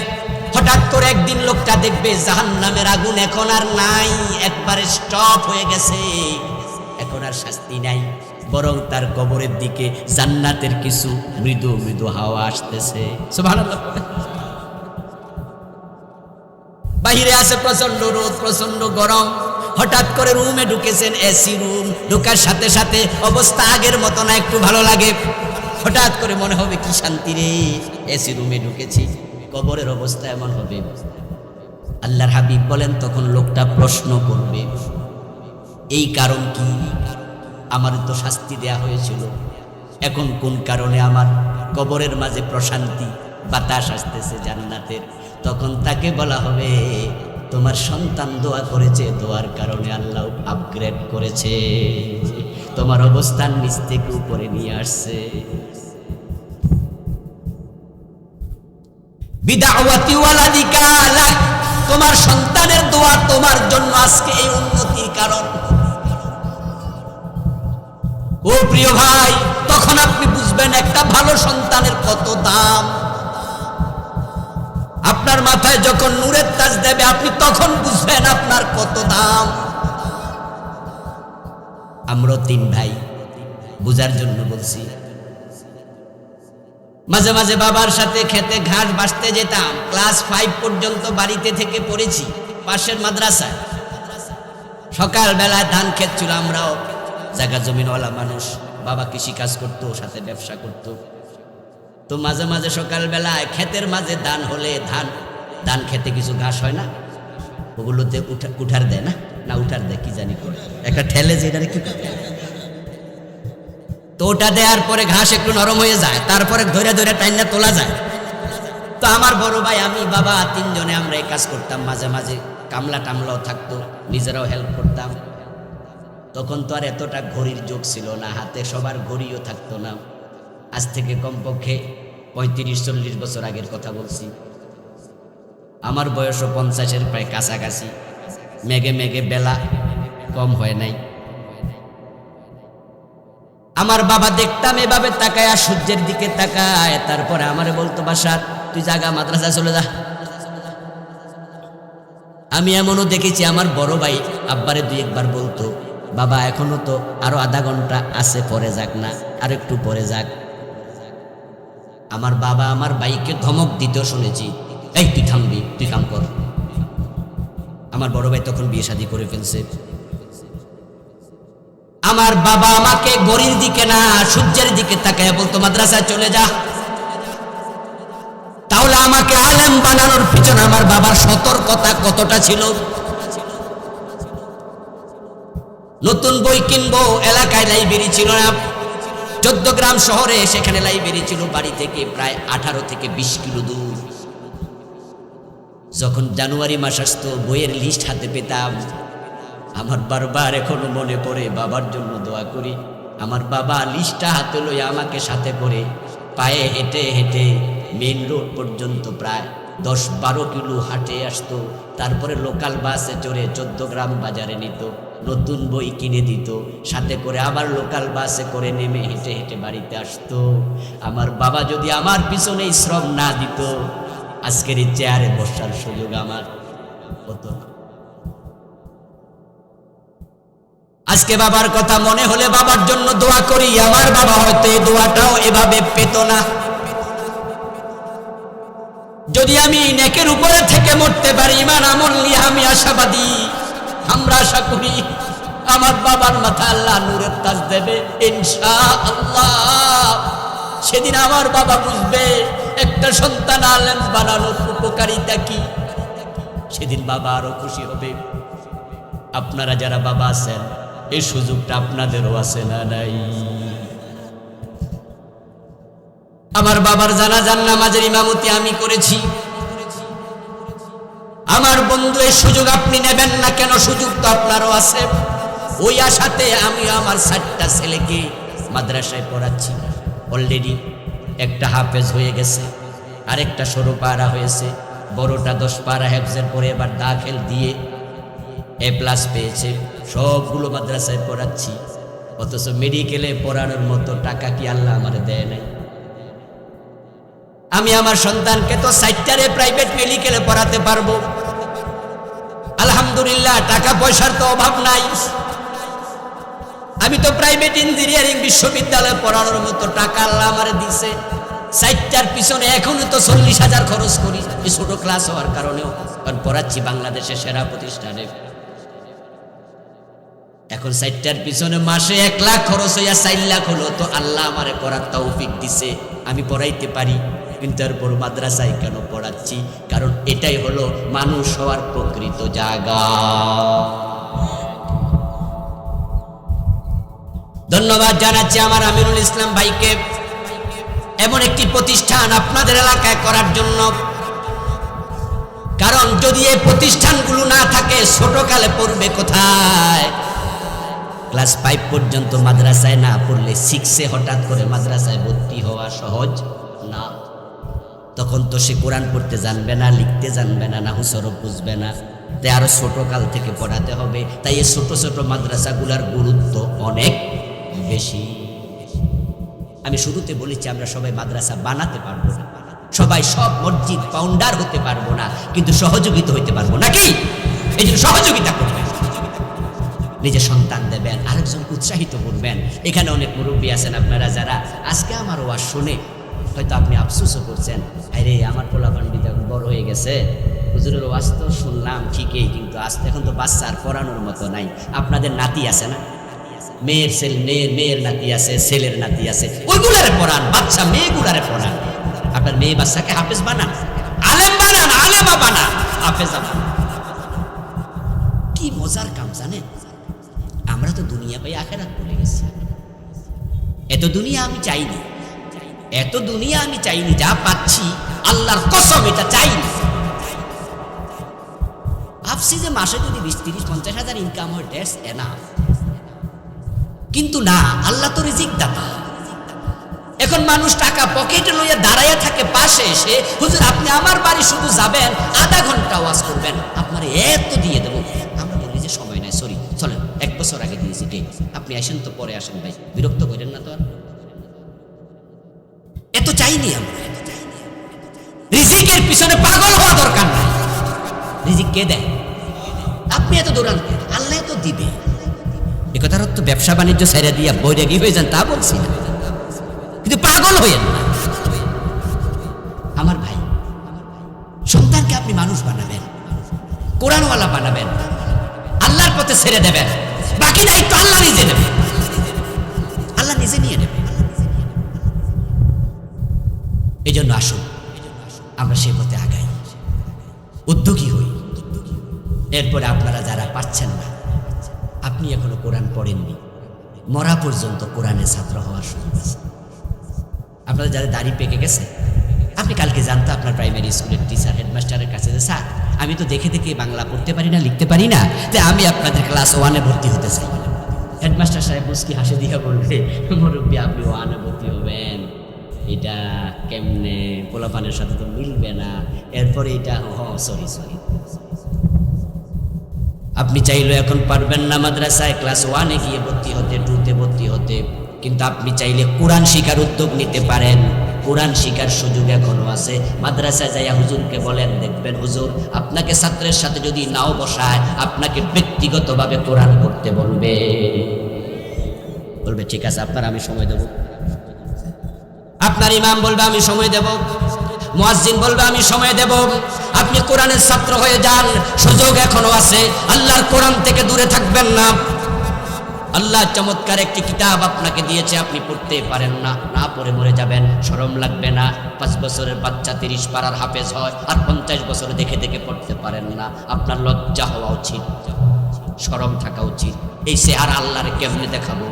Speaker 1: হঠাৎ করে একদিন লোকটা দেখবে জাহান্নামের আগুন এখন আর নাই, একবারে স্টপ হয়ে গেছে, এখন আর শাস্তি নাই, বরং তার কবরের দিকে জান্নাতের কিছু মৃদু মৃদু হাওয়া আসতেছে। সুবহানাল্লাহ। বাহিরে আছে প্রচন্ড রোদ, প্রচন্ড গরম। হঠাৎ করে রুমে ঢুকেছেন, এসি রুম, ঢোকার সাথে সাথে অবস্থা আগের মতো না, একটু ভালো লাগে। হঠাৎ করে মনে হবে কি শান্তি রে, এসি রুমে ঢুকেছি। কবরের অবস্থা এমন হবে। আল্লাহর হাবিব বলেন তখন লোকটা প্রশ্ন করবে, এই কারণ কি? আমার তো শাস্তি দেয়া হয়েছিল, এখন কোন কারণে আমার কবরের মাঝে প্রশান্তি, বাতাস আসতেছে জান্নাতের? তখন তাকে বলা হবে, তোমার সন্তান দোয়া করেছে, দোয়ার কারণে আল্লাহ আপগ্রেড করেছে, তোমার অবস্থান নিচ থেকে উপরে নিয়ে আসছে। বিদাওয়াতি ওয়ালাদিকা লাক, তোমার সন্তানের দোয়া তোমার জন্য আজকে এই উন্নতির কারণ। ও প্রিয় ভাই, তখন আপনি বুঝবেন একটা ভালো সন্তানের কত দাম। আপনার মাথায় যখন নূরের তাজ দেবে, আপনি তখন বুঝবেন আপনার কত দাম। আমরা তিন ভাই, বুঝার জন্য বলছি। মাঝে মাঝে বাবার সাথে খেতে ঘাস বাছতে যেতাম, ক্লাস 5 পর্যন্ত বাড়িতে থেকে পড়েছি, পাশের মাদ্রাসায়। সকাল বেলায় ধান ক্ষেত ছিল, আমরাও জায়গা জমিনওয়ালা মানুষ, বাবা কৃষি কাজ করতো, সাথে ব্যবসা করতো। তো মাঝে মাঝে সকাল বেলায় ক্ষেতের মাঝে ধান হলে, ধান খেতে কিছু ঘাস হয় না, ওগুলোতে উঠার দেয় না, না উঠার দেয় কি জানি করে, একটা ঠেলে যে কি, তো ওটা দেওয়ার পরে ঘাস একটু নরম হয়ে যায়, তারপরে ধরে ধরে টাইনা তোলা যায়। তো আমার বড় ভাই, আমি, বাবা, তিনজনে আমরা এই কাজ করতাম। মাঝে মাঝে কামলা টামলাও থাকতো, নিজেরাও হেল্প করতাম। তখন তো আর এতটা ঘড়ির যুগ ছিল না, হাতে সবার ঘড়িও থাকতো না। আজ থেকে কমপক্ষে 35-40 বছর আগের কথা বলছি। আমার বয়সও 50-এর প্রায় কাছাকাছি। মেঘে মেঘে বেলা কম হয় নাই। আমার বাবা দেখতাম এভাবে তাকায়, সূর্যের দিকে তাকায়, তারপরে আমারে বলতো, বাসা তুই জাগা, মাদ্রাসা চলে যা। আমি এমনও দেখেছি আমার বড় ভাই আব্বারে 2-1 বার বলতো, বাবা এখনো তো আরো আধা ঘন্টা আছে, পরে যাক না, আর একটু পরে যাক। আমার বাবা আমার ভাইকে ধমক দিতেও শুনেছি, এই তুই থামবি, তুই কাম কর। আমার বড় ভাই তখন বিয়ে শাদী করে ফেলছে। আমার বাবা আমাকে ঘড়ির দিকে না, সূর্যের দিকে তাকায় বলতো, মাদ্রাসায় চলে যা। তাহলে আমাকে আলেম বানানোর পিছনে আমার বাবার সতর্কতা কতটা ছিল। নতুন বই কিনবো, এলাকায় লাইব্রেরি ছিল না, 14 গ্রাম শহরে সেখানে লাইব্রেরি ছিল বাড়ি থেকে প্রায় 18 থেকে 20 কিলো দূর। যখন জানুয়ারি মাস আসতো, বইয়ের লিস্ট হাতে পেতাম। আমার বারবার এখনো মনে পড়ে, বাবার জন্য দোয়া করি। আমার বাবা লিস্টটা হাতে লইয়া আমাকে সাথে করে পায়ে হেঁটে হেঁটে মেইন রোড পর্যন্ত প্রায় 10-12 কিলো হাঁটে আসতো। তারপরে লোকাল বাসে চড়ে 14 গ্রাম বাজারে নিত, নতুন বই কিনে দিত, সাথে করে আবার লোকাল বাসে করে নেমে হেঁটে হেঁটে বাড়িতে আসতো। আমার বাবা যদি আমার পিছনে শ্রম না দিত, আজকের এই চেয়ারে বসার সুযোগ আমার হতো না। আজকে বাবার কথা মনে হলে বাবার জন্য দোয়া করি। আমার বাবা হয়তো এই দোয়াটাও এভাবে পেত না। যদি আমি নেকের উপরে থেকে মরতে পারি, ঈমান আমল নিয়ে আমি আশাবাদী। আমরা আশা করি আমার বাবার মাথা আল্লাহ নূরের তাজ দেবে ইনশাআল্লাহ। সেদিন আমার বাবা বুঝবে একটা সন্তান আলেম বানানোর উপকারিতা কি। সেদিন বাবা আরো খুশি হবে। আপনারা যারা বাবা আছেন, এই সুযোগটা আপনাদেরও আছে না নাই? আমার বাবার জানাজার নামাজের ইমামতি আমি করেছি। আমার বন্ধু এই সুযোগ আপনি নেবেন না কেন? সুযোগ তো আপনারও আছে। ওই আশাতে আমি আমার 4টা ছেলেকে মাদ্রাসায় পড়াচ্ছি। অলরেডি একটা হাফেজ হয়ে গেছে, আরেকটা 16 পারা হয়েছে, বড়টা 10 পারা হেফজের পরে এবার দাখিল দিয়ে A+ পেয়েছে। সবগুলো মাদ্রাসায় পড়াচ্ছি, অথচ মেডিকেলে পড়ানোর মতো টাকা কি আল্লাহ আমার দেয় নাই? আমি আমার সন্তানকে তো 4টারে প্রাইভেট মেডিকেলে পড়াতে পারবো, আলহামদুলিল্লাহ, টাকা পয়সার তো অভাব নাই। আমি তো প্রাইভেট ইঞ্জিনিয়ারিং বিশ্ববিদ্যালয়ে পড়ানোর মতো টাকা আল্লাহ আমারে দিছে। 4টার পিছনে এখনো তো 40,000 খরচ করি, এই ছোট ক্লাস হওয়ার কারণেও, কারণ পড়াচ্ছি বাংলাদেশের সেরা প্রতিষ্ঠানে। এখন 4টার পিছনে মাসে 1 লাখ খরচ হইয়া 4 লাখ হলো, তো আল্লাহ আমারে পড়ার তৌফিক দিছে, আমি পড়াইতে পারি। কিন্তু এরপর মাদ্রাসায় কেন পড়াচ্ছি? কারণ এটাই হলো মানুষ হওয়ার প্রকৃত জায়গা। ধন্যবাদ জানাচ্ছি আমার আমিনুল ইসলাম ভাইকে এমন একটি প্রতিষ্ঠান আপনাদের এলাকায় করার জন্য। কারণ যদি এই প্রতিষ্ঠানগুলো না থাকে, ছোটকালে পড়বে কোথায়? ক্লাস 5 পর্যন্ত মাদ্রাসায় না পড়লে 6-এ হঠাৎ করে মাদ্রাসায় ভর্তি হওয়া সহজ না। তখন তো সে কোরআন পড়তে জানবে না, লিখতে জানবে না, নাহু সরফ বুঝবে না। তাই আরো ছোটকাল থেকে পড়াতে হবে। তাই এই ছোট ছোট মাদ্রাসাগুলোর গুরুত্ব অনেক বেশি। আমি শুরুতে বলেছি আমরা সবাই মাদ্রাসা বানাতে পারবো না, সবাই সব মসজিদ ফাউন্ডার হতে পারবো না, কিন্তু সহযোগিতা হইতে পারবো নাকি? এই জন্য সহযোগিতা করবেন, নিজের সন্তান দেবেন, আরেকজনকে উৎসাহিত করবেন। এখানে অনেক মুরব্বী আছেন আপনারা যারা আজকে আমার ওয়াজ শুনে হয়তো আপনি আফসোসও করছেন, আরে আমার পোলাপান্ডিত এখন বড় হয়ে গেছে, হুজুরের ওয়াজ তো শুনলাম ঠিকই, কিন্তু আজকে এখন তো বাচ্চা আর পড়ানোর মতো নাই। আপনাদের নাতি আছে না? মেয়ের ছেলে, মেয়ের নাতি আছে, ছেলের নাতি আছে, ওইগুলারে পড়ান। বাচ্চা মেয়েগুলারে পড়ান। আপনার মেয়ে বাচ্চাকে হাফেজ বানান, আলেম বানান, আলেমা বানান, হাফেজা বানান। কি মজার কাম জানেন? আমরা তো দুনিয়া পাই আখেরাত ভুলে গেছি। এত দুনিয়া আমি চাইনি, এত দুনিয়া আমি চাইনি। যা পাচ্ছি আল্লাহর কসম এটা চাইনি। ভাবছি যে মাসে যদি 20, 30, 50 হাজার ইনকাম হয়, দ্যাটস এনাফ। কিন্তু না, আল্লাহ তো রিজিক দাতা। এখন মানুষ টাকা পকেটে লইয়া দাঁড়াইয়া থাকে, পাশে এসে হুজুর আপনি আমার বাড়ি শুধু যাবেন, আধা ঘন্টা ওয়াজ করবেন, আপনার এত দিয়ে দেবো। আমরা বলি যে সময় নাই, সরি চলেন 1 বছর আগে দিয়েছি, ঠিক আপনি আসেন তো, পরে আসেন ভাই, বিরক্ত করেন না তো। আর এত চাইনি আমরা। রিজিকের পিছনে পাগল হওয়া দরকার নাই। রিজিক কে দেয়? আপনি এত দৌড়ান, আল্লাহ তো দিবে। এ কথার অর্থ ব্যবসা বাণিজ্য ছেড়ে দিয়া বৈরাগী হয়ে যান তা বলছি না, কিন্তু পাগল হইেন না। আমার ভাই, সন্তানকে আপনি মানুষ বানাবেন, কোরআনওয়ালা বানাবেন, আল্লাহর পথে ছেড়ে দেবেন, বাকি দায়িত্ব আল্লাহ নিজে নেবে, আল্লাহ নিজে নিয়ে নেবে। এই জন্য আসুন আমরা সে পথে আগাই, উদ্যোগী হই। এরপরে আপনারা যারা পাচ্ছেন না, আপনি এখনো কোরআন পড়েননি, মরা পর্যন্ত কোরআনের ছাত্র হওয়ার সুযোগ আছে। আপনারা যারা দাড়ি পেকে গেছে, আপনি কালকে জানতো আপনার প্রাইমারি স্কুলের টিচার হেডমাস্টারের কাছে যে স্যার আমি তো দেখে দেখে বাংলা পড়তে পারি না, লিখতে পারি না, তাই আমি আপনাদের ক্লাস 1-এ ভর্তি হতে চাই। হেডমাস্টার সাহেব মুস্কি হাসি দিয়ে বলবে, মুরব্বী আপনি 1-এ ভর্তি হবেন, এটা কেমনে, পোলাপানের সাথে তো মিলবে না। এরপরে এটা সরি আপনি চাইলে এখন পারবেন না মাদ্রাসায় ক্লাস 1-এ গিয়ে ভর্তি হতে, 2-তে ভর্তি হতে, কিন্তু আপনি চাইলে কোরআন শিখার উদ্যোগ নিতে পারেন। কোরআন শিখার সুযোগ এখনো আছে। মাদ্রাসায় যাইয়া হুজুরকে বলেন, দেখবেন হুজুর আপনাকে ছাত্রের সাথে যদি নাও বসায়, আপনাকে ব্যক্তিগতভাবে কোরআন পড়তে বলবে। ঠিক আছে আপনার আমি সময় দেব, আপনার ইমাম বলবে আমি সময় দেব, মুয়াজ্জিন বলবে আমি সময় দেব। আপনি কোরআনের ছাত্র হয়ে যান, সুযোগ এখনো আছে। আল্লাহর কোরআন থেকে দূরে থাকবেন না। আল্লাহ চমৎকার একটি কিতাব আপনাকে দিয়েছে, আপনি পড়তে পারেন না, না পড়ে মরে যাবেন, শরম লাগবে না। 5 বছরের বাচ্চা 30 পারার হাফেজ হয়, আর 50 বছর দেখে দেখে পড়তে পারেন না। আপনার লজ্জা হওয়া উচিত, শরম থাকা উচিত। এই চেহারা আল্লাহরে কেমনে দেখাবো?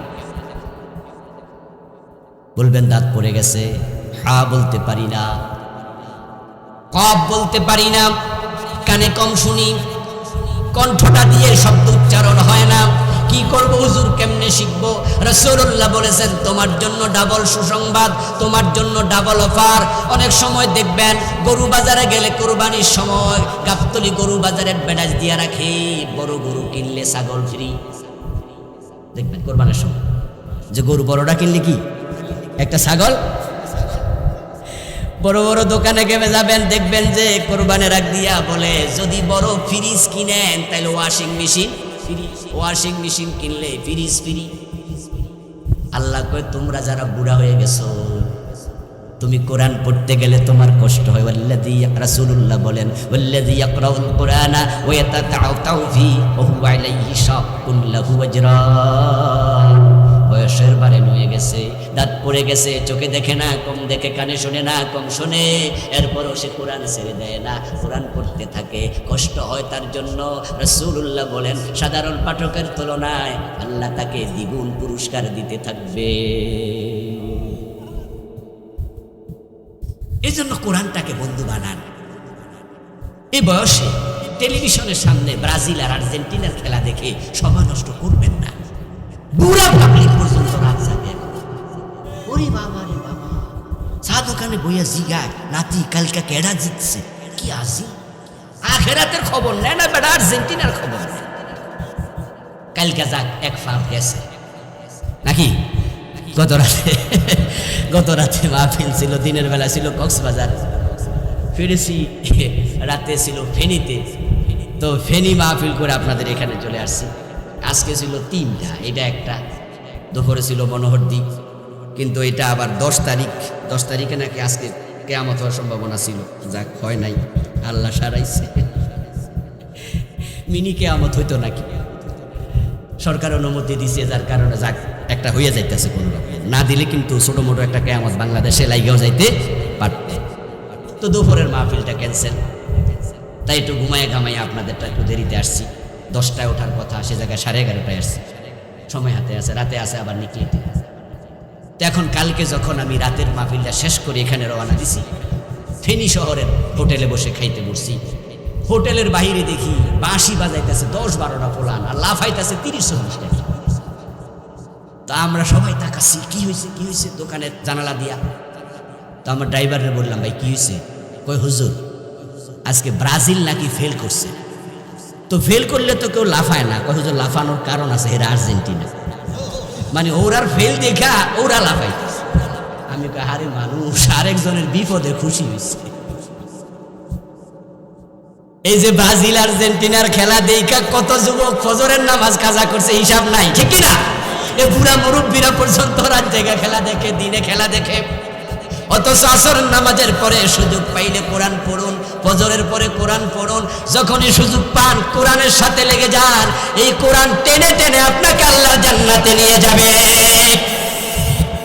Speaker 1: বলবেন দাঁত পড়ে গেছে, হা বলতে পারি না, কফ বলতে পারি না, কানে কম শুনি, কণ্ঠটা দিয়ে শব্দ উচ্চারণ হয় না। কি করব হুজুর, কেমনে শিখবো? রাসূলুল্লাহ বলেছেন তোমার জন্য ডাবল সুসংবাদ, তোমার জন্য ডাবল অফার। অনেক সময় দেখবেন গরু বাজারে গেলে কুরবানির সময় গাবতলী গরু বাজারে ব্যাডাজ দিয়া রাখে, বড় গরু কিনলে ছাগল ফ্রি। দেখবেন কুরবানির সময় যে গরু বড়টা কিনলে কি একটা ছাগল। বড় বড় দোকানে গেমে যাবেন, দেখবেন যে কোরবানের আগ দিয়া বলে যদি বড় ফ্রিজ কিনেন তাহলে washing machine free, washing machine কিনলে ফ্রিজ ফ্রি। আল্লাহ কয় তোমরা যারা বুড়া হয়ে গেছো, তুমি কোরআন পড়তে গেলে তোমার কষ্ট হয়। ওয়াল্লাযী, রাসূলুল্লাহ বলেন ওয়াল্লাযী ইয়াকরাউল কুরআনা ওয়া ইয়াতাতাউ ফি ওয়া হুয়া আলাইহি শাক্কুন লাহু আজরান। বয়সের বারে হয়ে গেছে, দাঁত পড়ে গেছে, চোখে দেখে না কম দেখে, কানে শোনে না কম শোনে, এরপরও সে কোরআন ছেড়ে দেয় না, কোরআন পড়তে থাকে, কষ্ট হয় তার জন্য। রাসূলুল্লাহ বলেন সাধারণ পাঠকের তুলনায় আল্লাহ তাকে দ্বিগুণ পুরস্কার দিতে থাকবে। এই জন্য কোরআনটাকে বন্ধু বানান। এই বয়সে টেলিভিশনের সামনে ব্রাজিল আর আর্জেন্টিনার খেলা দেখে সময় নষ্ট করবেন না। বুড়া পাবলিক পর্যন্ত রাত জাগে। ওরে বাবা রে বাবা, চা দোকানে বইয়া জিগায় নাতি কালকা কেডা জিতছে, কি আসি আখেরাতের খবর নেয় না, বেটা আর্জেন্টিনার খবর নেয়। কালকা যাক এক ফাপ গেছে নাকি? গত রাতে মাহফিল ছিল, দিনের বেলা ছিল কক্সবাজার, ফিরেছি রাতে ছিল ফেনীতে। তো ফেনী মাহফিল করে আপনাদের এখানে চলে আসছি। আজকে ছিল 3টা, এটা একটা, দুপুরে ছিল মনোহরদ্বীপ, কিন্তু এটা আবার 10 তারিখে নাকি আজকে কিয়ামত হওয়ার সম্ভাবনা ছিল, যাক হয় নাই, আল্লাহ সারাইছে। মিনি কিয়ামত হইতো নাকি, সরকার অনুমতি দিছে, যার কারণে যাক একটা হইয়া যাইতেছে। কোনো রকম না দিলে কিন্তু ছোট মোটো একটা কিয়ামত বাংলাদেশে লাইগাও যাইতে পারতে। তো দুপুরের মাহফিলটা ক্যান্সেল, তাই একটু ঘুমাইয়া ঘামাইয়া আপনাদেরটা একটু দেরিতে আসছি। 10টায় ওঠার কথা, সে জায়গায় 11:30টায় আসছি। সময় হাতে আছে, রাতে আছে আবার নিকলিতে। তো এখন কালকে যখন আমি রাতের মাহফিলটা শেষ করে এখানে রওনা দিছি, ফেনী শহরের হোটেলে বসে খাইতে বসছি। হোটেলের বাইরে দেখি বাঁশি বাজাইতেছে 10-12টা পোলান, আর লাফাইতেছে 30-40 টাকা। তা আমরা সবাই তাকাচ্ছি, কি হয়েছে দোকানের জানালা দিয়া। তো আমার ড্রাইভারে বললাম ভাই কি হয়েছে? কই হুজুর আজকে ব্রাজিল নাকি ফেল করছে। তো ফেল করলে তো কেউ লাফায় না, কয় হুজুর লাফানোর কারণ আছে, এরা আর্জেন্টিনা, মানে ওরার ফেল দেখা ওরা লাফাইতেছে। আমি কই হারে মানুষ আরেকজনের বিপদে খুশি হয়েছে। এই যে ব্রাজিল আর্জেন্টিনার খেলা দেখা কত যুবক ফজরের নামাজ কাজা করছে, হিসাব নাই, ঠিক না? এ বুড়া মুরব্বীরা পর্যন্ত রাত জায়গা খেলা দেখে, দিনে খেলা দেখে। অথচ আসরের নামাজের পরে সুযোগ পাইলে কোরআন পড়ুন, ফজরের পরে কোরআন পড়ুন। যখনই সুযোগ পান কোরআনের সাথে লেগে যান, এই কোরআন টেনে টেনে আপনাকে আল্লাহর জান্নাতে নিয়ে যাবে।